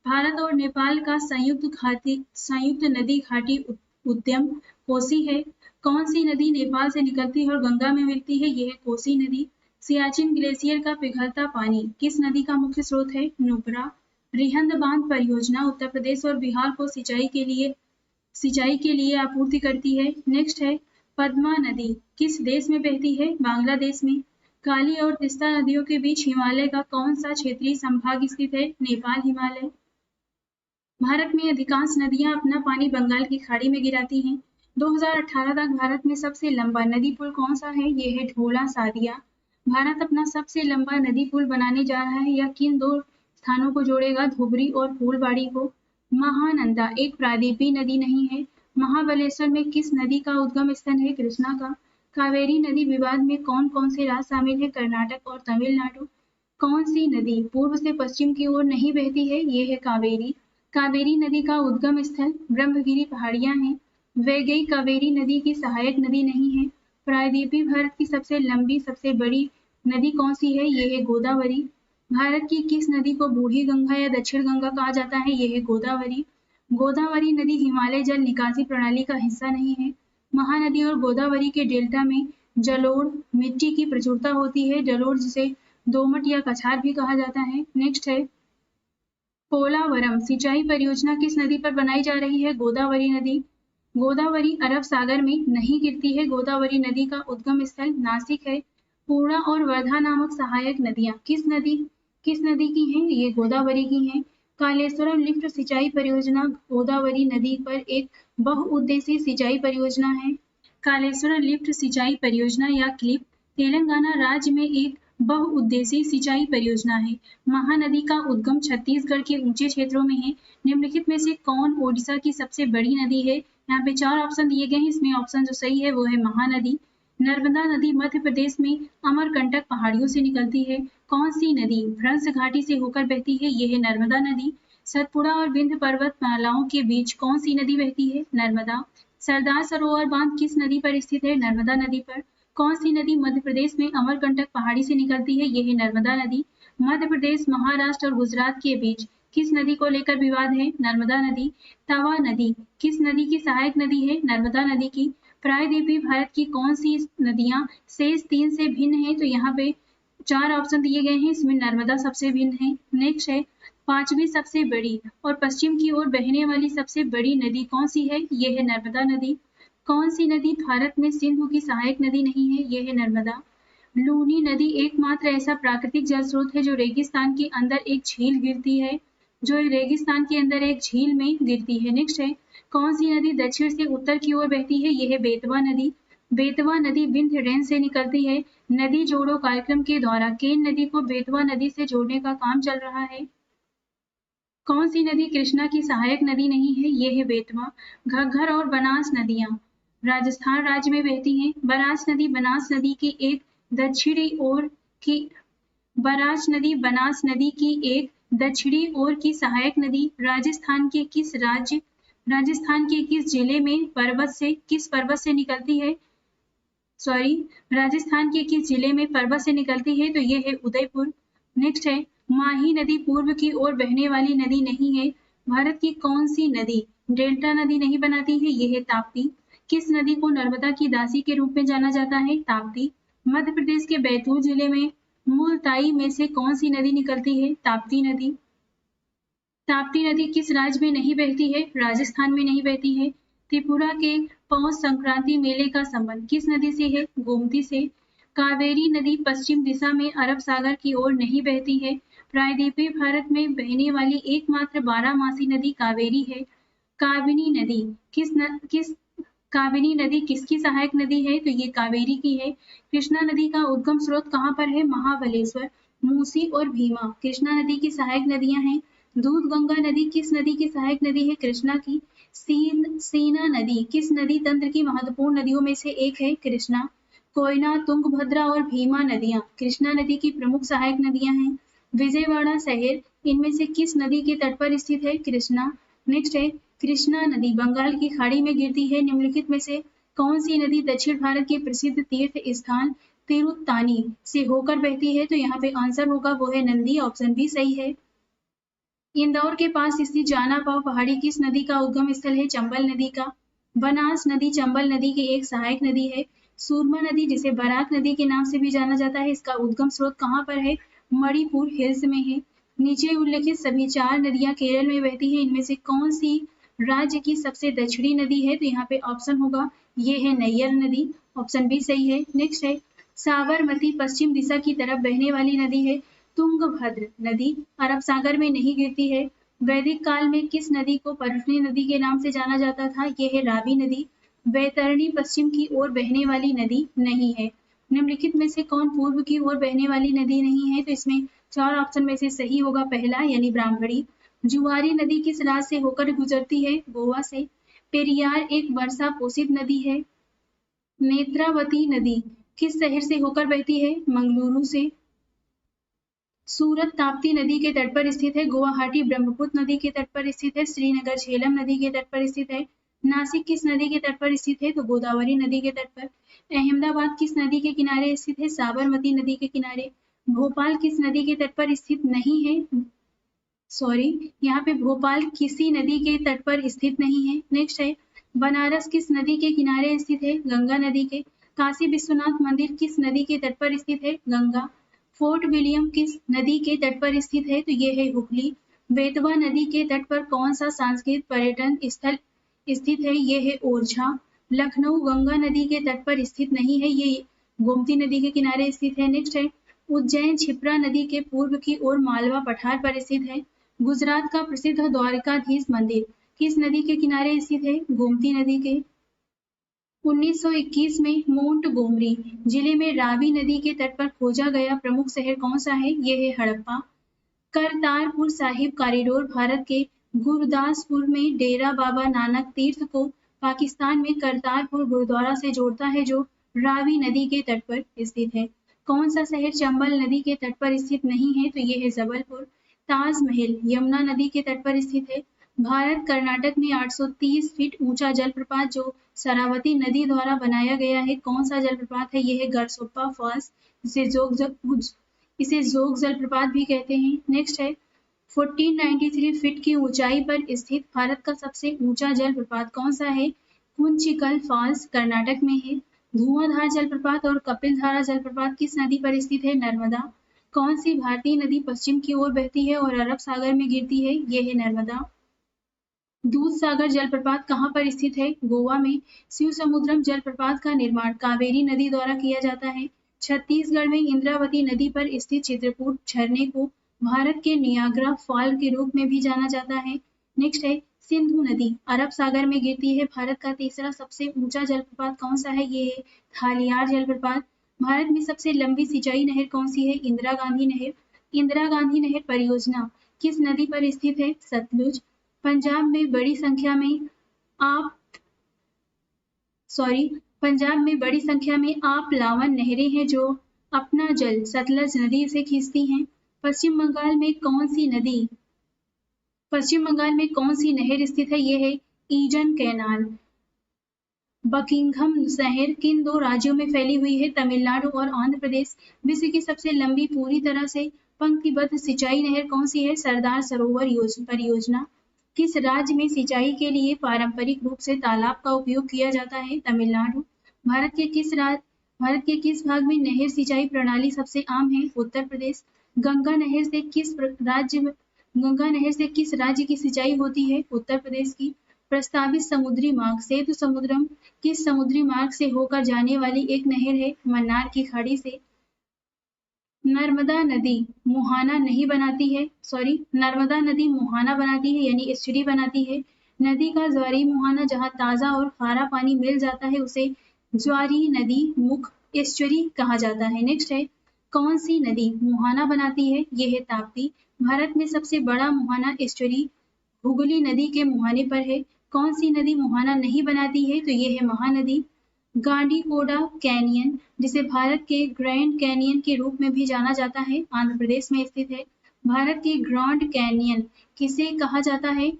Speaker 1: भारत और नेपाल का संयुक्त नदी घाटी उद्यम कोसी है। कौन सी नदी नेपाल से निकलती है और गंगा में मिलती है? यह है कोसी नदी। सियाचिन ग्लेशियर का पिघलता पानी किस नदी का मुख्य स्रोत है? नुब्रा। रिहंद बांध परियोजना उत्तर प्रदेश और बिहार को सिंचाई के लिए आपूर्ति करती है। नेक्स्ट है पद्मा नदी किस देश में बहती है? बांग्लादेश में। काली और तिस्ता नदियों के बीच हिमालय का कौन सा क्षेत्रीय संभाग स्थित है? नेपाल हिमालय। भारत में अधिकांश नदियां अपना पानी बंगाल की खाड़ी में गिराती हैं। 2018 तक भारत में सबसे लंबा नदी पुल कौन सा है? यह है ढोला सादिया। भारत अपना सबसे लंबा नदी पुल बनाने जा रहा है। यह किन 2 स्थानों को जोड़ेगा? धुबरी और फूलबाड़ी को। महानंदा एक प्रायद्वीपीय नदी नहीं है। महाबलेश्वर में किस नदी का उद्गम स्थल है? कृष्णा का। कावेरी नदी विवाद में कौन कौन से राज्य शामिल है? कर्नाटक और तमिलनाडु। कौन सी नदी पूर्व से पश्चिम की ओर नहीं बहती है? ये है कावेरी। कावेरी नदी का उद्गम स्थल ब्रह्मगिरी पहाड़ियां हैं। वैगई कावेरी नदी की सहायक नदी नहीं है। प्रायद्वीपीय भारत की सबसे लंबी सबसे बड़ी नदी कौन सी है? ये है गोदावरी। भारत की किस नदी को बूढ़ी गंगा या दक्षिण गंगा कहा जाता है? ये है गोदावरी। गोदावरी नदी हिमालय जल निकासी प्रणाली का हिस्सा नहीं है। महानदी और गोदावरी के डेल्टा में जलोढ़ मिट्टी की प्रचुरता होती है। जलोढ़ जिसे दोमट या कछार भी कहा जाता है। नेक्स्ट है पोलावरम सिंचाई परियोजना किस नदी पर बनाई जा रही है? गोदावरी नदी। गोदावरी अरब सागर में नहीं गिरती है। गोदावरी नदी का उद्गम स्थल नासिक है। पूर्णा और वर्धा नामक सहायक नदियां किस नदी की हैं? ये गोदावरी की हैं। कालेश्वरम लिफ्ट सिंचाई परियोजना गोदावरी नदी पर एक बहुउद्देशीय सिंचाई परियोजना है। कालेश्वरम लिफ्ट सिंचाई परियोजना या क्लिप तेलंगाना राज्य में एक बहुउद्देशीय सिंचाई परियोजना है। महानदी का उद्गम छत्तीसगढ़ के ऊंचे क्षेत्रों में है। निम्नलिखित में से कौन ओडिशा की सबसे बड़ी नदी है? यहाँ पे 4 ऑप्शन दिए गए हैं। इसमें ऑप्शन जो सही है वो है महानदी। नर्मदा नदी मध्य प्रदेश में अमरकंटक पहाड़ियों से निकलती है। कौन सी नदी भ्रंश घाटी से होकर बहती है? ये है नर्मदा नदी। सतपुड़ा और विंध्य पर्वत मालाओं के बीच कौन सी नदी बहती है? नर्मदा। सरदार सरोवर बांध किस नदी पर स्थित है? नर्मदा नदी पर। कौन सी नदी मध्य प्रदेश में अमरकंटक पहाड़ी से निकलती है? ये है नर्मदा नदी। मध्य प्रदेश, महाराष्ट्र और गुजरात के बीच किस नदी को लेकर विवाद है? नर्मदा नदी। तवा नदी किस नदी की सहायक नदी है? नर्मदा नदी की। प्रायद्वीपीय भारत की कौन सी नदियां शेष 3 से भिन्न है? तो यहाँ पे 4 ऑप्शन दिए गए हैं। इसमें नर्मदा सबसे भिन्न है। नेक्स्ट है 5वीं सबसे बड़ी और पश्चिम की ओर बहने वाली सबसे बड़ी नदी कौन सी है? ये है नर्मदा नदी। कौन सी नदी भारत में सिंधु की सहायक नदी नहीं है? ये है नर्मदा। लूनी नदी एकमात्र ऐसा प्राकृतिक जल स्रोत है जो रेगिस्तान के अंदर एक झील गिरती है। गिरती है। नेक्स्ट है कौन सी नदी दक्षिण से उत्तर की ओर बहती है? यह है बेतवा नदी। बेतवा नदी विंध्य रेंज से निकलती है। नदी जोड़ो कार्यक्रम के द्वारा केन नदी को बेतवा नदी से जोड़ने का काम चल रहा है। कौन सी नदी कृष्णा की सहायक नदी नहीं है? ये है बेतवा। घग्गर और बनास नदियां राजस्थान राज्य में बहती हैं। बनास नदी बनास नदी की एक दक्षिणी ओर की सहायक नदी राजस्थान के किस जिले में किस पर्वत से निकलती है? राजस्थान के किस जिले में पर्वत से निकलती है? तो ये है उदयपुर। नेक्स्ट है माही नदी पूर्व की ओर बहने वाली नदी नहीं है। भारत की कौन सी नदी डेल्टा नदी नहीं बनाती है? यह है ताप्ती। किस नदी को नर्मदा की दासी के रूप में जाना जाता है? ताप्ती। मध्य प्रदेश के बैतूल जिले में मुलताई में से कौन सी नदी निकलती है? ताप्ती नदी। ताप्ती नदी किस राज्य में नहीं बहती है? राजस्थान में नहीं बहती है। त्रिपुरा के पौष संक्रांति मेले का संबंध किस नदी से है? गोमती से। कावेरी नदी पश्चिम दिशा में अरब सागर की ओर नहीं बहती है। प्रायद्वीपीय भारत में बहने वाली एकमात्र बारहमासी नदी कावेरी है। काबिनी नदी किसकी सहायक नदी है? तो ये कावेरी की है। कृष्णा नदी का उद्गम स्रोत कहाँ पर है? महाबलेश्वर। मूसी और भीमा कृष्णा नदी की सहायक नदियां हैं। दूध गंगा नदी किस नदी की सहायक नदी है? कृष्णा की। सीना नदी किस नदी तंत्र की महत्वपूर्ण नदियों में से एक है? कृष्णा। कोयना, तुंगभद्रा और भीमा नदियां कृष्णा नदी की प्रमुख सहायक नदियां हैं। विजयवाड़ा शहर इनमें से किस नदी के तट पर स्थित है? कृष्णा। नेक्स्ट है कृष्णा नदी बंगाल की खाड़ी में गिरती है। निम्नलिखित में से कौन सी नदी दक्षिण भारत के प्रसिद्ध तीर्थ स्थान तिरुत्तानी से होकर बहती है? तो यहाँ पे आंसर होगा वो है नंदी। ऑप्शन बी सही है। इंदौर के पास स्थित जाना पाव पहाड़ी किस नदी का उद्गम स्थल है? चंबल नदी का। बनास नदी चंबल नदी की एक सहायक नदी है। सूरमा नदी जिसे बराक नदी के नाम से भी जाना जाता है, इसका उद्गम स्रोत कहाँ पर है? मणिपुर हिल्स में है। नीचे उल्लेखित सभी 4 नदियां केरल में बहती हैं। इनमें से कौन सी राज्य की सबसे दक्षिणी नदी है? तो यहाँ पे ऑप्शन होगा ये है नैयर नदी। ऑप्शन बी सही है। नेक्स्ट है साबरमती पश्चिम दिशा की तरफ बहने वाली नदी है। तुंगभद्र नदी अरब सागर में नहीं गिरती है। वैदिक काल में किस नदी को परुष्णी नदी के नाम से जाना जाता था? यह है रावी नदी। वैतरणी पश्चिम की ओर बहने वाली नदी नहीं है। निम्नलिखित में से कौन पूर्व की ओर बहने वाली नदी नहीं है? तो इसमें 4 ऑप्शन में से सही होगा पहला यानी ब्राह्मणी। जुआरी नदी किस राज्य से होकर गुजरती है? गोवा से। पेरियार एक वर्षा पोषित नदी है। नेत्रावती नदी किस शहर से होकर बहती है? मंगलुरु से। सूरत ताप्ती नदी के तट पर स्थित है। गुवाहाटी ब्रह्मपुत्र नदी के तट पर स्थित है। श्रीनगर झेलम नदी के तट पर स्थित है। नासिक किस नदी के तट पर स्थित है? तो गोदावरी नदी के तट पर। अहमदाबाद किस नदी के किनारे स्थित है? साबरमती नदी के किनारे। भोपाल किस नदी के तट पर स्थित नहीं है? यहाँ पे भोपाल किसी नदी के तट पर स्थित नहीं है। नेक्स्ट है बनारस किस नदी के किनारे स्थित है? गंगा नदी के। काशी विश्वनाथ मंदिर किस नदी के तट पर स्थित है? गंगा। फोर्ट विलियम किस नदी के तट पर स्थित है? तो ये है हुगली। बेतवा नदी के तट पर कौन सा सांस्कृतिक पर्यटन स्थल स्थित है? ये है ओरछा। लखनऊ गंगा नदी के तट पर स्थित नहीं है, ये गोमती नदी के किनारे स्थित है। नेक्स्ट है उज्जैन क्षिप्रा नदी के पूर्व की ओर मालवा पठार पर स्थित है। गुजरात का प्रसिद्ध द्वारकाधीश मंदिर किस नदी के किनारे स्थित है? गोमती नदी के। 1921 में मोंटगोमरी जिले में रावी नदी के तट पर खोजा गया प्रमुख शहर कौन सा है? ये है हड़प्पा। करतारपुर साहिब कॉरिडोर भारत के गुरदासपुर में डेरा बाबा नानक तीर्थ को पाकिस्तान में करतारपुर गुरुद्वारा से जोड़ता है, जो रावी नदी के तट पर स्थित है। कौन सा शहर चंबल नदी के तट पर स्थित नहीं है? तो ये है जबलपुर। ताजमहल यमुना नदी के तट पर स्थित है। भारत कर्नाटक में 830 फीट ऊंचा जलप्रपात जो शरावती नदी द्वारा बनाया गया है, कौन सा जलप्रपात है? यह है गरसोप्पा फॉल्स, इसे जोग जलप्रपात भी कहते हैं। नेक्स्ट है 1493 फीट की ऊंचाई पर स्थित भारत का सबसे ऊंचा जलप्रपात कौन सा है? कुंचिकल फॉल्स कर्नाटक में है। धुआंधार जलप्रपात और कपिलधारा जलप्रपात किस नदी पर स्थित है? नर्मदा। कौन सी भारतीय नदी पश्चिम की ओर बहती है और अरब सागर में गिरती है? यह है नर्मदा। दूध सागर जलप्रपात कहाँ पर स्थित है? गोवा में। शिव समुद्रम जलप्रपात का निर्माण कावेरी नदी द्वारा किया जाता है। छत्तीसगढ़ में इंद्रावती नदी पर स्थित चित्रकूट झरने को भारत के नियाग्रा फॉल के रूप में भी जाना जाता है। नेक्स्ट है सिंधु नदी अरब सागर में गिरती है। भारत का तीसरा सबसे ऊंचा जलप्रपात कौन सा है? ये है थालियार जलप्रपात। भारत में सबसे लंबी सिंचाई नहर कौन सी है? इंदिरा गांधी नहर। इंदिरा गांधी नहर परियोजना किस नदी पर स्थित है? सतलुज। पंजाब में बड़ी संख्या में आप लावन नहरें हैं जो अपना जल सतलज नदी से खींचती हैं। पश्चिम बंगाल में कौन सी नहर स्थित है? ये है ईजन कैनाल। बकिंघम नहर किन दो राज्यों में फैली हुई है? तमिलनाडु और आंध्र प्रदेश। विश्व की सबसे लंबी पूरी तरह से पंक्तिबद्ध सिंचाई नहर कौन सी है? सरदार सरोवर परियोजना। किस राज्य में सिंचाई के लिए पारंपरिक रूप से तालाब का उपयोग किया जाता है? तमिलनाडु। भारत के किस भाग में नहर सिंचाई प्रणाली सबसे आम है? उत्तर प्रदेश। गंगा नहर से किस राज्य की सिंचाई होती है? उत्तर प्रदेश की। प्रस्तावित समुद्री मार्ग सेतु समुद्रम किस समुद्री मार्ग से होकर जाने वाली एक नहर है? मन्नार की खाड़ी से। नर्मदा नदी मुहाना बनाती है यानी एस्चुरी बनाती है। नदी का ज्वारी मुहाना जहाँ ताजा और खारा पानी मिल जाता है उसे ज्वारी नदी मुख एस्चुरी कहा जाता है। नेक्स्ट है कौन सी नदी मुहाना बनाती है? यह है ताप्ती। भारत में सबसे बड़ा मुहाना एस्चुरी हुगली नदी के मुहाने पर है। कौन सी नदी मुहाना नहीं बनाती है? तो यह है महानदी। गांडीकोडा कैनियन जिसे भारत के ग्रैंड कैनियन के रूप में भी जाना जाता है, आंध्र प्रदेश में स्थित है। भारत के ग्रैंड कैनियन किसे कहा जाता है?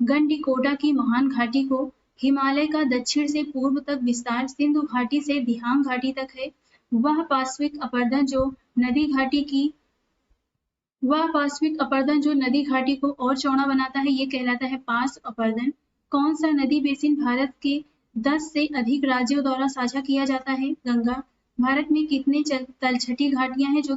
Speaker 1: गंडीकोडा की महान घाटी को। हिमालय का दक्षिण से पूर्व तक विस्तार सिंधु घाटी से दिहांग घाटी तक है। वह पार्श्विक अपरदन जो नदी घाटी को और चौड़ा बनाता है, ये कहलाता है पार्श्व अपरदन। कौन सा नदी बेसिन भारत के 10 से अधिक राज्यों द्वारा साझा किया जाता है? गंगा। भारत में कितने तलछटी घाटियां हैं जो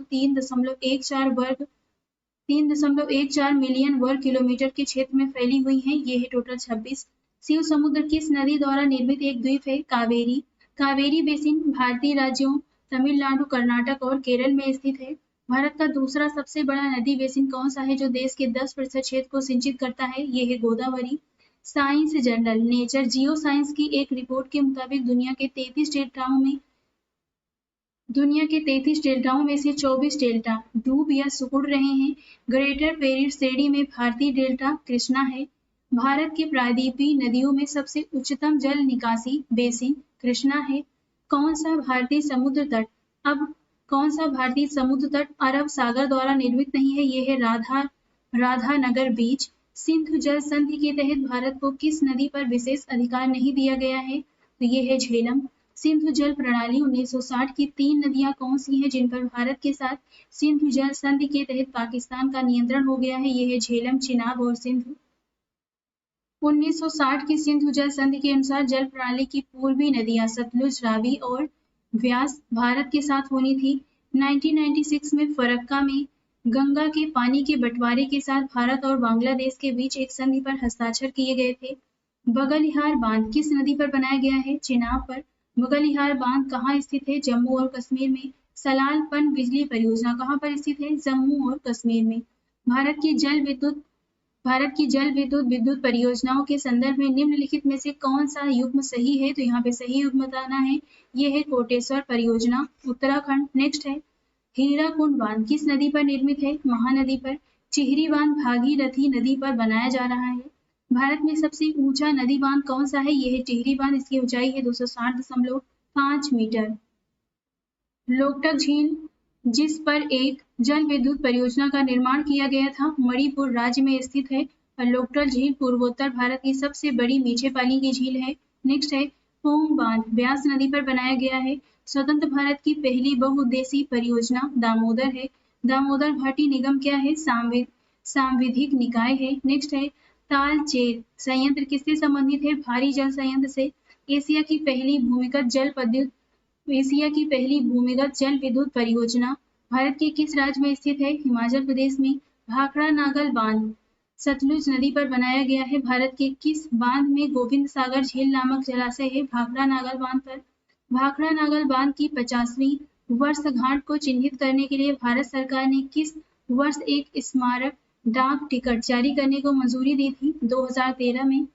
Speaker 1: 3.14 मिलियन वर्ग किलोमीटर के क्षेत्र में फैली हुई हैं? ये है टोटल 26। शिव समुद्र किस नदी द्वारा निर्मित एक द्वीप है? कावेरी। कावेरी बेसिन भारतीय राज्यों तमिलनाडु, कर्नाटक और केरल में स्थित है। भारत का दूसरा सबसे बड़ा नदी बेसिन कौन सा है जो देश के 10% क्षेत्र को सिंचित करता है? ये है Godavari. Science journal nature geo science की एक रिपोर्ट के मुताबिक दुनिया के 33 डेल्टाओं में से 24 डेल्टा डूब या सिकुड़ रहे हैं। ग्रेटर पेरिस श्रेणी में भारतीय डेल्टा कृष्णा है। भारत के प्रायद्वीपीय नदियों में सबसे उच्चतम जल निकासी बेसिन कृष्णा है। कौन सा भारतीय समुद्र तट अरब सागर द्वारा निर्मित नहीं है? यह है राधानगर बीच। सिंधु जल संधि के तहत भारत को किस नदी पर विशेष अधिकार नहीं दिया गया है? तो ये है झेलम। सिंधु जल प्रणाली 1960 की 3 नदियां कौन सी हैं जिन पर भारत के साथ सिंधु जल संधि के तहत पाकिस्तान का नियंत्रण हो गया है? ये है झेलम, चिनाब और सिंधु। 1960 की सिंधु जल संधि के अनुसार जल प्रणाली की पूर्वी नदियां सतलुज, रावी और व्यास भारत के साथ होनी थी। 1996 में फरक्का में गंगा के पानी के बंटवारे के साथ भारत और बांग्लादेश के बीच एक संधि पर हस्ताक्षर किए गए थे। बगलिहार बांध किस नदी पर बनाया गया है? चिनाब पर। बगलिहार बांध कहाँ स्थित है? जम्मू और कश्मीर में। सलाल पन बिजली परियोजना कहाँ पर स्थित है? जम्मू और कश्मीर में। भारत की जल विद्युत परियोजनाओं के संदर्भ में निम्नलिखित में से कौन सा युग्म सही है? तो यहाँ पे सही युग्म बताना है। ये है कोटेश्वर परियोजना, उत्तराखंड। नेक्स्ट है हीराकुंड बांध किस नदी पर निर्मित है? महानदी पर। चिहरी बांध भागीरथी नदी पर बनाया जा रहा है। भारत में सबसे ऊंचा नदी बांध कौन सा है? यह है टिहरी बांध। इसकी ऊंचाई है 260.5 मीटर। लोकटक झील जिस पर एक जल विद्युत परियोजना का निर्माण किया गया था, मणिपुर राज्य में स्थित है। और लोकटक झील पूर्वोत्तर भारत की सबसे बड़ी मीठे पानी की झील है। नेक्स्ट है पोंग बांध ब्यास नदी पर बनाया गया है। स्वतंत्र भारत की पहली बहुउद्देशीय परियोजना दामोदर है। दामोदर घाटी निगम क्या है? सांविधिक निकाय है। नेक्स्ट है तालचेर संयंत्र किससे संबंधित है? भारी जल संयंत्र से। एशिया की पहली भूमिगत जल विद्युत परियोजना भारत के किस राज्य में स्थित है? हिमाचल प्रदेश में। भाखड़ा नागल बांध सतलुज नदी पर बनाया गया है। भारत के किस बांध में गोविंद सागर झील नामक जलाशय है? भाखड़ा नागल बांध पर। भाखड़ा नागल बांध की 50वीं वर्षगांठ को चिन्हित करने के लिए भारत सरकार ने किस वर्ष एक स्मारक डाक टिकट जारी करने को मंजूरी दी थी? 2013 में।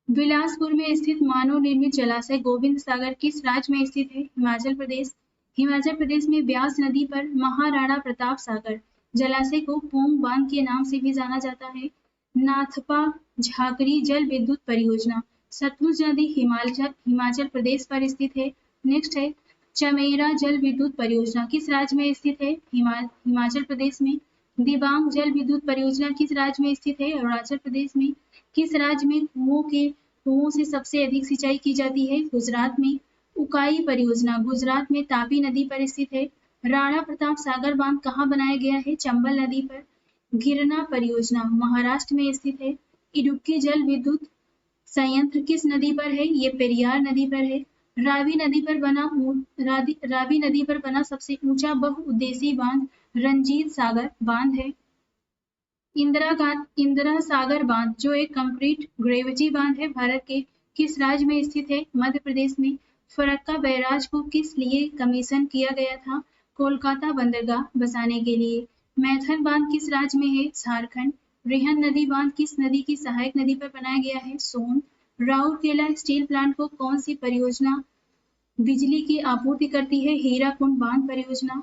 Speaker 1: बिलासपुर में स्थित मानव निर्मित जलाशय गोविंद सागर किस राज्य में स्थित है? हिमाचल प्रदेश। हिमाचल प्रदेश में ब्यास नदी पर महाराणा प्रताप सागर जलाशय को पोंग बांध के नाम से भी जाना जाता है। नाथपा झाकरी जल विद्युत परियोजना सतलुज नदी हिमाचल प्रदेश पर स्थित है। नेक्स्ट है चमेरा जल विद्युत परियोजना किस राज्य में स्थित है? हिमाचल प्रदेश में। दिबांग जल विद्युत परियोजना किस राज्य में स्थित है? अरुणाचल प्रदेश में। किस राज्य में कुओं से सबसे अधिक सिंचाई की जाती है? गुजरात में। उकाई परियोजना गुजरात में तापी नदी पर स्थित है। राणा प्रताप सागर बांध कहाँ बनाया गया है? चंबल नदी पर। गिरना परियोजना महाराष्ट्र में स्थित है। इडुक्की जल विद्युत संयंत्र किस नदी पर है? ये पेरियार नदी पर है। रावी नदी पर बना सबसे ऊंचा बहुउद्देशीय बांध रंजीत सागर बांध है। इंदिरा सागर बांध जो एक कंक्रीट ग्रेविटी बांध है भारत के किस राज्य में स्थित है? मध्य प्रदेश में। फरक्का बैराज को किस लिए कमीशन किया गया था? कोलकाता बंदरगाह बसाने के लिए। मैथन बांध किस राज्य में है? झारखंड। रिहन नदी बांध किस नदी की सहायक नदी पर बनाया गया है? सोन। राउरकेला स्टील प्लांट को कौन सी परियोजना बिजली की आपूर्ति करती है? हीराकुंड बांध परियोजना।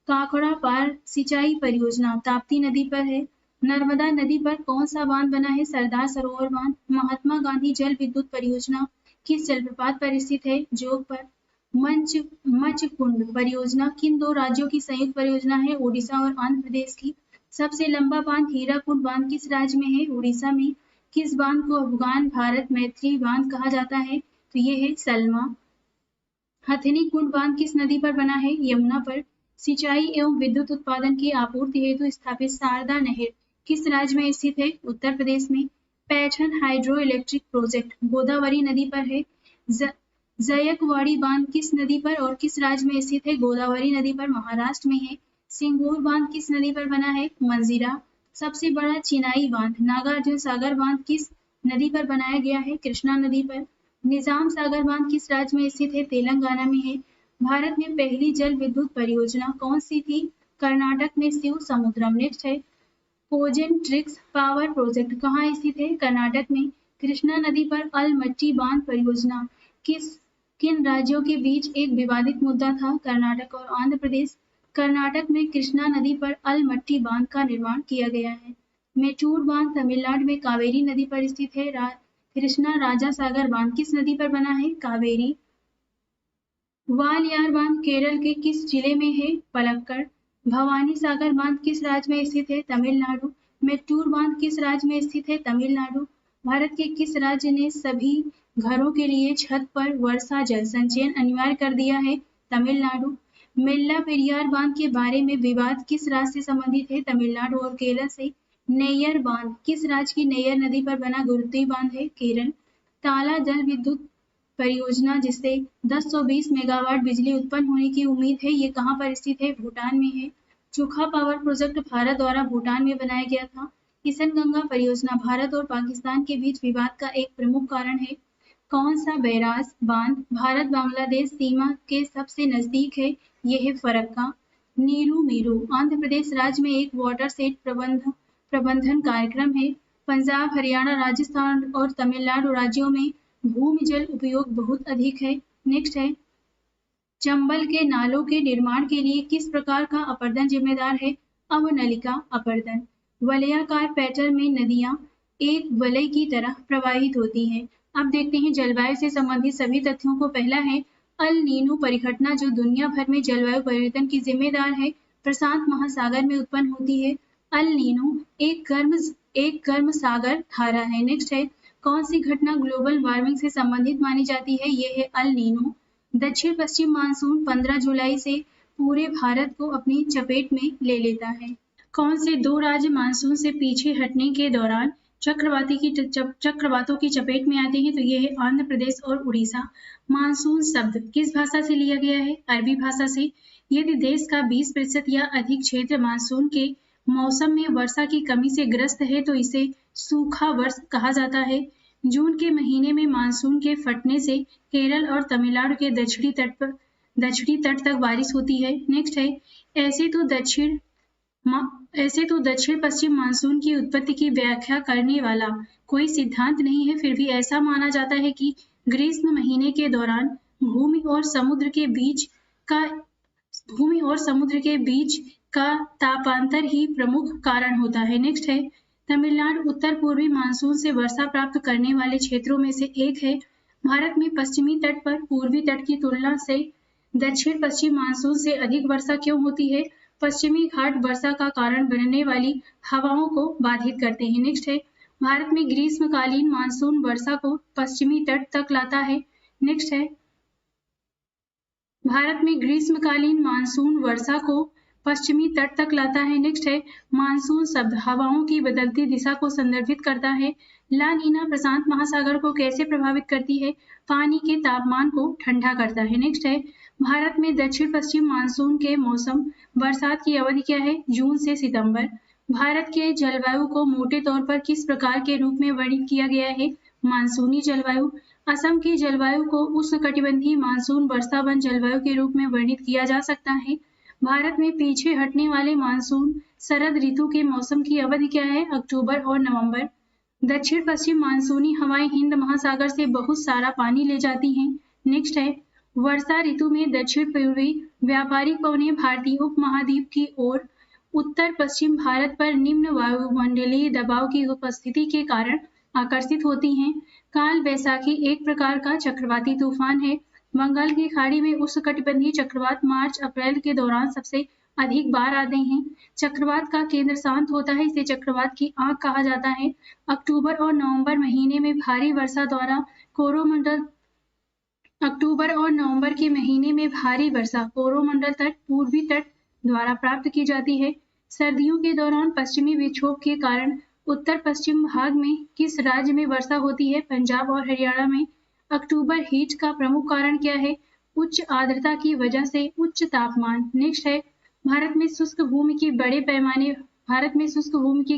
Speaker 1: काकड़ा पार सिंचाई परियोजना ताप्ती नदी पर है। नर्मदा नदी पर कौन सा बांध बना है? सरदार सरोवर बांध। महात्मा गांधी जल विद्युत परियोजना किस जलप्रपात पर स्थित है? जोग पर। मचकुंड परियोजना किन दो राज्यों की संयुक्त परियोजना है? ओडिशा और आंध्र प्रदेश की। सबसे लंबा बांध हीराकुंड बांध किस राज्य में है? उड़ीसा में। किस बांध को अफगान भारत मैत्री बांध कहा जाता है? तो ये है सलमा। हथिनी कुंड बांध किस नदी पर बना है? यमुना पर। सिंचाई एवं विद्युत उत्पादन की आपूर्ति हेतु स्थापित शारदा नहर किस राज्य में स्थित है? उत्तर प्रदेश में। Paithan hydro electric project Godavari नदी पर है। जयकवाड़ी बांध किस नदी पर और किस राज्य में स्थित है? गोदावरी नदी पर, महाराष्ट्र में है। सिंगूर बांध किस नदी पर बना है? मंजीरा। सबसे बड़ा चिनाई बांध नागार्जुन सागर बांध किस नदी पर बनाया गया है? कृष्णा नदी पर। निजाम सागर बांध किस राज्य में स्थित है? तेलंगाना में है। भारत में पहली जल विद्युत परियोजना कौन सी थी? कर्नाटक में शिव समुद्रम। नेक्स्ट है कोजेंट्रिक्स पावर प्रोजेक्ट कहाँ स्थित है? कर्नाटक में। कृष्णा नदी पर अलमट्टी बांध परियोजना किन राज्यों के बीच एक विवादित मुद्दा था? कर्नाटक और आंध्र प्रदेश। कर्नाटक में कृष्णा नदी पर अलमट्टी बांध का निर्माण किया गया है। मेचूर बांध तमिलनाडु में कावेरी नदी पर स्थित है। कृष्णा राजा सागर बांध किस नदी पर बना है? कावेरी। वालियार बांध केरल के किस जिले में है? पलक्कड़। भवानी सागर बांध किस राज्य में स्थित है? तमिलनाडु। मेट्टूर बांध किस राज्य में स्थित है? तमिलनाडु। भारत के किस राज्य ने सभी घरों के लिए छत पर वर्षा जल संचयन अनिवार्य कर दिया है? तमिलनाडु। मेल्ला पेरियार बांध के बारे में विवाद किस राज्य से संबंधित है? तमिलनाडु और केरल से। नेयर बांध किस राज्य की नेयर नदी पर बना गुरुत्वीय बांध है? केरल। ताला जल विद्युत परियोजना जिससे 1020 मेगावाट बिजली उत्पन्न होने की उम्मीद है, ये कहाँ पर स्थित है? भूटान में है। चोखा पावर प्रोजेक्ट भारत द्वारा भूटान में बनाया गया था। किशन गंगा परियोजना भारत और पाकिस्तान के बीच विवाद का एक प्रमुख कारण है। कौन सा बैराज बांध भारत बांग्लादेश सीमा के सबसे नजदीक है? ये है फरक्का। नीरू मीरू आंध्र प्रदेश राज्य में एक वाटर सेट प्रबंधन कार्यक्रम है। पंजाब, हरियाणा, राजस्थान और तमिलनाडु राज्यों में भूमि जल उपयोग बहुत अधिक है। नेक्स्ट है, चंबल के नालों के निर्माण के लिए किस प्रकार का अपर्दन जिम्मेदार है? अवनलिका अपर्दन। वलयाकार पैटर्न में नदियां एक वलय की तरह प्रवाहित होती हैं। अब देखते हैं जलवायु से संबंधित सभी तथ्यों को। पहला है अल नीनो परिघटना जो दुनिया भर में जलवायु परिवर्तन की जिम्मेदार है, प्रशांत महासागर में उत्पन्न होती है। अल नीनो एक गर्म सागर धारा है। नेक्स्ट है, कौन सी घटना ग्लोबल वार्मिंग से संबंधित मानी जाती है? ये है अल नीनो। दक्षिण पश्चिम मानसून 15 जुलाई से पूरे भारत को अपनी चपेट में ले लेता है। कौन से दो राज्य मानसून से पीछे हटने के दौरान चक्रवातों की चपेट में आते हैं? तो ये है आंध्र प्रदेश और उड़ीसा। मानसून शब्द किस भाषा से लिया गया है? अरबी भाषा से। यदि देश का 20% या अधिक क्षेत्र मानसून के मौसम में वर्षा की कमी से ग्रस्त है तो इसे सूखा वर्ष कहा जाता है। जून के महीने में मानसून के फटने से केरल और तमिलनाडु के दक्षिणी तट तक बारिश होती है। नेक्स्ट है, ऐसे तो दक्षिण पश्चिम मानसून की उत्पत्ति की व्याख्या करने वाला कोई सिद्धांत नहीं है, फिर भी ऐसा माना जाता है कि ग्रीष्म महीने के दौरान भूमि और समुद्र के बीच का तापांतर ही प्रमुख कारण होता है। नेक्स्ट है, तमिलनाडु उत्तर पूर्वी मानसून से वर्षा प्राप्त करने वाले क्षेत्रों में से एक है। भारत में पश्चिमी तट पर पूर्वी तट की तुलना से दक्षिण पश्चिम मानसून से अधिक वर्षा क्यों होती है? पश्चिमी घाट वर्षा का कारण बनने वाली हवाओं को बाधित करते हैं। नेक्स्ट है, भारत में ग्रीष्मकालीन मानसून वर्षा को पश्चिमी तट तक लाता है। नेक्स्ट है, भारत में ग्रीष्मकालीन मानसून वर्षा को पश्चिमी तट तक लाता है। नेक्स्ट है, मानसून शब्द हवाओं की बदलती दिशा को संदर्भित करता है। ला नीना प्रशांत महासागर को कैसे प्रभावित करती है? पानी के तापमान को ठंडा करता है। नेक्स्ट है, भारत में दक्षिण पश्चिम मानसून के मौसम बरसात की अवधि क्या है? जून से सितंबर। भारत के जलवायु को मोटे तौर पर किस प्रकार के रूप में वर्णित किया गया है? मानसूनी जलवायु। असम की जलवायु को उष्णकटिबंधीय मानसून वर्षावन जलवायु के रूप में वर्णित किया जा सकता है। भारत में पीछे हटने वाले मानसून शरद ऋतु के मौसम की अवधि क्या है? अक्टूबर और नवंबर। दक्षिण पश्चिम मानसूनी हवाएं हिंद महासागर से बहुत सारा पानी ले जाती हैं। नेक्स्ट है, वर्षा ऋतु में दक्षिण पूर्वी व्यापारिक पवनें भारतीय उपमहाद्वीप की ओर उत्तर पश्चिम भारत पर निम्न वायुमंडलीय दबाव की उपस्थिति के कारण आकर्षित होती हैं। काल बैसाखी एक प्रकार का चक्रवाती तूफान है। बंगाल की खाड़ी में उष्णकटिबंधीय चक्रवात मार्च अप्रैल के दौरान सबसे अधिक बार आते हैं। चक्रवात का केंद्र शांत होता है, इसे चक्रवात की आंख कहा जाता है। अक्टूबर और नवंबर महीने में भारी वर्षा द्वारा अक्टूबर और नवंबर के महीने में भारी वर्षा कोरोमंडल तट पूर्वी तट द्वारा प्राप्त की जाती है। सर्दियों के दौरान पश्चिमी विक्षोभ के कारण उत्तर पश्चिम भाग में किस राज्य में वर्षा होती है? पंजाब और हरियाणा में। अक्टूबर हीट का प्रमुख कारण क्या है? उच्च आर्द्रता की वजह से उच्च तापमान। नेक्स्ट है, भारत में शुष्क भूमि की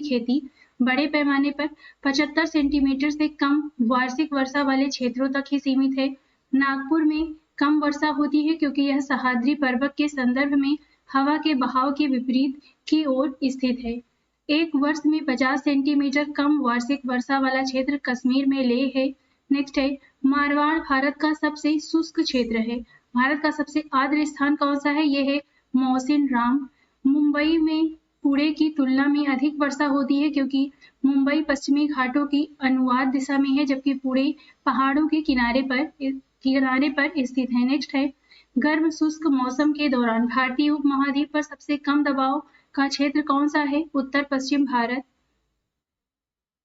Speaker 1: खेती बड़े पैमाने पर 75 सेंटीमीटर से कम वार्षिक वर्षा वाले क्षेत्रों तक ही सीमित है। नागपुर में कम वर्षा होती है क्योंकि यह सह्याद्री पर्वत के संदर्भ में हवा के बहाव के विपरीत की ओर स्थित है। एक वर्ष में 50 सेंटीमीटर कम वार्षिक वर्षा वाला क्षेत्र कश्मीर में लेह है। नेक्स्ट है, मारवाड़ भारत का सबसे शुष्क क्षेत्र है। भारत का सबसे आर्द्र स्थान कौन सा है? यह है मौसिन राम। मुंबई में पुणे की तुलना में अधिक वर्षा होती है क्योंकि मुंबई पश्चिमी घाटों की अनुवाद दिशा में है, जबकि पुणे पहाड़ों के किनारे पर स्थित है। नेक्स्ट है, गर्म शुष्क मौसम के दौरान भारतीय उपमहाद्वीप पर सबसे कम दबाव का क्षेत्र कौन सा है? उत्तर पश्चिम भारत।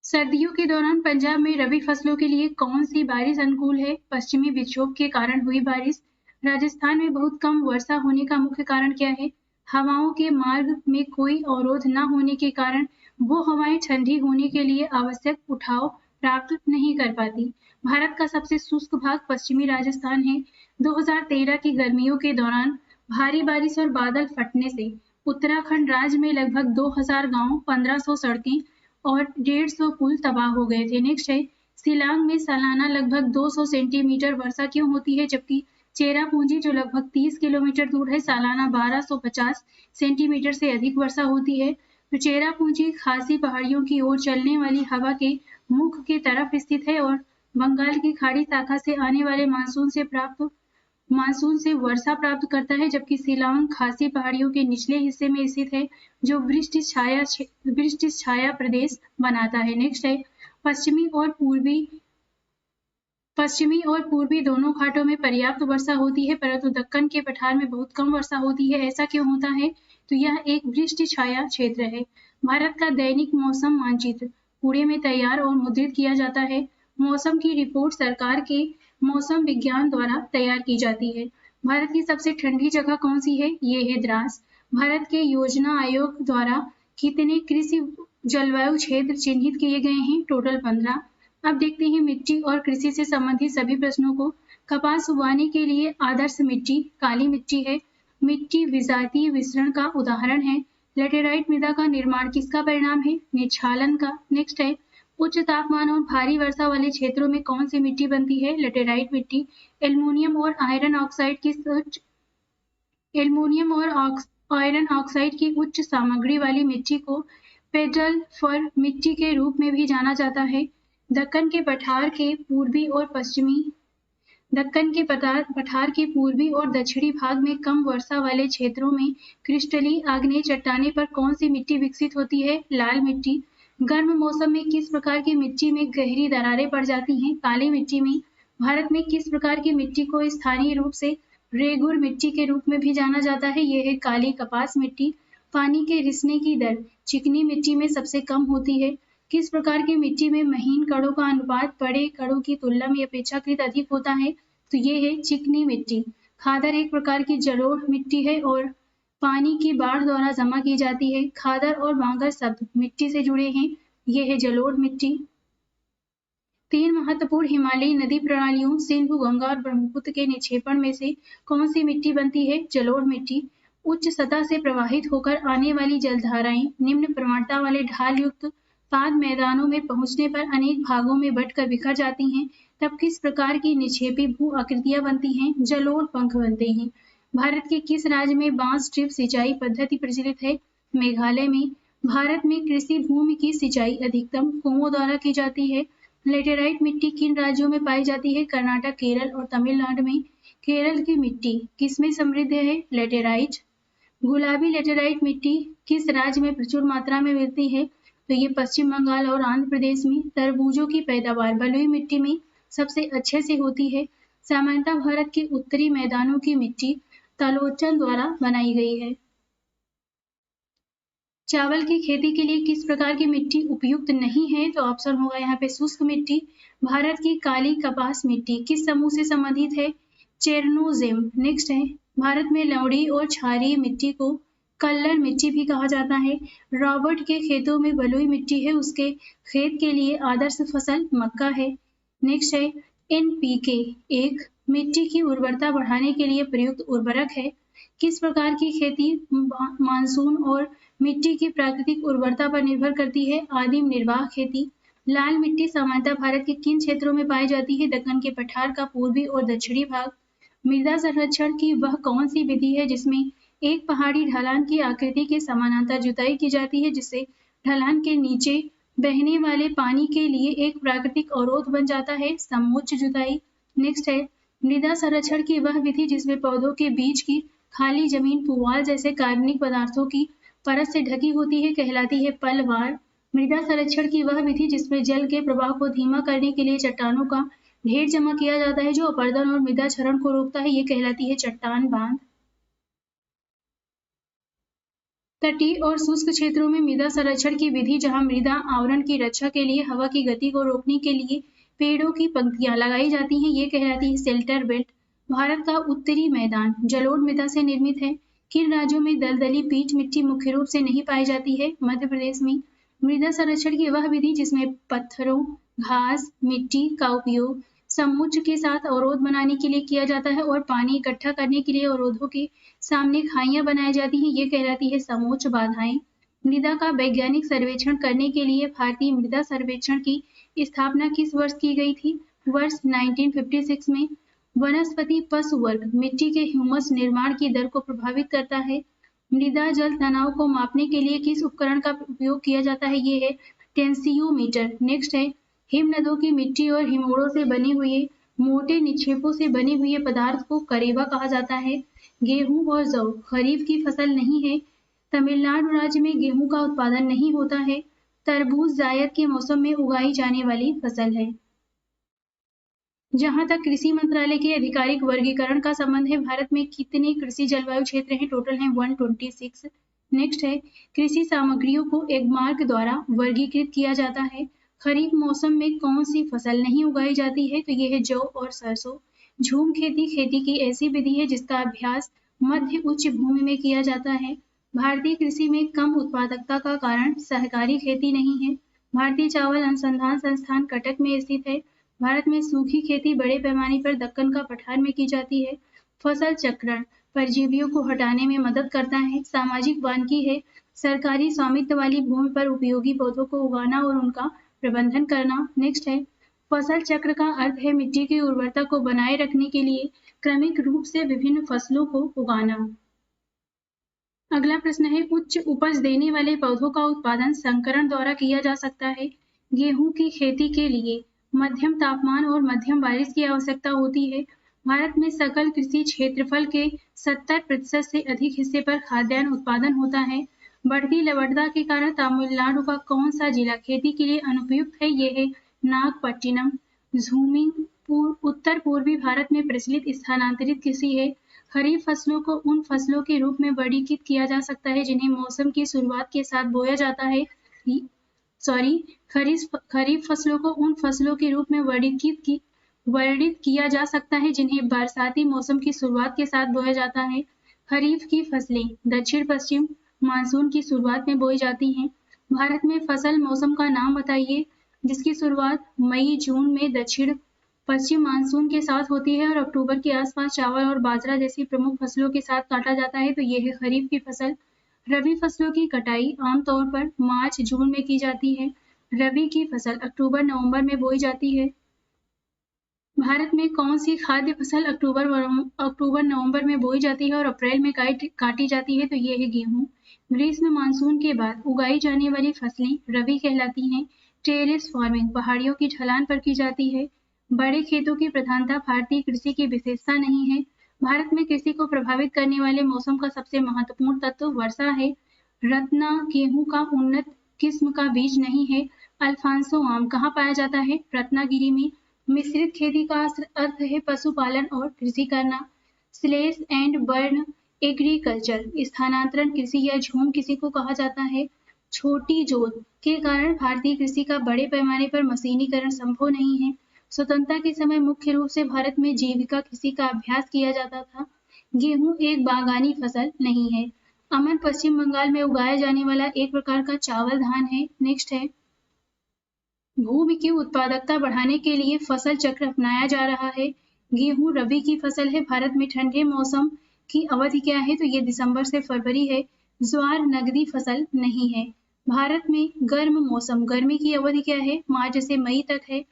Speaker 1: सर्दियों के दौरान पंजाब में रबी फसलों के लिए कौन सी बारिश अनुकूल है? पश्चिमी विक्षोभ के कारण हुई बारिश। राजस्थान में बहुत कम वर्षा होने का मुख्य कारण क्या है? हवाओं के मार्ग में कोई अवरोध न होने के कारण वो हवाएं ठंडी होने के लिए आवश्यक उठाव प्राप्त नहीं कर पाती। भारत का सबसे शुष्क भाग पश्चिमी राजस्थान है। 2013 की गर्मियों के दौरान भारी बारिश और बादल फटने से उत्तराखंड राज्य में लगभग 2000 गांव, 1500 सड़कें और 150 पुल तबाह हो गए थे। नेक्स्ट है, शिलांग में सालाना लगभग 200 सेंटीमीटर वर्षा क्यों होती है, जबकि चेरापूंजी जो लगभग 30 किलोमीटर दूर है सालाना 1250 सेंटीमीटर से अधिक वर्षा होती है। तो चेरापूंजी खासी पहाड़ियों की ओर चलने वाली हवा के मुख के तरफ स्थित है और बंगाल की खाड़ी शाखा से आने वाले मानसून से वर्षा प्राप्त करता है, जबकि शिलांग खासी पहाड़ियों के निचले हिस्से में स्थित है जो वृष्टि छाया प्रदेश बनाता है। नेक्स्ट है, पश्चिमी और पूर्वी दोनों घाटों में पर्याप्त वर्षा होती है, परंतु दक्कन के पठार में बहुत कम वर्षा होती है। ऐसा क्यों होता है? तो यह एक वृष्टि छाया क्षेत्र है। भारत का दैनिक मौसम मानचित्र पुणे में तैयार और मुद्रित किया जाता है। मौसम की रिपोर्ट सरकार के मौसम विज्ञान द्वारा तैयार की जाती है। भारत की सबसे ठंडी जगह कौन सी है? ये है द्रास। भारत के योजना आयोग द्वारा कितने कृषि जलवायु क्षेत्र चिन्हित किए गए हैं? टोटल 15। अब देखते हैं मिट्टी और कृषि से संबंधित सभी प्रश्नों को। कपास उगाने के लिए आदर्श मिट्टी काली मिट्टी है। मिट्टी विजातीय विसरण का उदाहरण है। लेटेराइट मृदा का निर्माण किसका परिणाम है? निक्षालन का। नेक्स्ट है, उच्च तापमान और भारी वर्षा वाले क्षेत्रों में कौन सी मिट्टी बनती है? लेटेराइट मिट्टी। एल्युमिनियम और आयरन ऑक्साइड की उच्च सामग्री वाली मिट्टी को पेडल फर मिट्टी के रूप में भी जाना जाता है। दक्कन के पठार के पूर्वी और दक्षिणी भाग में कम वर्षा वाले क्षेत्रों में क्रिस्टली आग्नेय चट्टाने पर कौन सी मिट्टी विकसित होती है? लाल मिट्टी। गर्म मौसम में किस प्रकार की मिट्टी में गहरी दरारें पड़ जाती हैं? काली मिट्टी में। भारत में किस प्रकार की मिट्टी को स्थानीय रूप से रेगुर मिट्टी के रूप में भी जाना जाता है? यह है काली कपास मिट्टी। पानी के रिसने की दर चिकनी मिट्टी में सबसे कम होती है। किस प्रकार की मिट्टी में महीन कणों का अनुपात बड़े कणों की तुलना में अपेक्षाकृत अधिक होता है? तो ये है चिकनी मिट्टी। खादर एक प्रकार की जलोढ़ मिट्टी है और पानी की बाढ़ द्वारा जमा की जाती है। खादर और बांगर शब्द मिट्टी से जुड़े हैं। ये है जलोढ़ मिट्टी। 3 महत्वपूर्ण हिमालयी नदी प्रणालियों सिंधु, गंगा और ब्रह्मपुत्र के निक्षेपण में से कौन सी मिट्टी बनती है? जलोढ़ मिट्टी। उच्च सतह से प्रवाहित होकर आने वाली जलधाराएं निम्न प्रवणता वाले ढाल युक्त पाद मैदानों में पहुंचने पर अनेक भागों में बंटकर बिखर जाती हैं। तब किस प्रकार की निक्षेपी भू आकृतियां बनती हैं? जलोढ़ पंख बनते हैं। भारत के किस राज्य में बांस ड्रिप सिंचाई पद्धति प्रचलित है? मेघालय में। भारत में कृषि भूमि की सिंचाई अधिकतम कुओं द्वारा की जाती है। लेटेराइट मिट्टी किन राज्यों में पाई जाती है? कर्नाटक, केरल और तमिलनाडु में। केरल की मिट्टी किसमें समृद्ध है? लेटेराइट। गुलाबी लेटेराइट मिट्टी किस राज्य में प्रचुर मात्रा में मिलती है? तो ये पश्चिम बंगाल और आंध्र प्रदेश में। तरबूजों की पैदावार बलुई मिट्टी में सबसे अच्छे से होती है। सामान्यतः भारत के उत्तरी मैदानों की मिट्टी तलोचन द्वारा बनाई गई है। चावल की खेती के लिए किस प्रकार की मिट्टी उपयुक्त नहीं है? तो ऑप्शन होगा यहाँ पे शुष्क मिट्टी। भारत की काली कपास मिट्टी किस समूह से संबंधित है? चेरनोजेम। नेक्स्ट है, भारत में लवणी और क्षारीय मिट्टी को कल्लर मिट्टी भी कहा जाता है। रॉबर्ट के खेतों में बलुई मिट्टी है, उसके खेत के लिए आदर्श फसल मक्का है। नेक्स्ट है, एनपीके एक मिट्टी की उर्वरता बढ़ाने के लिए प्रयुक्त उर्वरक है। किस प्रकार की खेती मानसून और मिट्टी की प्राकृतिक उर्वरता पर निर्भर करती है? आदिम निर्वाह खेती। लाल मिट्टी सामान्यतः भारत के किन क्षेत्रों में पाई जाती है? दक्कन के पठार का पूर्वी और दक्षिणी भाग। मृदा संरक्षण की वह कौन सी विधि है जिसमें एक पहाड़ी ढलान की आकृति के समानांतर जुताई की जाती है, जिससे ढलान के नीचे बहने वाले पानी के लिए एक प्राकृतिक अवरोध बन जाता है? समोच्च जुताई। नेक्स्ट है, मृदा संरक्षण की वह विधि जिसमें पौधों के बीच की खाली जमीन पुआल जैसे कार्बनिक पदार्थों की परत से ढकी होती है, कहलाती है पलवार। मृदा संरक्षण की वह विधि जिसमें जल के प्रवाह को धीमा करने के लिए चट्टानों का ढेर जमा किया जाता है जो अपरदन और मृदा क्षरण को रोकता है, ये कहलाती है चट्टान बांध। तटीय और शुष्क क्षेत्रों में मृदा संरक्षण की विधि जहां मृदा आवरण की रक्षा के लिए हवा की गति को रोकने के लिए पेड़ों की पंक्तियां लगाई जाती हैं, ये कहलाती है शेल्टर बेल्ट। भारत का उत्तरी मैदान जलोढ़ मृदा से निर्मित है। किन राज्यों में दलदली पीच मिट्टी मुख्य रूप से नहीं पाई जाती है? मध्य प्रदेश में। मृदा संरक्षण की वह विधि जिसमें पत्थरों, घास, मिट्टी का उपयोग समोच्च के साथ अवरोध बनाने के लिए किया जाता है और पानी इकट्ठा करने के लिए अवरोधों के सामने खाइयां बनाई जाती हैं, ये कहलाती है समोच्च बाधाएं। मृदा का वैज्ञानिक सर्वेक्षण करने के लिए भारतीय मृदा सर्वेक्षण की स्थापना किस वर्ष की गई थी? वर्ष 1956 में। वनस्पति पशु वर्ग मिट्टी के ह्यूमस निर्माण की दर को प्रभावित करता है। मृदा जल तनाव को मापने के लिए किस उपकरण का उपयोग किया जाता है? ये है टेंसियोमीटर। नेक्स्ट है हिमनदों की मिट्टी और हिमोड़ों से बने हुए मोटे निक्षेपों से बने हुए पदार्थ को करेबा कहा जाता है। गेहूं और जौ खरीफ की फसल नहीं है। तमिलनाडु राज्य में गेहूं का उत्पादन नहीं होता है। तरबूज जायद के मौसम में उगाई जाने वाली फसल है। जहां तक कृषि मंत्रालय के आधिकारिक वर्गीकरण का संबंध है, भारत में कितने कृषि जलवायु क्षेत्र हैं? टोटल हैं 126। नेक्स्ट है कृषि सामग्रियों को एग्मार्क द्वारा वर्गीकृत किया जाता है। खरीफ मौसम में कौन सी फसल नहीं उगाई जाती है? तो ये है जौ और सरसों। झूम खेती खेती की ऐसी विधि है जिसका अभ्यास मध्य उच्च भूमि में किया जाता है। भारतीय कृषि में कम उत्पादकता का कारण सहकारी खेती नहीं है। भारतीय चावल अनुसंधान संस्थान कटक में स्थित है। भारत में सूखी खेती बड़े पैमाने पर दक्कन का पठार में की जाती है। फसल चक्रण परजीवियों को हटाने में मदद करता है। सामाजिक वानिकी है सरकारी स्वामित्व वाली भूमि पर उपयोगी पौधों को उगाना और उनका प्रबंधन करना। नेक्स्ट है फसल चक्र का अर्थ है मिट्टी की उर्वरता को बनाए रखने के लिए क्रमिक रूप से विभिन्न फसलों को उगाना। अगला प्रश्न है उच्च उपज देने वाले पौधों का उत्पादन संकरण द्वारा किया जा सकता है। गेहूं की खेती के लिए मध्यम तापमान और मध्यम बारिश की आवश्यकता होती है। भारत में सकल कृषि क्षेत्रफल के 70% से अधिक हिस्से पर खाद्यान्न उत्पादन होता है। बढ़ती लवणता के कारण तमिलनाडु का कौन सा जिला खेती के लिए अनुपयुक्त है? ये है नागपट्टिनम। झूमिंग उत्तर पूर्वी भारत में प्रचलित स्थानांतरित कृषि है। खरीफ फसलों को उन फसलों के रूप में वर्गीकृत किया जा सकता है जिन्हें मौसम की शुरुआत के साथ बोया जाता है। खरीफ फसलों को उन फसलों के रूप में वर्णित किया जा सकता है जिन्हें बरसाती मौसम की शुरुआत के साथ बोया जाता है। खरीफ की फसलें दक्षिण पश्चिम मानसून की शुरुआत में बोई जाती हैं। भारत में फसल मौसम का नाम बताइए जिसकी शुरुआत मई जून में दक्षिण पश्चिम मानसून के साथ होती है और अक्टूबर के आसपास चावल और बाजरा जैसी प्रमुख फसलों के साथ काटा जाता है। तो ये है खरीफ की फसल। रबी फसलों की कटाई आमतौर पर मार्च जून में की जाती है। रबी की फसल अक्टूबर नवंबर में बोई जाती है। भारत में कौन सी खाद्य फसल अक्टूबर नवंबर में बोई जाती है और अप्रैल में काटी जाती है? तो ये है गेहूं। ग्रीष्म मानसून के बाद उगाई जाने वाली फसलें रबी कहलाती हैं। टेरेस फार्मिंग पहाड़ियों की ढलान पर की जाती है। बड़े खेतों की प्रधानता भारतीय कृषि की विशेषता नहीं है। भारत में कृषि को प्रभावित करने वाले मौसम का सबसे महत्वपूर्ण तत्व वर्षा है। रत्ना गेहूं का उन्नत किस्म का बीज नहीं है। अल्फांसो आम कहाँ पाया जाता है? रत्नागिरी में। मिश्रित खेती का अर्थ है पशुपालन और कृषि करना। स्लेश एंड बर्न एग्रीकल्चर स्थानांतरण कृषि या झूम कृषि को कहा जाता है। छोटी जोत के कारण भारतीय कृषि का बड़े पैमाने पर मशीनीकरण संभव नहीं है। स्वतंत्रता के समय मुख्य रूप से भारत में जीविका कृषि का अभ्यास किया जाता था। गेहूं एक बागानी फसल नहीं है। अमन पश्चिम बंगाल में उगाया जाने वाला एक प्रकार का चावल धान है। नेक्स्ट है भूमि की उत्पादकता बढ़ाने के लिए फसल चक्र अपनाया जा रहा है। गेहूं रबी की फसल है। भारत में ठंडे मौसम की अवधि क्या है? तो ये दिसंबर से फरवरी है। ज्वार नगदी फसल नहीं है। भारत में गर्म मौसम गर्मी की अवधि क्या है? मार्च से मई तक है।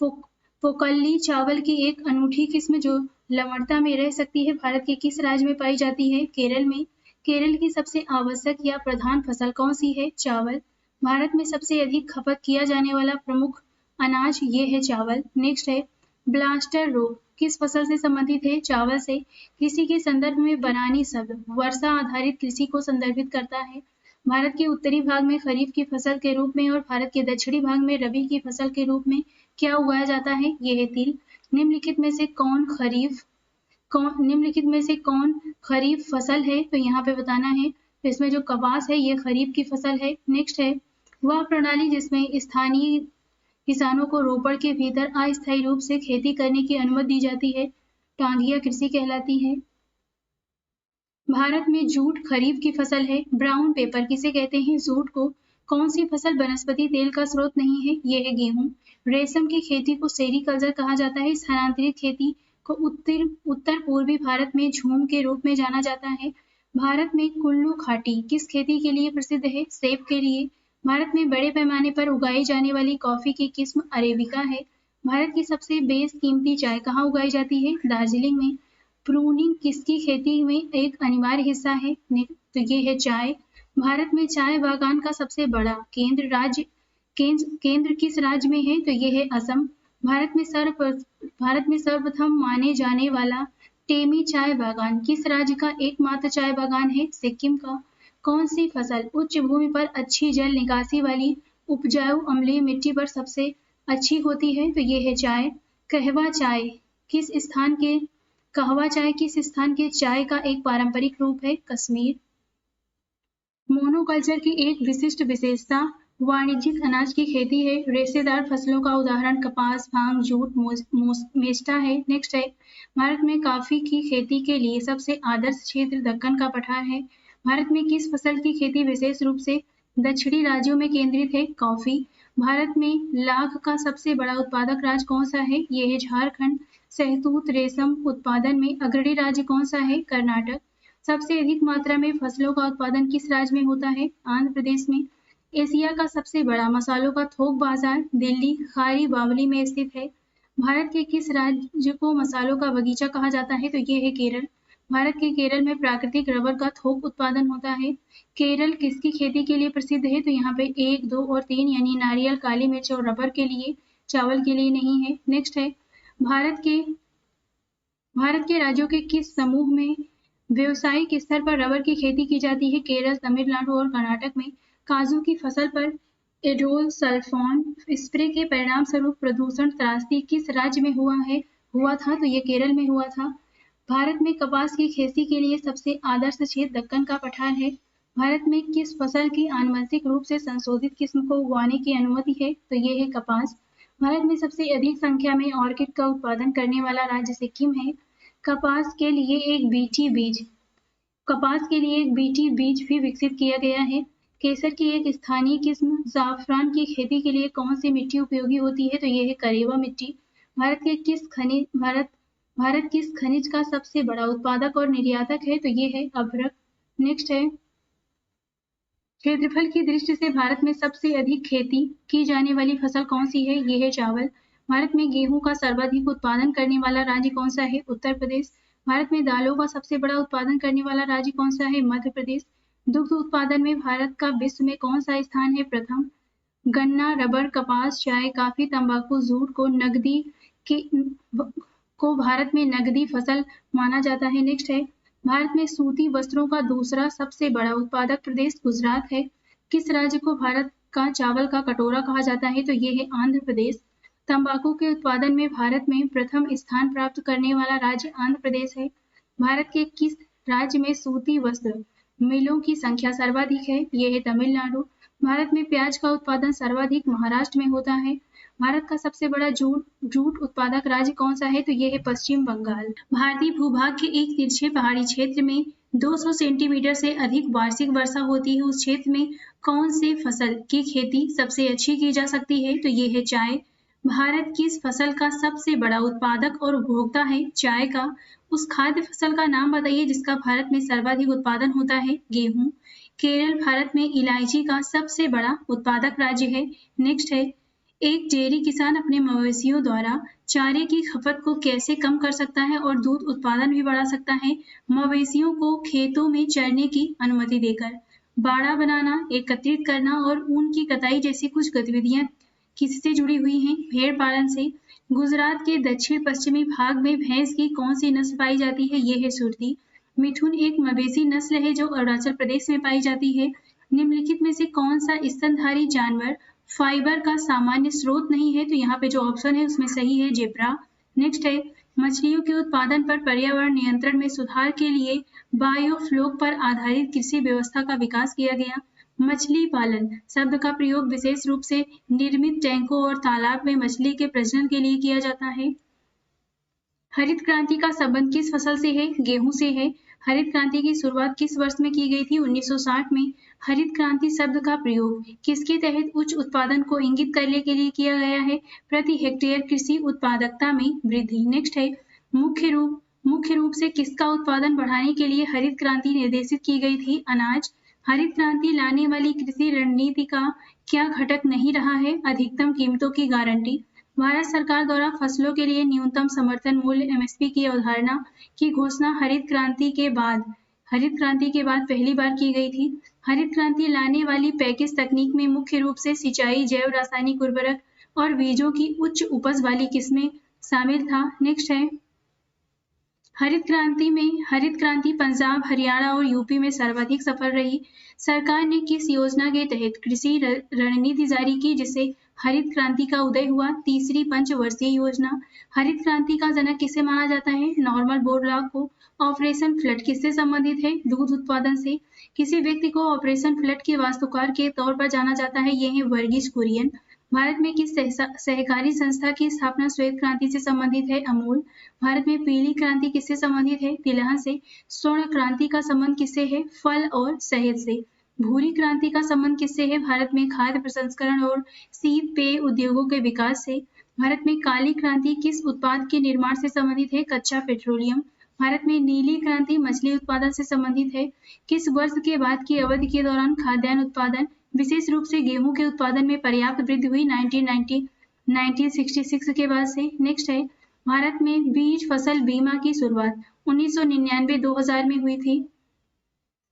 Speaker 1: पोकल्ली चावल की एक अनूठी किस्म जो लवणता में रह सकती है भारत के किस राज्य में पाई जाती है? केरल में। केरल की सबसे आवश्यक या प्रधान फसल कौन सी है? चावल। भारत में सबसे अधिक खपत किया जाने वाला प्रमुख अनाज ये है चावल। नेक्स्ट है ब्लास्टर रोग किस फसल से संबंधित है? चावल से। कृषि के संदर्भ में बनानी शब्द वर्षा आधारित कृषि को संदर्भित करता है। भारत के उत्तरी भाग में खरीफ की फसल के रूप में और भारत के दक्षिणी भाग में रबी की फसल के रूप में क्या उगाया जाता है? ये है तिल। निम्नलिखित में से कौन खरीफ फसल है? तो यहाँ पे बताना है। तो इसमें जो कपास है ये खरीफ की फसल है। नेक्स्ट है वह प्रणाली जिसमें स्थानीय किसानों को रोपड़ के भीतर अस्थायी रूप से खेती करने की अनुमति दी जाती है। टांगिया कृषि कहलाती है। भारत में जूट खरीफ की फसल है। ब्राउन पेपर किसे कहते हैं? जूट को। कौन सी फसल वनस्पति तेल का स्रोत नहीं है? ये है गेहूं। रेशम की खेती को सेरीकल्चर कहा जाता है। स्थानांतरित खेती को उत्तर पूर्वी भारत में झूम के रूप में जाना जाता है। भारत में कुल्लू घाटी किस खेती के लिए प्रसिद्ध है? सेब के लिए। भारत में बड़े पैमाने पर उगाई जाने वाली कॉफी की किस्म अरेबिका है। भारत की सबसे बेशकीमती चाय कहाँ उगाई जाती है? दार्जिलिंग में। प्रूनिंग किसकी खेती में एक अनिवार्य हिस्सा है? तो ये है चाय। भारत में चाय बागान का सबसे बड़ा केंद्र किस राज्य में है? तो ये है असम। भारत में सर्वप्रथम माने जाने वाला टेमी चाय बागान किस राज्य का एकमात्र चाय बागान है? सिक्किम का। कौन सी फसल उच्च भूमि पर अच्छी जल निकासी वाली उपजाऊ अम्लीय मिट्टी पर सबसे अच्छी होती है? तो ये है चाय। कहवा चाय किस स्थान के चाय का एक पारंपरिक रूप है? कश्मीर। मोनोकल्चर की एक विशिष्ट विशेषता वाणिज्यिक अनाज की खेती है। रेशेदार फसलों का उदाहरण कपास, भांग, जूट, मेस्टा है। नेक्स्ट है, भारत में कॉफी की खेती के लिए सबसे आदर्श क्षेत्र दक्कन का पठार है। भारत में किस फसल की खेती विशेष रूप से दक्षिणी राज्यों में केंद्रित है? कॉफी। भारत में लाख का सबसे बड़ा उत्पादक राज्य कौन सा है? ये है झारखंड। शहतूत रेशम उत्पादन में अग्रणी राज्य कौन सा है? कर्नाटक। सबसे अधिक मात्रा में फसलों का उत्पादन किस राज्य में होता है? आंध्र प्रदेश में। एशिया का सबसे बड़ा मसालों का थोक बाजार दिल्ली खारी बावली में स्थित है। भारत के किस राज्य को मसालों का बगीचा कहा जाता है? तो ये है केरल। भारत के केरल में प्राकृतिक रबर का थोक उत्पादन होता है। केरल किसकी खेती के लिए प्रसिद्ध है? तो यहाँ पे 1, 2 और 3 यानी नारियल, काली मिर्च और रबर के लिए, चावल के लिए नहीं है। नेक्स्ट है, भारत के राज्यों के किस समूह में व्यावसायिक स्तर पर रबर की खेती की जाती है? केरल, तमिलनाडु और कर्नाटक में। काजू की फसल पर एडोल सल्फोन स्प्रे के परिणाम स्वरूप प्रदूषण त्रासदी किस राज्य में हुआ था? तो ये केरल में हुआ था। भारत में कपास की खेती के लिए सबसे आदर्श क्षेत्र दक्कन का पठार है। भारत में किस फसल की आनुवंशिक रूप से संशोधित किस्म को उगाने की अनुमति है? तो ये है कपास। भारत में सबसे अधिक संख्या में ऑर्किड का उत्पादन करने वाला राज्य सिक्किम है। कपास के लिए एक बीटी बीज भी विकसित किया गया है। केसर की एक स्थानीय किस्म ज़ाफ़रान की खेती के लिए कौन सी मिट्टी उपयोगी होती है? तो ये है करेवा मिट्टी। भारत किस खनिज का सबसे बड़ा उत्पादक और निर्यातक है? तो ये है अभ्रक। नेक्स्ट है, क्षेत्रफल की दृष्टि से भारत में सबसे अधिक खेती की जाने वाली फसल कौन सी है? ये है चावल। भारत में गेहूं का सर्वाधिक उत्पादन करने वाला राज्य कौन सा है? उत्तर प्रदेश। भारत में दालों का सबसे बड़ा उत्पादन करने वाला राज्य कौन सा है? मध्य प्रदेश। दुग्ध उत्पादन में भारत का विश्व में कौन सा स्थान है? प्रथम। गन्ना, रबर, कपास, चाय, कॉफी, तंबाकू, जूट को भारत में नगदी फसल माना जाता है। नेक्स्ट है, भारत में सूती वस्त्रों का दूसरा सबसे बड़ा उत्पादक प्रदेश गुजरात है। किस राज्य को भारत का चावल का कटोरा कहा जाता है? तो ये है आंध्र प्रदेश। तंबाकू के उत्पादन में भारत में प्रथम स्थान प्राप्त करने वाला राज्य आंध्र प्रदेश है। भारत के किस राज्य में सूती वस्त्र मिलों की संख्या सर्वाधिक है? ये है तमिलनाडु। भारत में प्याज का उत्पादन सर्वाधिक महाराष्ट्र में होता है। भारत का सबसे बड़ा जूट उत्पादक राज्य कौन सा है? तो ये है पश्चिम बंगाल। भारतीय भूभाग के एक तिरछे पहाड़ी क्षेत्र में 200 सेंटीमीटर से अधिक वार्षिक वर्षा होती है। उस क्षेत्र में कौन से फसल की खेती सबसे अच्छी की जा सकती है? तो ये है चाय। भारत किस फसल का सबसे बड़ा उत्पादक और उपभोक्ता है? चाय का। उस खाद्य फसल का नाम बताइए जिसका भारत में सर्वाधिक उत्पादन होता है? गेहूं। केरल भारत में इलायची का सबसे बड़ा उत्पादक राज्य है। नेक्स्ट है, एक डेयरी किसान अपने मवेशियों द्वारा चारे की खपत को कैसे कम कर सकता है और दूध उत्पादन भी बढ़ा सकता है? मवेशियों को खेतों में चरने की अनुमति देकर। बाड़ा बनाना, एकत्रित करना और ऊन की कताई जैसी कुछ गतिविधियां किससे जुड़ी हुई हैं? भेड़ पालन से। गुजरात के दक्षिण पश्चिमी भाग में भैंस की कौन सी नस्ल पाई जाती है? ये है सुरती। मिथुन एक मवेशी नस्ल है जो अरुणाचल प्रदेश में पाई जाती है। निम्नलिखित में से कौन सा स्तनधारी जानवर फाइबर का सामान्य स्रोत नहीं है? तो यहाँ पे जो ऑप्शन है उसमें सही है जेब्रा। नेक्स्ट है, मछलियों के उत्पादन पर पर्यावरण नियंत्रण में सुधार के लिए बायोफ्लोक पर आधारित कृषि व्यवस्था का विकास किया गया। मछली पालन शब्द का प्रयोग विशेष रूप से निर्मित टैंकों और तालाब में मछली के प्रजनन के लिए किया जाता है। हरित क्रांति का संबंध किस फसल से है? गेहूं से है। हरित क्रांति की शुरुआत किस वर्ष में की गई थी? 1960 में। हरित क्रांति शब्द का प्रयोग किसके तहत उच्च उत्पादन को इंगित करने के लिए किया गया है? प्रति हेक्टेयर कृषि उत्पादकता में वृद्धि। नेक्स्ट है, मुख्य रूप से किसका उत्पादन बढ़ाने के लिए हरित क्रांति निर्देशित की गई थी? अनाज। हरित क्रांति लाने वाली कृषि रणनीति का क्या घटक नहीं रहा है? अधिकतम कीमतों की गारंटी। भारत सरकार द्वारा फसलों के लिए न्यूनतम समर्थन मूल्य एमएसपी की अवधारणा की घोषणा हरित क्रांति के बाद पहली बार की गई थी। हरित क्रांति लाने वाली पैकेज तकनीक में मुख्य रूप से सिंचाई, जैव रासायनिक उर्वरक और बीजों की उच्च उपज वाली किस्में शामिल था। नेक्स्ट है, हरित क्रांति पंजाब, हरियाणा और यूपी में सर्वाधिक सफल रही। सरकार ने किस योजना के तहत कृषि रणनीति जारी की जिससे हरित क्रांति का उदय हुआ? तीसरी पंचवर्षीय योजना। हरित क्रांति का जनक किसे माना जाता है? नॉर्मन बोरलॉग को। ऑपरेशन फ्लड किससे संबंधित है? दूध उत्पादन से। किसी व्यक्ति को ऑपरेशन फ्लड के वास्तुकार के तौर पर जाना जाता है? ये है वर्गीज कुरियन। भारत में किस सहकारी संस्था की स्थापना श्वेत क्रांति से संबंधित है? अमूल। भारत में पीली क्रांति किससे संबंधित है? तिलहन से। स्वर्ण क्रांति का संबंध किससे है? फल और शहद से। भूरी क्रांति का संबंध किससे है? भारत में खाद्य प्रसंस्करण और शीत पेय उद्योगों के विकास से। भारत में काली क्रांति किस उत्पाद के निर्माण से संबंधित है? कच्चा पेट्रोलियम। भारत में नीली क्रांति मछली उत्पादन से संबंधित है। किस वर्ष के बाद की अवधि के दौरान खाद्यान्न उत्पादन, विशेष रूप से गेहूं के उत्पादन में पर्याप्त वृद्धि हुई? 1966 के बाद से। नेक्स्ट है, भारत में बीज फसल बीमा की शुरुआत 1999-2000 में हुई थी।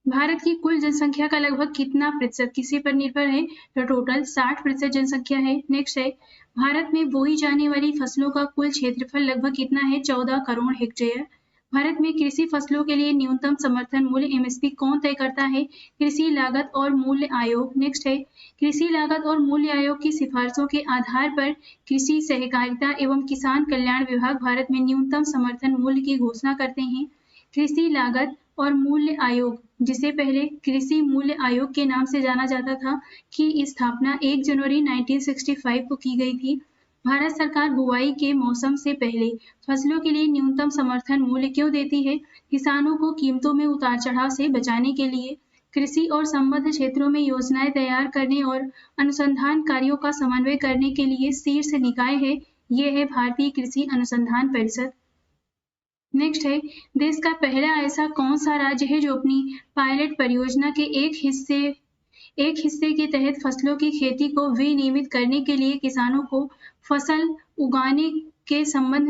Speaker 1: भारत की कुल जनसंख्या का लगभग कितना प्रतिशत किसी पर निर्भर है? तो टोटल 60% जनसंख्या है। नेक्स्ट है, भारत में बोई जाने वाली फसलों का कुल क्षेत्रफल लगभग कितना है? 14 करोड़ हेक्टेयर। भारत में कृषि फसलों के लिए न्यूनतम समर्थन मूल्य एमएसपी कौन तय करता है? कृषि लागत और मूल्य आयोग। नेक्स्ट है, कृषि लागत और मूल्य आयोग की सिफारिशों के आधार पर कृषि सहकारिता एवं किसान कल्याण विभाग भारत में न्यूनतम समर्थन मूल्य की घोषणा करते हैं। कृषि लागत और मूल्य आयोग, जिसे पहले कृषि मूल्य आयोग के नाम से जाना जाता था, की स्थापना 1 जनवरी 1965 को की गई थी। भारत सरकार बुआई के मौसम से पहले फसलों के लिए न्यूनतम समर्थन मूल्य क्यों देती है? किसानों को कीमतों में उतार चढ़ाव से बचाने के लिए। कृषि और संबद्ध क्षेत्रों में योजनाएं तैयार करने और अनुसंधान कार्यों का समन्वय करने के लिए शीर्ष निकाय है, ये है भारतीय कृषि अनुसंधान परिषद। नेक्स्ट है, देश का पहला ऐसा कौन सा राज्य है जो अपनी पायलट परियोजना के एक हिस्से के तहत फसलों की खेती को विनियमित करने के लिए किसानों को फसल उगाने के संबंध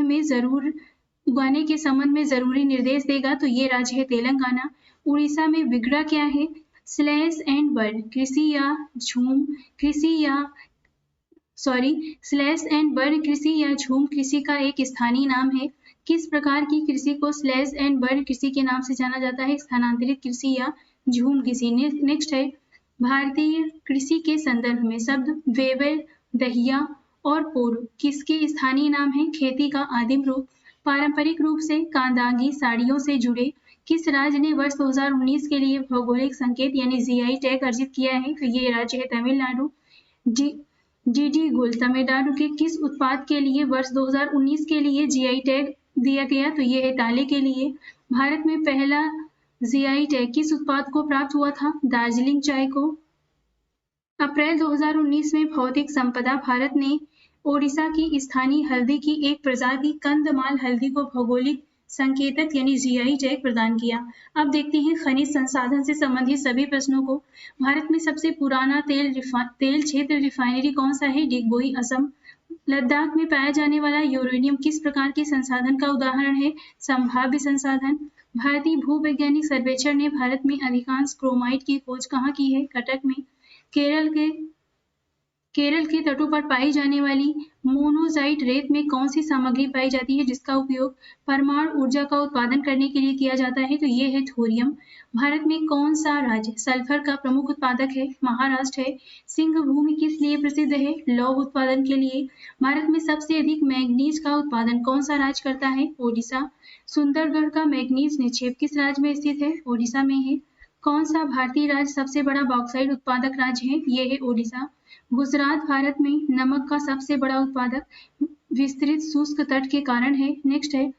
Speaker 1: में जरूरी निर्देश देगा? तो ये राज्य है तेलंगाना। उड़ीसा में विगड़ा क्या है? स्लैश एंड बर्न कृषि या झूम कृषि का एक स्थानीय नाम है। किस प्रकार की कृषि को स्लैश एंड बर्न कृषि के नाम से जाना जाता है? स्थानांतरित कृषि या झूम कृषि। नेक्स्ट है, भारतीय कृषि के संदर्भ में शब्द वेबर, दहिया और पोरू किसके स्थानीय नाम है? खेती का आदिम रूप। पारंपरिक रूप से कांदागी साड़ियों से जुड़े किस राज्य ने वर्ष 2019 के लिए भौगोलिक संकेत यानी जीआई टैग अर्जित किया है? तो ये राज्य है तमिलनाडु। जीडी गुल तमिलनाडु के किस उत्पाद के लिए वर्ष 2019 के लिए जीआई टैग दिया गया? तो ये है ताले के लिए। भारत में पहला जीआई टैग किस उत्पाद को प्राप्त हुआ था? दार्जिलिंग चाय को। अप्रैल 2019 में भौतिक संपदा भारत ने ओडिशा की स्थानीय हल्दी की एक प्रजाति कंदमाल हल्दी को भौगोलिक संकेतक यानी जीआई टैग प्रदान किया। अब देखते हैं खनिज संसाधन से संबंधित सभी प्रश्नों को। भारत में सबसे पुराना तेल क्षेत्र रिफाइनरी कौन सा है? डिगबोई, असम। लद्दाख में पाया जाने वाला यूरेनियम किस प्रकार के संसाधन का उदाहरण है? संभाव्य संसाधन। भारतीय भूवैज्ञानिक सर्वेक्षण ने भारत में अधिकांश क्रोमाइट की खोज कहाँ की है? कटक में। केरल के तटों पर पाई जाने वाली मोनोजाइट रेत में कौन सी सामग्री पाई जाती है जिसका उपयोग परमाणु ऊर्जा का उत्पादन करने के लिए किया जाता है? तो ये है थोरियम। भारत में कौन सा राज्य सल्फर का प्रमुख उत्पादक है? महाराष्ट्र है। सिंह भूमि किस लिए प्रसिद्ध है? लौह उत्पादन के लिए। भारत में सबसे अधिक मैग्नीज का उत्पादन कौन सा राज्य करता है? ओडिशा। सुंदरगढ़ का मैग्नीज निक्षेप किस राज्य में स्थित है? ओडिशा में है। कौन सा भारतीय राज्य सबसे बड़ा बॉक्साइट उत्पादक राज्य है? ये है ओडिशा। गुजरात भारत में नमक का सबसे बड़ा उत्पादक विस्तृत शुष्क तट के कारण है। नेक्स्ट है,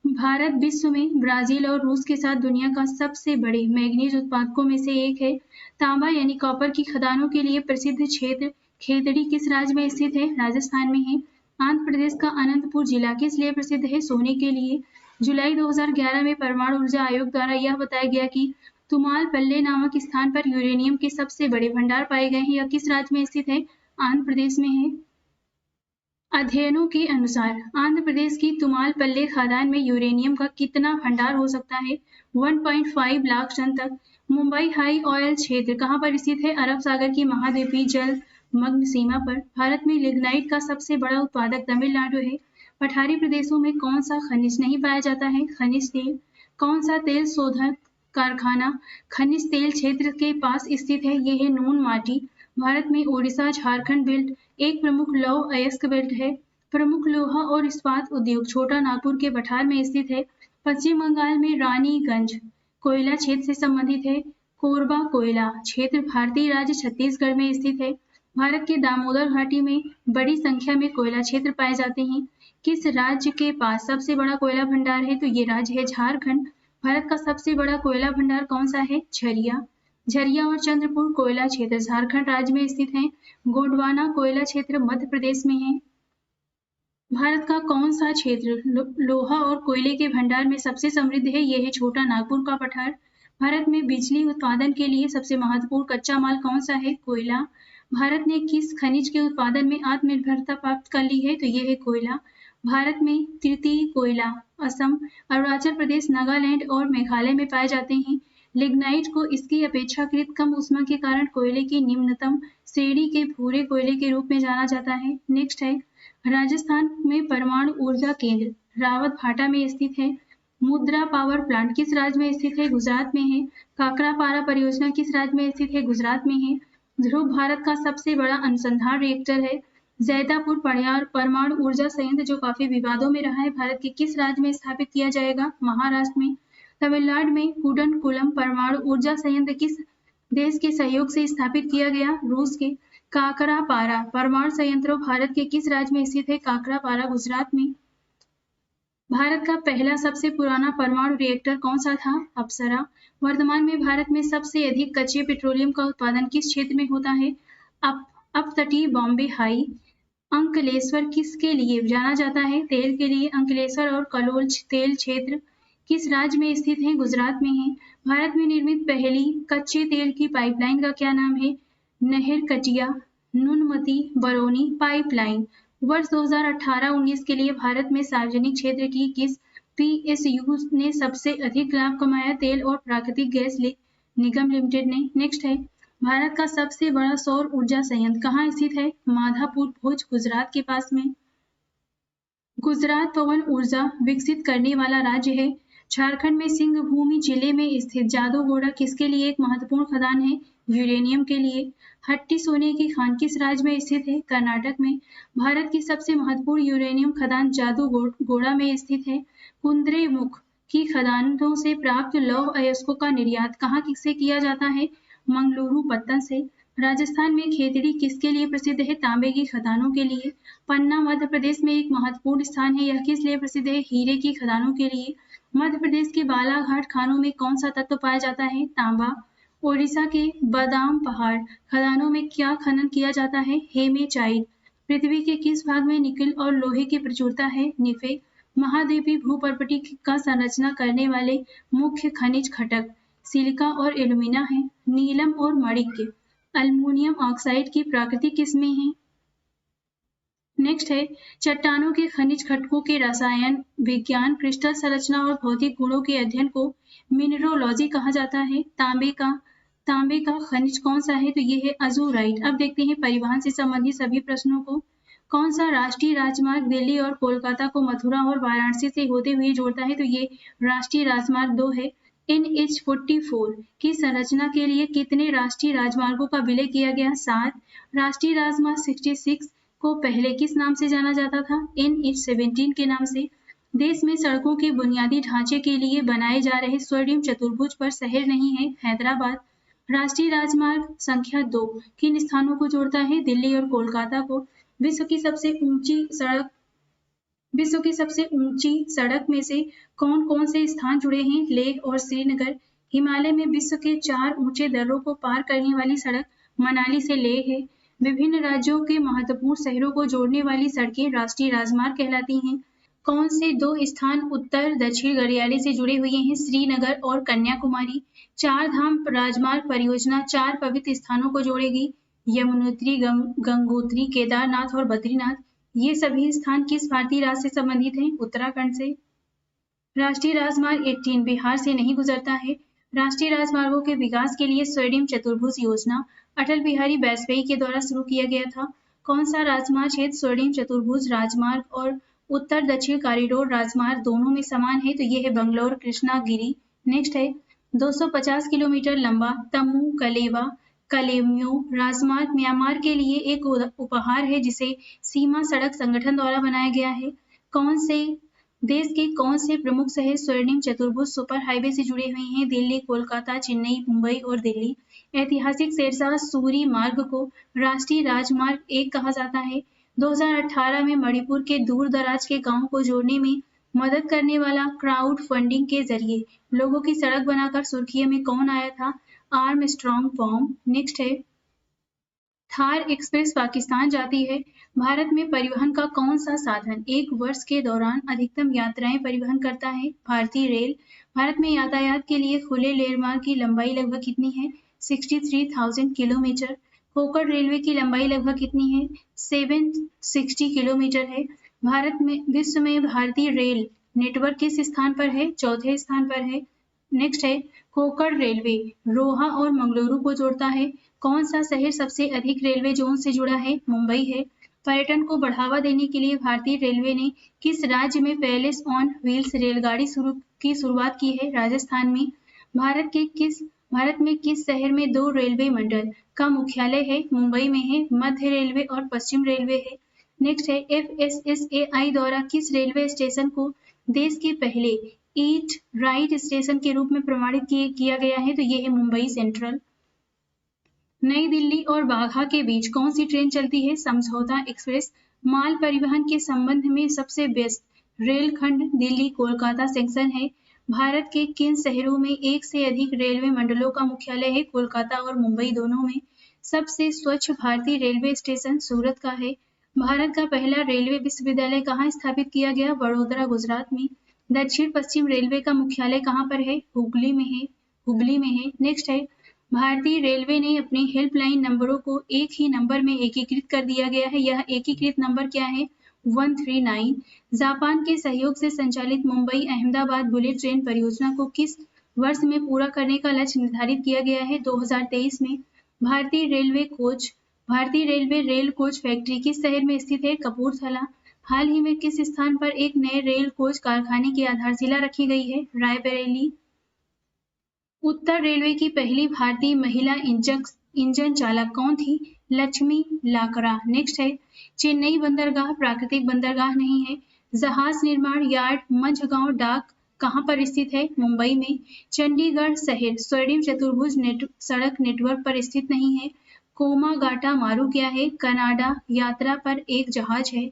Speaker 1: भारत विश्व में ब्राजील और रूस के साथ दुनिया का सबसे बड़े मैग्नीज उत्पादकों में से एक है। तांबा यानी कॉपर की खदानों के लिए प्रसिद्ध क्षेत्र खेतड़ी किस राज्य में स्थित है? राजस्थान में है। आंध्र प्रदेश का अनंतपुर जिला किस लिए प्रसिद्ध है? सोने के लिए। जुलाई 2011 में परमाणु ऊर्जा आयोग द्वारा यह बताया गया कि तुमालपल्ले नामक स्थान पर यूरेनियम के सबसे बड़े भंडार पाए गए हैं। यह किस राज्य में स्थित है? आंध्र प्रदेश में है। अध्ययनों के अनुसार आंध्र प्रदेश की तुमालपल्ले खदान में यूरेनियम का कितना भंडार हो सकता है? 1.5 लाख टन तक। मुंबई हाई ऑयल क्षेत्र कहाँ पर स्थित है? अरब सागर की महाद्वीपीय जल मग्न सीमा पर। भारत में लिग्नाइट का सबसे बड़ा उत्पादक तमिलनाडु है। पठारी प्रदेशों में कौन सा खनिज नहीं पाया जाता है? खनिज तेल। कौन सा तेल शोधक कारखाना खनिज तेल क्षेत्र के पास स्थित है? ये है नून माटी। भारत में ओडिशा झारखंड बेल्ट एक प्रमुख लौह अयस्क बेल्ट है। प्रमुख लोहा और इस्पात उद्योग छोटा नागपुर के पठार में स्थित है। पश्चिम बंगाल में रानीगंज कोयला क्षेत्र से संबंधित है। कोरबा कोयला क्षेत्र भारतीय राज्य छत्तीसगढ़ में स्थित है। भारत के दामोदर घाटी में बड़ी संख्या में कोयला क्षेत्र पाए जाते हैं। किस राज्य के पास सबसे बड़ा कोयला भंडार है? तो ये राज्य है झारखंड। भारत का सबसे बड़ा कोयला भंडार कौन सा है? झरिया। झरिया और चंद्रपुर कोयला क्षेत्र झारखंड राज्य में स्थित है। गोंडवाना कोयला क्षेत्र मध्य प्रदेश में है। भारत का कौन सा क्षेत्र लोहा और कोयले के भंडार में सबसे समृद्ध है? यह है छोटा नागपुर का पठार। भारत में बिजली उत्पादन के लिए सबसे महत्वपूर्ण कच्चा माल कौन सा है? कोयला। भारत ने किस खनिज के उत्पादन में आत्मनिर्भरता प्राप्त कर ली है? तो यह है कोयला। भारत में तृतीय कोयला असम, अरुणाचल प्रदेश, नागालैंड और मेघालय में पाए जाते हैं। लिग्नाइट को इसकी अपेक्षाकृत कम ऊष्मा के कारण कोयले की निम्नतम श्रेणी के भूरे कोयले के रूप में जाना जाता है। नेक्स्ट है राजस्थान में परमाणु ऊर्जा केंद्र रावत भाटा में स्थित है। मुद्रा पावर प्लांट किस राज्य में स्थित है? गुजरात में है। काकरापारा परियोजना किस राज्य में स्थित है? गुजरात में है। ध्रुव भारत का सबसे बड़ा अनुसंधान रिएक्टर है। जैतापुर परमाणु ऊर्जा संयंत्र जो काफी विवादों में रहा है, भारत के किस राज्य में स्थापित किया जाएगा? महाराष्ट्र में। तमिलनाडु में कुडनकुलम परमाणु ऊर्जा संयंत्र किस देश के सहयोग से स्थापित किया गया? रूस के। काकरापारा परमाणु संयंत्र भारत के किस राज्य में स्थित है? काकरापारा गुजरात में। भारत का पहला सबसे पुराना परमाणु रिएक्टर कौन सा था? अप्सरा। वर्तमान में भारत में सबसे अधिक कच्चे पेट्रोलियम का उत्पादन किस क्षेत्र में होता है? अपतटीय बॉम्बे हाई। अंकलेश्वर किसके लिए जाना जाता है? तेल के लिए। अंकलेश्वर और कलोल तेल क्षेत्र किस राज्य में स्थित है? गुजरात में है। भारत में निर्मित पहली कच्चे तेल की पाइपलाइन का क्या नाम है? नहर कटिया नुनमती बरौनी पाइपलाइन। वर्ष 2018-19 के लिए भारत में सार्वजनिक क्षेत्र की किस पीएसयू ने सबसे अधिक लाभ कमाया? तेल और प्राकृतिक गैस निगम लिमिटेड ने। नेक्स्ट है भारत का सबसे बड़ा सौर ऊर्जा संयंत्र कहाँ स्थित है? माधापुर भुज गुजरात के पास में। गुजरात पवन ऊर्जा विकसित करने वाला राज्य है। झारखंड में सिंहभूमि जिले में स्थित जादूगोड़ा किसके लिए एक महत्वपूर्ण खदान है? यूरेनियम के लिए। हट्टी सोने की खान किस राज्य में स्थित है? कर्नाटक में। भारत की सबसे महत्वपूर्ण यूरेनियम खदान जादूगोड़ा में स्थित है। कुंद्रेमुख की खदानों से प्राप्त लौह अयस्कों का निर्यात कहाँ से किया जाता है? मंगलुरु पत्तन से। राजस्थान में खेतड़ी किसके लिए प्रसिद्ध है? तांबे की खदानों के लिए। पन्ना मध्य प्रदेश में एक महत्वपूर्ण स्थान है। यह किस लिए प्रसिद्ध है? हीरे की खदानों के लिए। मध्य प्रदेश के बालाघाट खानों में कौन सा तत्व पाया जाता है? तांबा। ओडिशा के बादाम पहाड़ खदानों में क्या खनन किया जाता है? हेमेचाइट। पृथ्वी के किस भाग में निकल और लोहे की प्रचुरता है? निफे। महाद्वीपीय भूपर्पटी का संरचना करने वाले मुख्य खनिज घटक सिलिका और एल्यूमिना है। नीलम और मणिक अल्युमिनियम ऑक्साइड की प्राकृतिक किस्में हैं। नेक्स्ट है चट्टानों के खनिज घटकों के रसायन विज्ञान क्रिस्टल संरचना और भौतिक गुणों के अध्ययन को मिनरोलॉजी कहा जाता है। तांबे का खनिज कौन सा है? तो ये है अजूराइट। अब देखते हैं परिवहन से संबंधित सभी प्रश्नों को। कौन सा राष्ट्रीय राजमार्ग दिल्ली और कोलकाता को मथुरा और वाराणसी से होते हुए जोड़ता है? तो ये राष्ट्रीय राजमार्ग 2 है। NH-44 की संरचना के लिए कितने राष्ट्रीय राजमार्गों का विलय किया गया? 7। राष्ट्रीय राजमार्ग 66 को पहले किस नाम से जाना जाता था? NH-17 के नाम से। देश में सड़कों के बुनियादी ढांचे के लिए बनाए जा रहे स्वर्णिम चतुर्भुज पर शहर नहीं है? हैदराबाद। राष्ट्रीय राजमार्ग संख्या 2 किन स्थानों को जोड़ता है? दिल्ली और कोलकाता को। विश्व की सबसे ऊंची सड़क विश्व की सबसे ऊंची सड़क में से कौन कौन से स्थान जुड़े हैं? लेह और श्रीनगर। हिमालय में विश्व के 4 ऊंचे दर्रों को पार करने वाली सड़क मनाली से लेह है। विभिन्न राज्यों के महत्वपूर्ण शहरों को जोड़ने वाली सड़कें राष्ट्रीय राजमार्ग कहलाती हैं। कौन से 2 स्थान उत्तर दक्षिण गलियारे से जुड़े हुए हैं? श्रीनगर और कन्याकुमारी। चार धाम राजमार्ग परियोजना 4 पवित्र स्थानों को जोड़ेगी, यमुनोत्री, गंगोत्री, केदारनाथ और बद्रीनाथ। ये सभी स्थान किस भारतीय राज्य से संबंधित हैं? उत्तराखंड से। राष्ट्रीय राजमार्ग 18 बिहार से नहीं गुजरता है। राष्ट्रीय राजमार्गों के विकास के लिए स्वर्णिम चतुर्भुज योजना अटल बिहारी वाजपेयी के द्वारा शुरू किया गया था। कौन सा राजमार्ग क्षेत्र स्वर्णिम चतुर्भुज राजमार्ग और उत्तर दक्षिण कॉरिडोर राजमार्ग दोनों में समान है? तो ये है बंगलौर कृष्णागिरी। नेक्स्ट है 250 किलोमीटर लंबा तमू कलेवा कलेम्यो राजमार्ग म्यांमार के लिए एक उपहार है जिसे सीमा सड़क संगठन द्वारा बनाया गया है। देश के कौन से प्रमुख शहर स्वर्णिम चतुर्भुज सुपर हाईवे से जुड़े हुए हैं? दिल्ली, कोलकाता, चेन्नई, मुंबई और दिल्ली। ऐतिहासिक शेरशाह सूरी मार्ग को राष्ट्रीय राजमार्ग 1 कहा जाता है। 2018 में मणिपुर के दूर दराज के गांवों को जोड़ने में मदद करने वाला क्राउड फंडिंग के जरिए लोगों की सड़क बनाकर सुर्खियों में कौन आया था? Armstrong form. नेक्स्ट है थार एक्सप्रेस पाकिस्तान जाती है। भारत में परिवहन का कौन सा साधन 1 वर्ष के दौरान अधिकतम यात्राएं परिवहन करता है? भारतीय रेल। भारत में यातायात के लिए खुले रेलमार्ग की लंबाई लगभग कितनी है? 63,000 किलोमीटर। कोकण रेलवे की लंबाई लगभग कितनी है? 760 किलोमीटर है। भारत में विश्व में भारतीय रेल नेटवर्क किस स्थान पर है? चौथे स्थान पर है। नेक्स्ट है कोकण रेलवे रोहा और मंगलुरु को जोड़ता है। कौन सा शहर सबसे अधिक रेलवे जोन से जुड़ा है? मुंबई है। पर्यटन को बढ़ावा देने के लिए भारतीय रेलवे ने किस राज्य में पैलेस ऑन व्हील्स रेलगाड़ी की शुरुआत की है? राजस्थान में। भारत में किस शहर में 2 रेलवे मंडल का मुख्यालय है? मुंबई में है। मध्य रेलवे और पश्चिम रेलवे है। नेक्स्ट है FSSAI द्वारा किस रेलवे स्टेशन को देश के पहले ईट राइट स्टेशन के रूप में प्रमाणित किया गया है? तो ये है मुंबई सेंट्रल। नई दिल्ली और बाघा के बीच कौन सी ट्रेन चलती है? समझौता एक्सप्रेस। माल परिवहन के संबंध में सबसे बेस्ट रेलखंड दिल्ली कोलकाता सेक्शन है। भारत के किन शहरों में एक से अधिक रेलवे मंडलों का मुख्यालय है? कोलकाता और मुंबई दोनों में। सबसे स्वच्छ भारतीय रेलवे स्टेशन सूरत का है। भारत का पहला रेलवे विश्वविद्यालय कहाँ स्थापित किया गया? वडोदरा गुजरात में। दक्षिण पश्चिम रेलवे का मुख्यालय कहाँ पर है? हुगली में है। नेक्स्ट है भारतीय रेलवे ने अपने हेल्पलाइन नंबरों को एक ही नंबर में एकीकृत कर दिया गया है। यह एकीकृत नंबर क्या है? 139। जापान के सहयोग से संचालित मुंबई अहमदाबाद बुलेट ट्रेन परियोजना को किस वर्ष में पूरा करने का लक्ष्य निर्धारित किया गया है? 2023 में। भारतीय रेलवे रेल कोच फैक्ट्री किस शहर में स्थित है? कपूरथला। हाल ही में किस स्थान पर एक नए रेल कोच कारखाने की आधारशिला रखी गई है? रायबरेली। उत्तर रेलवे की पहली भारतीय महिला इंजन चालक कौन थी? लक्ष्मी लाकरा। नेक्स्ट है चेन्नई बंदरगाह प्राकृतिक बंदरगाह नहीं है। जहाज निर्माण यार्ड मंझगांव डाक कहाँ पर स्थित है? मुंबई में। चंडीगढ़ शहर स्वर्णिम चतुर्भुज सड़क नेटवर्क पर स्थित नहीं है। कोमागाटा मारू क्या है? कनाडा यात्रा पर एक जहाज है।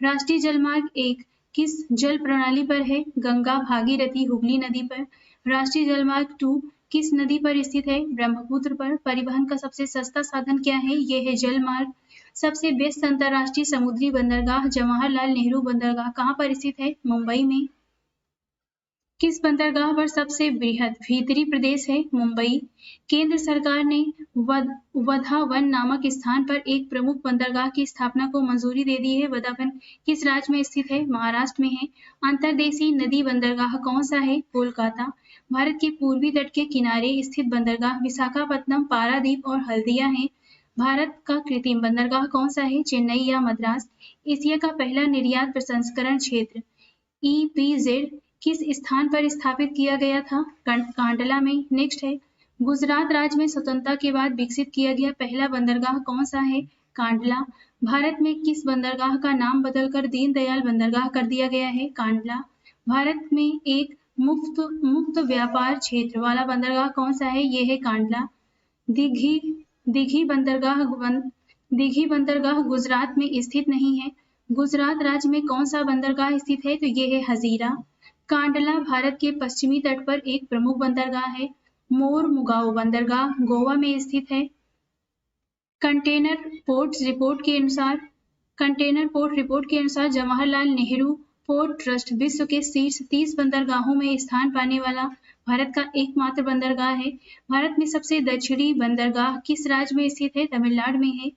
Speaker 1: राष्ट्रीय जलमार्ग 1 किस जल प्रणाली पर है? गंगा भागीरथी हुगली नदी पर। राष्ट्रीय जलमार्ग 2 किस नदी पर स्थित है? ब्रह्मपुत्र पर। परिवहन का सबसे सस्ता साधन क्या है? यह है जलमार्ग। सबसे व्यस्त अंतर्राष्ट्रीय समुद्री बंदरगाह जवाहरलाल नेहरू बंदरगाह कहाँ पर स्थित है? मुंबई में। किस बंदरगाह पर सबसे बृहद भीतरी प्रदेश है? मुंबई। केंद्र सरकार ने वधावन नामक स्थान पर एक प्रमुख बंदरगाह की स्थापना को मंजूरी दे दी है। वधावन किस राज्य में स्थित है? महाराष्ट्र में है। अंतर्देशीय नदी बंदरगाह कौन सा है? कोलकाता। भारत के पूर्वी तट के किनारे स्थित बंदरगाह विशाखापत्तनम, पारादीप और हल्दिया है। भारत का कृत्रिम बंदरगाह कौन सा है? चेन्नई या मद्रास। एशिया का पहला निर्यात प्रसंस्करण क्षेत्र EPZ किस स्थान पर स्थापित किया गया था? कांडला में। नेक्स्ट है गुजरात राज्य में स्वतंत्रता के बाद विकसित किया गया पहला बंदरगाह कौन सा है? कांडला। भारत में किस बंदरगाह का नाम बदलकर दीनदयाल बंदरगाह कर दिया गया है? कांडला। भारत में एक मुक्त व्यापार क्षेत्र वाला बंदरगाह कौन सा है? यह है कांडला। दिघी बंदरगाह गुजरात में स्थित नहीं है। गुजरात राज्य में कौन सा बंदरगाह स्थित है? तो ये है हजीरा। कांडला भारत के पश्चिमी तट पर एक प्रमुख बंदरगाह है। मोरमुगाओ बंदरगाह गोवा में स्थित है। कंटेनर पोर्ट रिपोर्ट के अनुसार जवाहरलाल नेहरू पोर्ट ट्रस्ट विश्व के शीर्ष 30 बंदरगाहों में स्थान पाने वाला भारत का एकमात्र बंदरगाह है। भारत में सबसे दक्षिणी बंदरगाह किस राज्य में स्थित है? तमिलनाडु में है।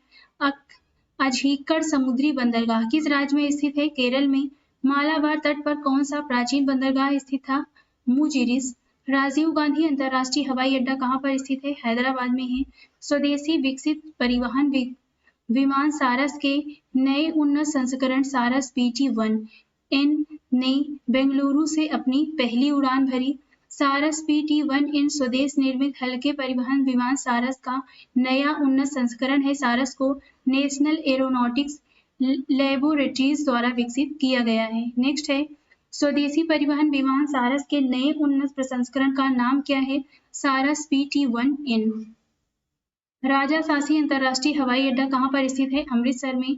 Speaker 1: अझीकड़ समुद्री बंदरगाह किस राज्य में स्थित है? केरल में। मालाबार तट पर कौन सा प्राचीन बंदरगाह स्थित था? मुजिरिस। राजीव गांधी अंतर्राष्ट्रीय हवाई अड्डा कहाँ पर स्थित है? हैदराबाद में है। स्वदेशी विकसित परिवहन विमान सारस के नए उन्नत संस्करण सारस PT-1N ने बेंगलुरु से अपनी पहली उड़ान भरी। सारस PT-1N स्वदेश निर्मित हल्के परिवहन विमान सारस का नया उन्नत संस्करण है। सारस को नेशनल एरोनॉटिक्स लेबोरेटरीज द्वारा विकसित किया गया है। नेक्स्ट है स्वदेशी परिवहन विमान सारस के नए उन्नत प्रसंस्करण का नाम क्या है? सारस PT-1N। राजा सासी अंतर्राष्ट्रीय हवाई अड्डा कहाँ पर स्थित है? अमृतसर में।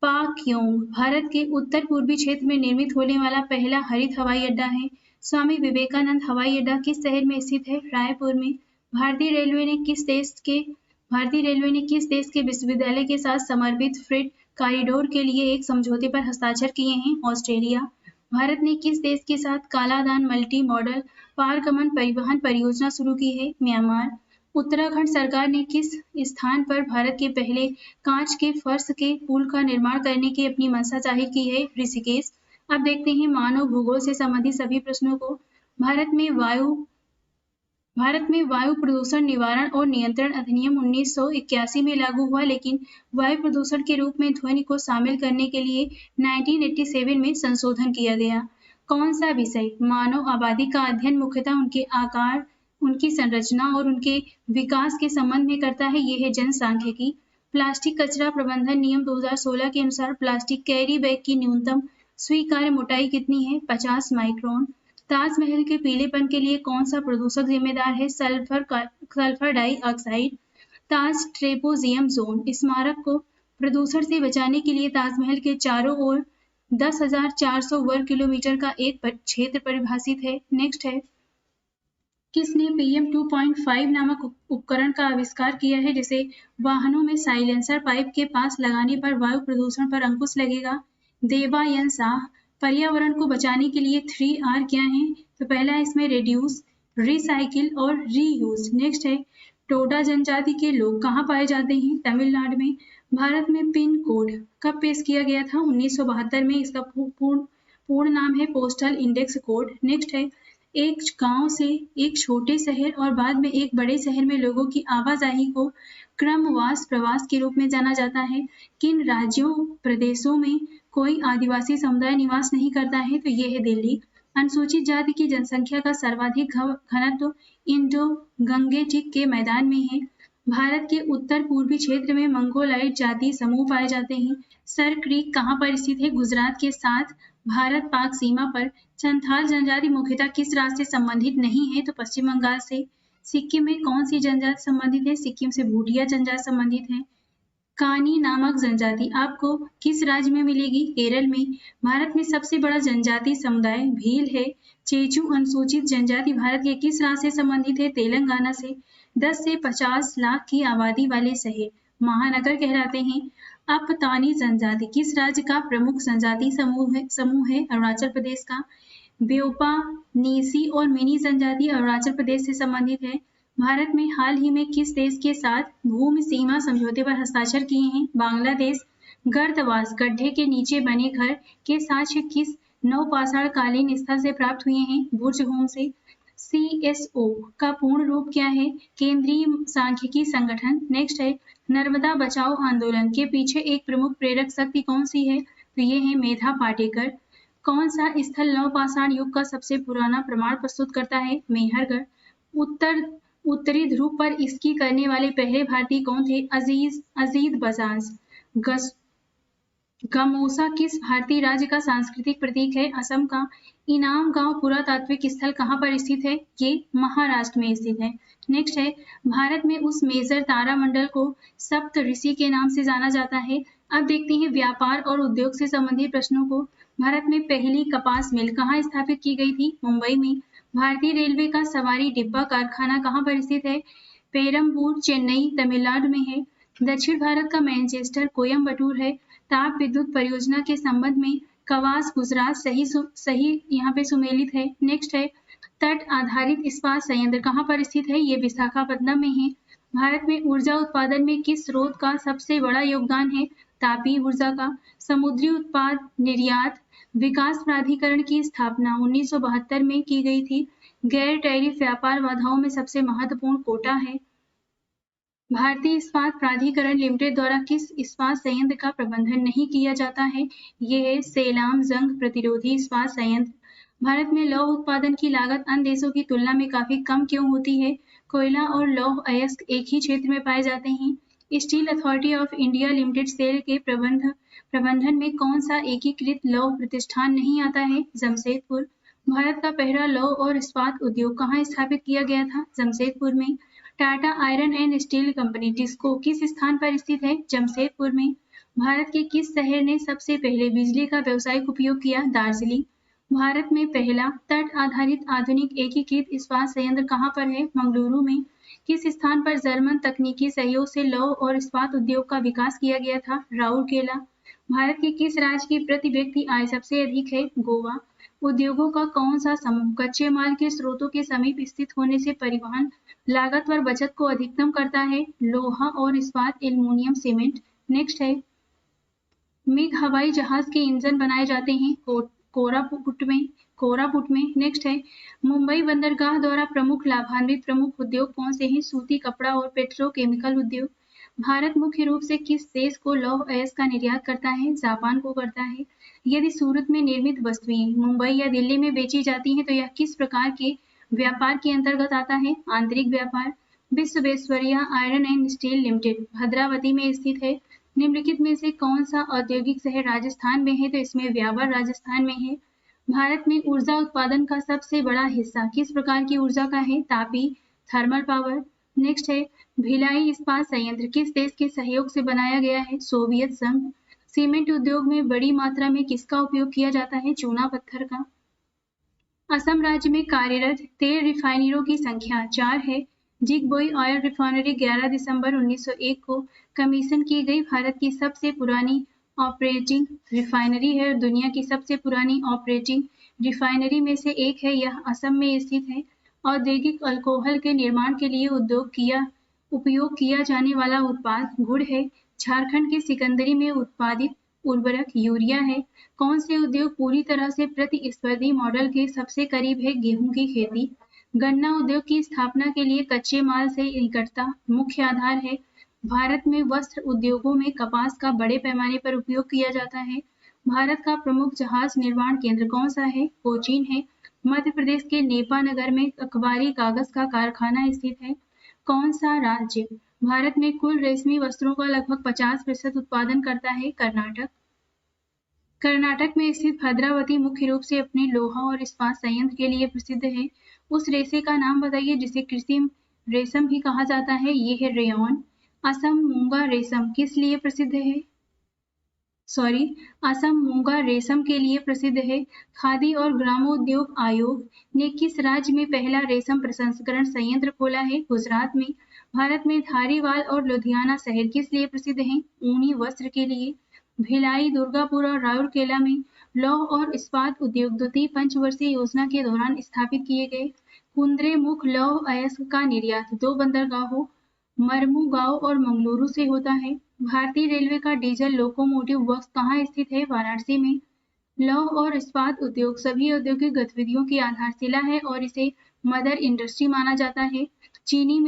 Speaker 1: पाक्योंग भारत के उत्तर पूर्वी क्षेत्र में निर्मित होने वाला पहला हरित हवाई अड्डा है। स्वामी विवेकानंद हवाई अड्डा किस शहर में स्थित है? रायपुर में। भारतीय रेलवे ने किस देश के विश्वविद्यालय के साथ समर्पित फ्रेट कॉरिडोर के लिए एक समझौते पर हस्ताक्षर किए हैं? ऑस्ट्रेलिया। भारत ने किस देश के साथ कालादान मल्टी मॉडल पारगमन परिवहन परियोजना शुरू की है? म्यांमार। उत्तराखंड सरकार ने किस स्थान पर भारत के पहले कांच के फर्श के पुल का निर्माण करने की अपनी मंशा जाहिर की है? ऋषिकेश। अब देखते हैं मानव भूगोल से संबंधित सभी प्रश्नों को। भारत में वायु प्रदूषण निवारण और नियंत्रण अधिनियम 1981 में लागू हुआ, लेकिन वायु प्रदूषण के रूप में ध्वनि को शामिल करने के लिए 1987 में संशोधन किया गया। कौन सा विषय मानव आबादी का अध्ययन मुख्यतः उनके आकार, उनकी संरचना और उनके विकास के संबंध में करता है? ये है जनसांख्यिकी। प्लास्टिक कचरा प्रबंधन नियम 2016 के अनुसार प्लास्टिक कैरी बैग की न्यूनतम स्वीकार्य मोटाई कितनी है? 50 माइक्रोन। ताजमहल के पीलेपन के लिए कौन सा प्रदूषक जिम्मेदार है? Sulphur dioxide. Taj trapezium zone स्मारक को प्रदूषण से बचाने के लिए ताजमहल के चारों ओर 10,400 वर्ग किलोमीटर का एक क्षेत्र परिभाषित है। नेक्स्ट है किसने PM 2.5 नामक उपकरण का आविष्कार किया है, जिसे वाहनों में साइलेंसर पाइप के पास लगाने पर वायु प्रदूषण पर अंकुश लगेगा? देवायन शाह। पर्यावरण को बचाने के लिए 3R क्या है? तो पहला है इसमें रिड्यूस, रिसाइकिल और रीयूज। नेक्स्ट है टोडा जनजाति के लोग कहाँ पाए जाते हैं? तमिलनाडु में। भारत में पिन कोड कब पेश किया गया था? 1972 में। इसका पूर्ण नाम है पोस्टल इंडेक्स कोड। नेक्स्ट है एक गांव से एक छोटे शहर और बाद में एक बड़े शहर में लोगों की आवाजाही को क्रमवास प्रवास के रूप में जाना जाता है। किन राज्यों प्रदेशों में कोई आदिवासी समुदाय निवास नहीं करता है? तो ये है दिल्ली। अनुसूचित जाति की जनसंख्या का सर्वाधिक घनत्व इंडो गंगेटिक के मैदान में है। भारत के उत्तर पूर्वी क्षेत्र में मंगोलाइट जाति समूह पाए जाते हैं। सर क्रीक कहाँ पर स्थित है? गुजरात के साथ भारत पाक सीमा पर। संथाल जनजाति मुख्यतः किस राज्य से संबंधित नहीं है? तो पश्चिम बंगाल से। सिक्किम में कौन सी जनजाति संबंधित है? सिक्किम से भूटिया जनजाति संबंधित है। कानी नामक जनजाति आपको किस राज्य में मिलेगी? केरल में। भारत में सबसे बड़ा जनजाति समुदाय भील है। चेचू अनुसूचित जनजाति भारत के किस राज्य से संबंधित है? तेलंगाना से। 10 से 50 लाख की आबादी वाले शहर महानगर कहलाते हैं। अपतानी जनजाति किस राज्य का प्रमुख जनजाति समूह है? अरुणाचल प्रदेश का। ब्योपा, नीसी और मिनी जनजाति अरुणाचल प्रदेश से संबंधित है। भारत में हाल ही में किस देश के साथ भूमि सीमा समझौते पर हस्ताक्षर किए हैं? बांग्लादेश। गर्तवास गड्ढे के नीचे बने घर के साक्ष्य किस नवपाषाण कालीन स्थल से प्राप्त हुए हैं? बुर्ज होम से। CSO का पूर्ण रूप क्या है? केंद्रीय सांख्यिकी संगठन। नेक्स्ट है नर्मदा बचाओ आंदोलन के पीछे एक प्रमुख प्रेरक शक्ति कौन सी है? तो ये है मेधा पाटेकर। कौन सा स्थल नवपाषाण युग का सबसे पुराना प्रमाण प्रस्तुत करता है? मेहरगढ़। उत्तरी ध्रुव पर स्की करने वाले पहले भारतीय कौन थे? अजीज बजाज। गमोसा किस भारतीय राज्य का सांस्कृतिक प्रतीक है? असम का। इनाम गांव पुरातात्विक स्थल कहाँ पर स्थित है? ये महाराष्ट्र में स्थित है। नेक्स्ट है भारत में उस मेजर तारामंडल को सप्त ऋषि के नाम से जाना जाता है अब देखते हैं व्यापार और उद्योग से संबंधित प्रश्नों को। भारत में पहली कपास मिल कहाँ स्थापित की गई थी? मुंबई में। भारतीय रेलवे का सवारी डिब्बा कारखाना कहाँ पर स्थित है? पेरम्बूर, चेन्नई, तमिलनाडु में है। दक्षिण भारत का मैनचेस्टर कोयम्बटूर है। ताप विद्युत परियोजना के संबंध में कवास गुजरात सही यहाँ पे सुमेलित है। नेक्स्ट है तट आधारित इस्पात संयंत्र कहाँ पर स्थित है? ये विशाखापट्टनम में है। भारत में ऊर्जा उत्पादन में किस स्रोत का सबसे बड़ा योगदान है? तापीय ऊर्जा का। समुद्री उत्पाद निर्यात विकास प्राधिकरण की स्थापना 1972 में की गई थी। गैर टैरिफ व्यापार बाधाओं में सबसे महत्वपूर्ण कोटा है। भारतीय इस्पात प्राधिकरण लिमिटेड द्वारा किस इस्पात संयंत्र का प्रबंधन नहीं किया जाता है? ये है सेलाम जंग प्रतिरोधी इस्पात संयंत्र। भारत में लौह उत्पादन की लागत अन्य देशों की तुलना में काफी कम क्यों होती है? कोयला और लौह अयस्क एक ही क्षेत्र में पाए जाते हैं। Steel Authority of India Limited SAIL के प्रबंधन में कौन सा एकीकृत लौह प्रतिष्ठान नहीं आता है? जमशेदपुर। भारत का पहला लौह और इस्पात उद्योग कहाँ स्थापित किया गया था? जमशेदपुर में। Tata iron and steel company TISCO किस स्थान पर स्थित है? जमशेदपुर में। भारत के किस शहर ने सबसे पहले बिजली का व्यावसायिक उपयोग किया? दार्जिलिंग। भारत में पहला तट आधारित आधुनिक एकीकृत इस्पात संयंत्र कहाँ पर है? मंगलुरु में। किस स्थान पर जर्मन तकनीकी सहयोग से लौह और इस्पात उद्योग का विकास किया गया था? राउरकेला। भारत के किस राज्य की प्रति व्यक्ति आय सबसे अधिक है? गोवा। उद्योगों का कौन सा समूह कच्चे माल के स्रोतों के समीप स्थित होने से परिवहन लागत व बचत को अधिकतम करता है? लोहा और इस्पात, एल्युमिनियम, सीमेंट। नेक्स्ट है मिग हवाई जहाज के इंजन बनाए जाते हैं कोरापुट में। नेक्स्ट है मुंबई बंदरगाह द्वारा लाभान्वित प्रमुख उद्योग कौन से हैं? सूती, कपड़ा और पेट्रोकेमिकल उद्योग। भारत मुख्य रूप से किस देश को लौह अयस्क का निर्यात करता है? जापान को करता है। यदि सूरत में निर्मित वस्तुएं मुंबई या दिल्ली में बेची जाती हैं तो यह किस प्रकार के व्यापार के अंतर्गत आता है? आंतरिक व्यापार। Visvesvaraya iron and steel limited Bhadravati में स्थित है। निम्नलिखित में से कौन सा औद्योगिक शहर राजस्थान में है? तो इसमें व्यावर राजस्थान में है। भारत में ऊर्जा उत्पादन का सबसे बड़ा हिस्सा किस प्रकार की ऊर्जा का है? Tapi, thermal power. नेक्स्ट है भिलाई इस्पात संयंत्र किस देश के सहयोग से बनाया गया है? सोवियत संघ। सीमेंट उद्योग में बड़ी मात्रा में किसका उपयोग किया जाता है? चूना पत्थर का। असम राज्य में कार्यरत तेल रिफाइनरियों की संख्या 4 है। जिगबोई ऑयल रिफाइनरी 11 दिसंबर 1901 को कमीशन की गई भारत की सबसे पुरानी ऑपरेटिंग रिफाइनरी है और दुनिया की सबसे पुरानी ऑपरेटिंग रिफाइनरी में से एक है। यह असम में स्थित है। औद्योगिक अल्कोहल के निर्माण के लिए उपयोग किया जाने वाला उत्पाद गुड़ है। झारखंड के सिकंदरी में उत्पादित उर्वरक यूरिया है। कौन से उद्योग पूरी तरह से प्रतिस्पर्धी मॉडल के सबसे करीब है? गेहूं की खेती। गन्ना उद्योग की स्थापना के लिए कच्चे माल से निकटता मुख्य आधार है। भारत में वस्त्र उद्योगों में कपास का बड़े पैमाने पर उपयोग किया जाता है। भारत का प्रमुख जहाज निर्माण केंद्र कौन सा है? कोचीन है। मध्य प्रदेश के नेपानगर में अखबारी कागज का कारखाना स्थित है। कौन सा राज्य भारत में कुल रेशमी वस्त्रों का लगभग 50% उत्पादन करता है? कर्नाटक। कर्नाटक में स्थित भद्रावती मुख्य रूप से अपने लोहा और इस्पात संयंत्र के लिए प्रसिद्ध है। उस रेशे का नाम बताइए जिसे कृत्रिम रेशम भी कहा जाता है। ये है रेयॉन। असम मूंगा रेशम किस लिए प्रसिद्ध है? असम मूंगा रेशम के लिए प्रसिद्ध है। खादी और ग्रामोद्योग आयोग ने किस राज्य में पहला रेशम प्रसंस्करण संयंत्र खोला है? गुजरात में। भारत में धारीवाल और लुधियाना शहर किस लिए प्रसिद्ध हैं? ऊनी वस्त्र के लिए। भिलाई, दुर्गापुर और राउरकेला में लौह और इस्पात उद्योग द्वितीय पंचवर्षीय योजना के दौरान स्थापित किए गए। कुंद्रेमुख लौह अयस्क का निर्यात 2 बंदरगाहों मरमुगांव और मंगलुरु से होता है। भारतीय रेलवे का डीजल लोकोमोटिव वर्क्स कहाँ स्थित है? वाराणसी में। लौह और इस्पात उद्योग सभी औद्योगिक गतिविधियों की आधारशिला है और इसे मदर इंडस्ट्री माना जाता है। चीनी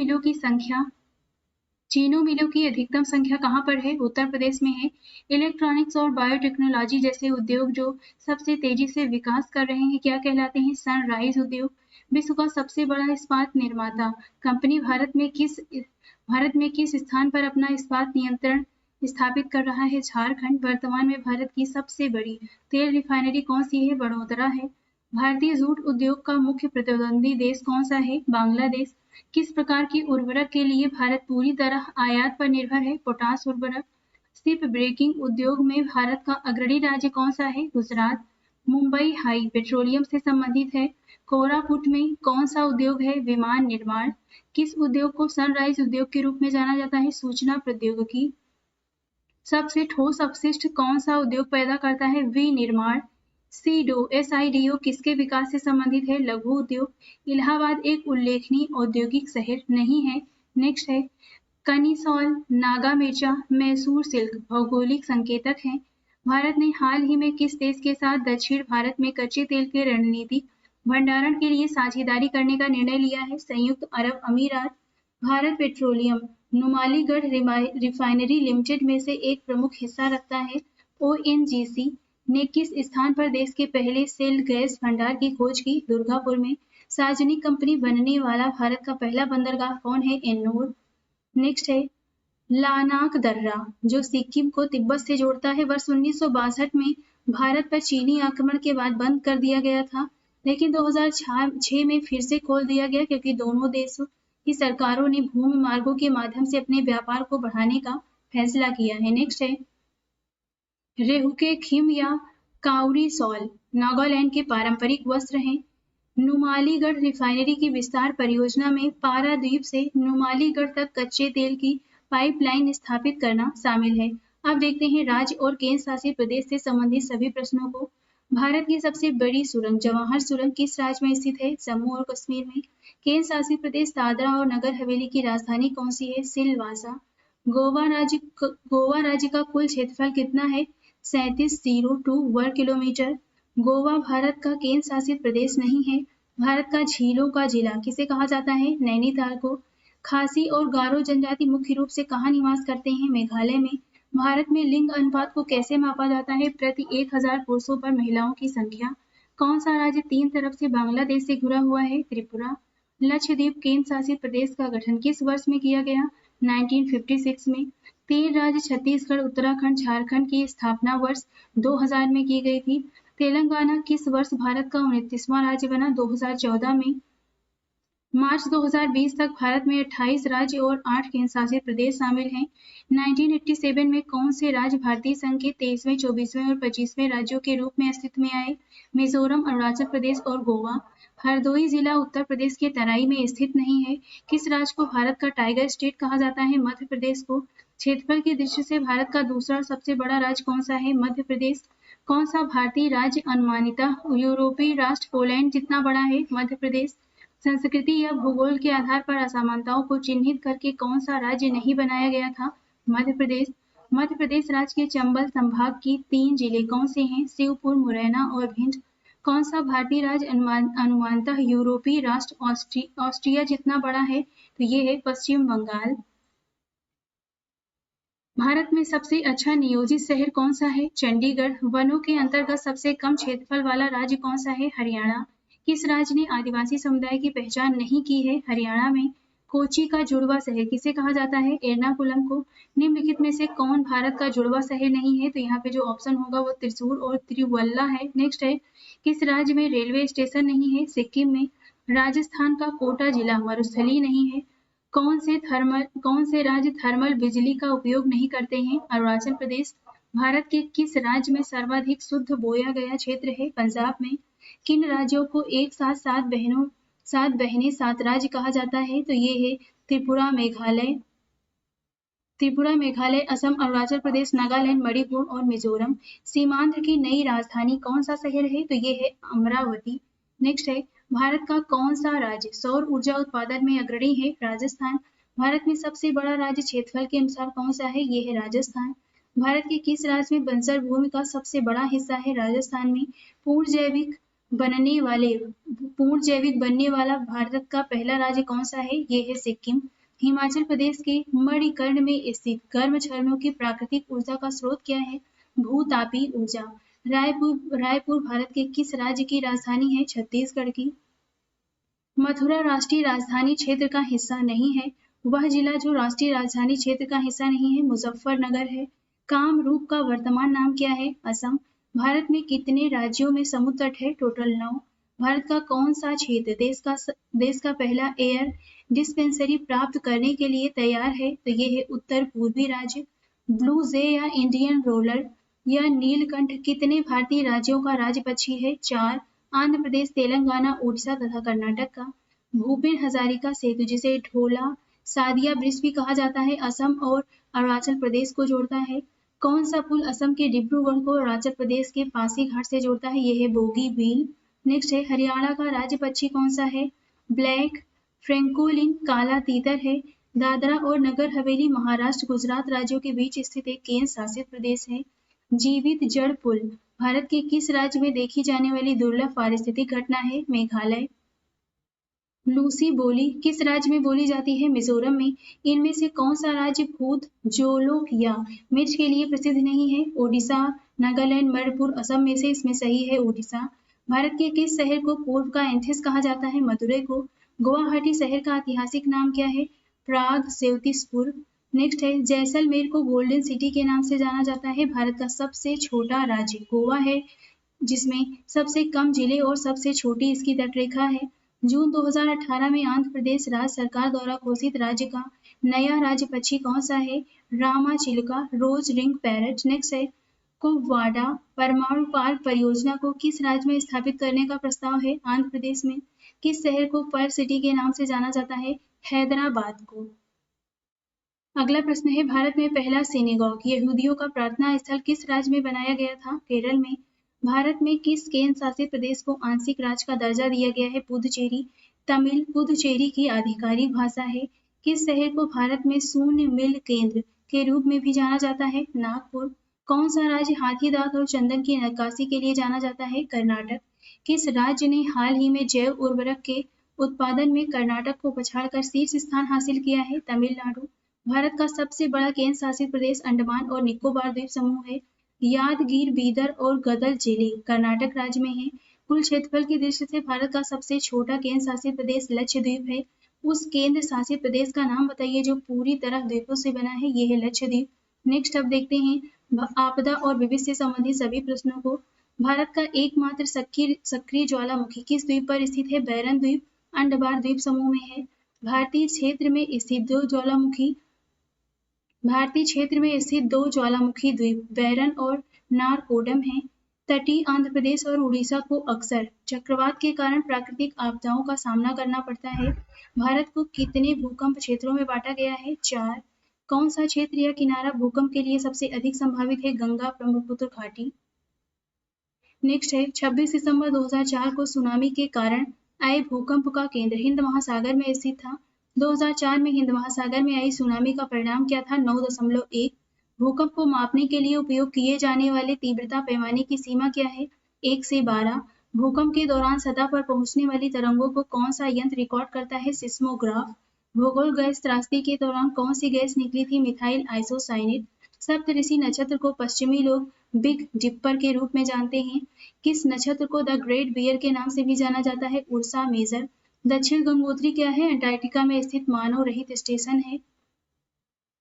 Speaker 1: मिलों की अधिकतम संख्या कहाँ पर है? उत्तर प्रदेश में है। इलेक्ट्रॉनिक्स और बायोटेक्नोलॉजी जैसे उद्योग जो सबसे तेजी से विकास कर रहे हैं क्या कहलाते हैं? सनराइज उद्योग। विश्व का सबसे बड़ा इस्पात निर्माता कंपनी भारत में किस स्थान पर अपना इस्पात नियंत्रण स्थापित कर रहा है? झारखंड। वर्तमान में भारत की सबसे बड़ी तेल रिफाइनरी कौन सी है? बड़ोदरा है। भारतीय जूट उद्योग का मुख्य प्रतिद्वंदी देश कौन सा है? बांग्लादेश। किस प्रकार की उर्वरक के लिए भारत पूरी तरह आयात पर निर्भर है? पोटाश उर्वरक। शिप ब्रेकिंग उद्योग में भारत का अग्रणी राज्य कौन सा है? गुजरात। मुंबई हाई पेट्रोलियम से संबंधित है। कोरापुट में कौन सा उद्योग है? विमान निर्माण। किस उद्योग को सनराइज उद्योग के रूप में जाना जाता है? सूचना प्रौद्योगिकी। सबसे ठोस अपशिष्ट कौन सा उद्योग पैदा करता है? विनिर्माण। SIDO किसके विकास से संबंधित है? लघु उद्योग। इलाहाबाद एक उल्लेखनीय औद्योगिक शहर नहीं है। नेक्स्ट है कनिसौल, नागा मिर्चा, मैसूर सिल्क भौगोलिक संकेतक हैं। भारत ने हाल ही में किस देश के साथ दक्षिण भारत में कच्चे तेल के रणनीतिक भंडारण के लिए साझेदारी करने का निर्णय लिया है? संयुक्त अरब अमीरात। Bharat petroleum Numaligarh refinery limited में से एक प्रमुख हिस्सा रखता है। ONGC ने किस स्थान पर देश के पहले सेल गैस भंडार की खोज की? दुर्गापुर में। सार्वजनिक कंपनी बनने वाला भारत का पहला बंदरगाह कौन है? एन्नूर। नेक्स्ट है लानाक दर्रा जो सिक्किम को तिब्बत से जोड़ता है। वर्ष 1962 में भारत पर चीनी आक्रमण के बाद बंद कर दिया गया था, लेकिन 2006 में फिर से खोल दिया गया क्योंकि दोनों देशों की सरकारों ने भूमि मार्गों के माध्यम से अपने व्यापार को बढ़ाने का फैसला किया है। नेक्स्ट है रेहुके खिम या काउरी सॉल नागालैंड के पारंपरिक वस्त्र हैं। नुमालीगढ़ रिफाइनरी की विस्तार परियोजना में पारादीप से नुमालीगढ़ तक कच्चे तेल की पाइपलाइन स्थापित करना शामिल है। अब देखते हैं राज्य और केंद्र शासित प्रदेश से संबंधित सभी प्रश्नों को। भारत की सबसे बड़ी सुरंग जवाहर सुरंग किस राज्य में स्थित है? जम्मू और कश्मीर में। केंद्र शासित प्रदेश दादरा और नगर हवेली की राजधानी कौन सी है? सिलवासा। गोवा राज्य का कुल क्षेत्रफल कितना है? 3702 वर्ग किलोमीटर। गोवा भारत का केंद्र शासित प्रदेश नहीं है। भारत का झीलों का जिला किसे कहा जाता है? नैनीताल को। खासी और गारो जनजाति मुख्य रूप से कहाँ निवास करते हैं? मेघालय में। भारत में लिंग अनुपात को कैसे मापा जाता है? प्रति 1000 पुरुषों पर महिलाओं की संख्या। कौन सा राज्य 3 तरफ से बांग्लादेश से घिरा हुआ है? त्रिपुरा। लक्षद्वीप केंद्र शासित प्रदेश का गठन किस वर्ष में किया गया? 1956 में। 3 राज्य छत्तीसगढ़, उत्तराखंड, झारखंड की स्थापना वर्ष 2000 में की गई थी। तेलंगाना किस वर्ष भारत का 29वां राज्य बना? 2014 में। मार्च 2020 तक भारत में 28 राज्य और 8 केंद्र शासित प्रदेश शामिल हैं। 1987 में कौन से राज्य भारतीय संघ के 23वें, 24वें और 25वें राज्यों के रूप में अस्तित्व में आए? मिजोरम, अरुणाचल प्रदेश और गोवा। हरदोई जिला उत्तर प्रदेश के तराई में स्थित नहीं है। किस राज्य को भारत का टाइगर स्टेट कहा जाता है? मध्य प्रदेश को। क्षेत्रफल की दृष्टि से भारत का दूसरा सबसे बड़ा राज्य कौन सा है? मध्य प्रदेश। कौन सा भारतीय राज्य अनुमानितः यूरोपीय राष्ट्र पोलैंड जितना बड़ा है? मध्य प्रदेश। संस्कृति या भूगोल के आधार पर असमानताओं को चिन्हित करके कौन सा राज्य नहीं बनाया गया था? मध्य प्रदेश। मध्य प्रदेश राज्य के चंबल संभाग की 3 जिले कौन से हैं? शिवपुर, मुरैना और भिंड। कौन सा भारतीय राज्य अनुमानतः यूरोपीय राष्ट्र ऑस्ट्रिया जितना बड़ा है? तो ये है पश्चिम बंगाल। भारत में सबसे अच्छा नियोजित शहर कौन सा है? चंडीगढ़। वनों के अंतर्गत सबसे कम क्षेत्रफल वाला राज्य कौन सा है? हरियाणा। किस राज्य ने आदिवासी समुदाय की पहचान नहीं की है? हरियाणा में। कोची का जुड़वा शहर किसे कहा जाता है? एर्नाकुलम को। निम्नलिखित में से कौन भारत का जुड़वा शहर नहीं है? तो यहाँ पे जो ऑप्शन होगा वो त्रिशूर और त्रिवल्ला है। नेक्स्ट है किस राज्य में रेलवे स्टेशन नहीं है? सिक्किम में। राजस्थान का कोटा जिला मरुस्थलीय नहीं है। कौन से राज्य थर्मल बिजली का उपयोग नहीं करते हैं? अरुणाचल प्रदेश। भारत के किस राज्य में सर्वाधिक शुद्ध बोया गया क्षेत्र है? पंजाब में। किन राज्यों को एक साथ 7 बहनें 7 राज्य कहा जाता है? तो ये है त्रिपुरा, मेघालय, असम, अरुणाचल प्रदेश, नागालैंड, मणिपुर और मिजोरम। सीमांध्र की नई राजधानी कौन सा शहर है? तो ये है अमरावती। नेक्स्ट है भारत का कौन सा राज्य सौर ऊर्जा उत्पादन में अग्रणी है? राजस्थान। भारत में सबसे बड़ा राज्य क्षेत्रफल के अनुसार कौन सा है? ये है राजस्थान। भारत के किस राज्य में बंजर भूमि का सबसे बड़ा हिस्सा है? राजस्थान में। पूर्ण जैविक बनने वाला भारत का पहला राज्य कौन सा है? ये है सिक्किम। हिमाचल प्रदेश के मणिकर्ण में स्थित गर्म झरनों की प्राकृतिक ऊर्जा का स्रोत क्या है? भूतापीय ऊर्जा। रायपुर भारत के किस राज्य की राजधानी है? छत्तीसगढ़ की। मथुरा राष्ट्रीय राजधानी क्षेत्र का हिस्सा नहीं है। वह जिला जो राष्ट्रीय राजधानी क्षेत्र का हिस्सा नहीं है मुजफ्फरनगर है। कामरूप का वर्तमान नाम क्या है? असम। भारत में कितने राज्यों में समुद्र तट है? टोटल 9। भारत का कौन सा क्षेत्र देश का पहला एयर डिस्पेंसरी प्राप्त करने के लिए तैयार है? तो ये है उत्तर पूर्वी राज्य। ब्लू जे या इंडियन रोलर या नीलकंठ कितने भारतीय राज्यों का राज्य पक्षी है? 4। आंध्र प्रदेश, तेलंगाना, उड़ीसा तथा कर्नाटक का। भूपेन हजारिका सेतु, जिसे ढोला सादिया ब्रिज भी कहा जाता है, असम और अरुणाचल प्रदेश को जोड़ता है। कौन सा पुल असम के डिब्रूगढ़ को अरुणाचल प्रदेश के पासीघाट से जोड़ता है? यह है बोगी बील। नेक्स्ट है, हरियाणा का राज्य पक्षी कौन सा है? ब्लैक फ्रैंकोलिन काला तीतर है। दादरा और नगर हवेली महाराष्ट्र गुजरात राज्यों के बीच स्थित एक केंद्र शासित प्रदेश है। जीवित जड़ पुल भारत के किस राज्य में देखी जाने वाली दुर्लभ पारिस्थितिक घटना है? मेघालय। लूसी बोली किस राज्य में बोली जाती है? मिजोरम में। इनमें से कौन सा राज्य भूत जोलोक या मिर्च के लिए प्रसिद्ध नहीं है? ओडिशा, नागालैंड, मणिपुर, असम में से इसमें सही है ओडिशा। भारत के किस शहर को पूर्व का एथेंस कहा जाता है? मदुरै को। गुवाहाटी शहर का ऐतिहासिक नाम क्या है? प्राग ज्योतिषपुर। नेक्स्ट है, जैसलमेर को गोल्डन सिटी के नाम से जाना जाता है। भारत का सबसे छोटा राज्य गोवा है, जिसमें सबसे कम जिले और सबसे छोटी इसकी तटरेखा है। जून 2018 में आंध्र प्रदेश राज्य सरकार द्वारा घोषित राज्य का नया राज्य पक्षी कौन सा है? रामाचिलका, रोज रिंग पैरट। नेक्स्ट है, कुपवाड़ा परमाणु पार्क परियोजना को किस राज्य में स्थापित करने का प्रस्ताव है? आंध्र प्रदेश में। किस शहर को पर्ल सिटी के नाम से जाना जाता है? हैदराबाद को। अगला प्रश्न है, भारत में पहला सिनेगॉग यहूदियों का प्रार्थना स्थल किस राज्य में बनाया गया था? केरल में। भारत में किस केंद्र शासित प्रदेश को आंशिक राज्य का दर्जा दिया गया है? पुदुचेरी। तमिल पुदुचेरी की आधिकारिक भाषा है। किस शहर को भारत में शून्य मिल केंद्र के रूप में भी जाना जाता है? नागपुर। कौन सा राज्य हाथी दांत और चंदन की नक्काशी के लिए जाना जाता है? कर्नाटक। किस राज्य ने हाल ही में जैव उर्वरक के उत्पादन में कर्नाटक को पछाड़कर शीर्ष स्थान हासिल किया है? तमिलनाडु। भारत का सबसे बड़ा केंद्र शासित प्रदेश अंडमान और निकोबार द्वीप समूह है। यादगीर, बीदर और गदल जिले कर्नाटक राज्य में हैं। कुल क्षेत्रफल की दृष्टि से भारत का सबसे छोटा केंद्र शासित प्रदेश लक्षद्वीप है। उस केंद्र शासित प्रदेश का नाम बताइए जो पूरी तरह द्वीपों से बना है। ये है लक्षद्वीप। नेक्स्ट अब देखते हैं आपदा और विविध से संबंधित सभी प्रश्नों को। भारत का एकमात्र सक्रिय ज्वालामुखी किस द्वीप पर स्थित है? बैरन द्वीप अंडमान द्वीप समूह में है। भारतीय क्षेत्र में स्थित दो ज्वालामुखी द्वीप बैरन और नारकोडम हैं। तटीय आंध्र प्रदेश और उड़ीसा को अक्सर चक्रवात के कारण प्राकृतिक आपदाओं का सामना करना पड़ता है। भारत को कितने भूकंप क्षेत्रों में बांटा गया है? 4। कौन सा क्षेत्र या किनारा भूकंप के लिए सबसे अधिक संभावित है? गंगा ब्रह्मपुत्र घाटी। नेक्स्ट है, 26 दिसंबर 2004 को सुनामी के कारण आए भूकंप का केंद्र हिंद महासागर में स्थित था। 2004 में हिंद महासागर में आई सुनामी का परिणाम क्या था? 9.1। भूकंप को मापने के लिए उपयोग किए जाने वाले तीव्रता पैमाने की सीमा क्या है? 1 से 12। भूकंप के दौरान सतह पर पहुंचने वाली तरंगों को कौन सा यंत्र रिकॉर्ड करता है? सिस्मोग्राफ। भूगोल गैस त्रासदी के दौरान कौन सी गैस निकली थी? Methyl isocyanate. सप्तऋषि नक्षत्र को पश्चिमी लोग बिग डिपर के रूप में जानते हैं। किस नक्षत्र को द ग्रेट बियर के नाम से भी जाना जाता है? Ursa Major. दक्षिण गंगोत्री क्या है? अंटार्कटिका में स्थित मानव रहित स्टेशन है।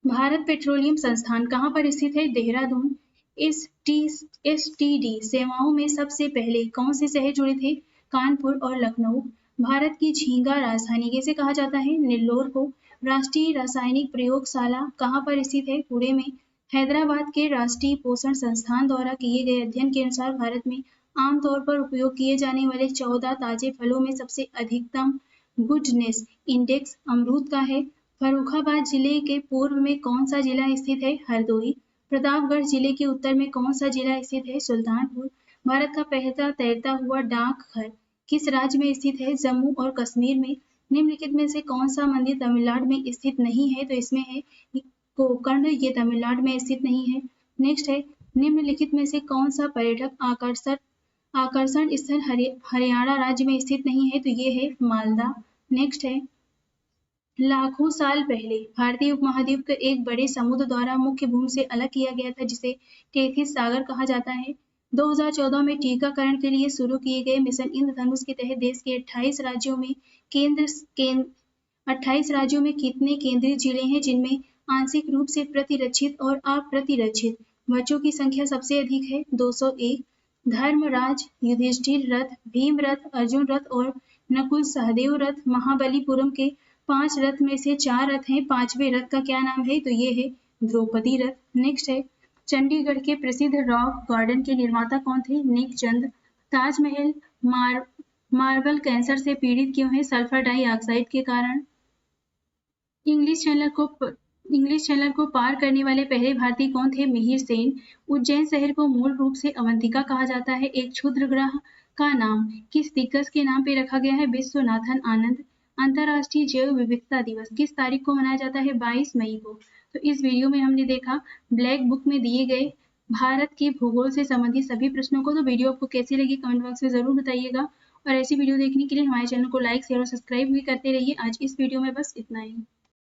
Speaker 1: भारत पेट्रोलियम संस्थान कहाँ पर स्थित है? देहरादून। एसटीडी सेवाओं में सबसे पहले कौन से शहर जुड़े थे? कानपुर और लखनऊ। भारत की झींगा राजधानी कैसे कहा जाता है? नेल्लोर को। राष्ट्रीय रासायनिक प्रयोगशाला कहाँ पर स्थित है? पुणे में। हैदराबाद के राष्ट्रीय पोषण संस्थान द्वारा किए गए अध्ययन के अनुसार भारत में आमतौर पर उपयोग किए जाने वाले 14 ताजे फलों में सबसे अधिकतम गुडनेस इंडेक्स अमरूद का है। फर्रुखाबाद जिले के पूर्व में कौन सा जिला स्थित है? हरदोई। प्रतापगढ़ जिले के उत्तर में कौन सा जिला स्थित है? सुल्तानपुर। भारत का पहला तैरता हुआ डाकघर किस राज्य में स्थित है? जम्मू और कश्मीर में। निम्नलिखित में से कौन सा मंदिर तमिलनाडु में स्थित नहीं है? तो इसमें है गोकर्ण, ये तमिलनाडु में स्थित नहीं है। नेक्स्ट है, निम्नलिखित में से कौन सा पर्यटक आकर्षण स्थल हरियाणा राज्य में स्थित नहीं है? तो ये है मालदा। नेक्स्ट है, लाखों साल पहले भारतीय उपमहाद्वीप को एक बड़े समुद्र द्वारा मुख्य भूमि से अलग किया गया था, जिसे टेथिस सागर कहा जाता है। 2014 में टीकाकरण के लिए शुरू किए गए मिशन इंद्रधनुष के तहत देश के 28 राज्यों में कितने केंद्रीय जिले हैं जिनमें आंशिक रूप से प्रतिरक्षित और अप्रतिरक्षित बच्चों की संख्या सबसे अधिक है? 201। धर्मराज युधिष्ठिर रथ, भीम रथ, अर्जुन रथ और नकुल सहदेव रथ महाबलीपुरम के 5 रथ में से 4 रथ हैं। 5वें रथ का क्या नाम है? तो ये है द्रौपदी रथ। नेक्स्ट है चंडीगढ़ के प्रसिद्ध रॉक गार्डन के निर्माता कौन थे? निक चंद। ताजमहल मार्बल कैंसर से पीड़ित क्यों है? सल्फर डाइऑक्साइड के कारण। इंग्लिश चैनल को पार करने वाले पहले भारतीय कौन थे? मिहिर सेन। उज्जैन शहर को मूल रूप से अवंतिका कहा जाता है। एक क्षुद्र ग्रह का नाम किस दिग्गज के नाम पे रखा गया है? विश्वनाथन आनंद। अंतर्राष्ट्रीय जैव विविधता दिवस किस तारीख को मनाया जाता है? 22 मई को। तो इस वीडियो में हमने देखा ब्लैक बुक में दिए गए भारत के भूगोल से संबंधित सभी प्रश्नों को। तो वीडियो आपको कैसी लगी कमेंट बॉक्स में जरूर बताइएगा और ऐसी वीडियो देखने के लिए हमारे चैनल को लाइक शेयर और सब्सक्राइब भी करते रहिए। आज इस वीडियो में बस इतना ही।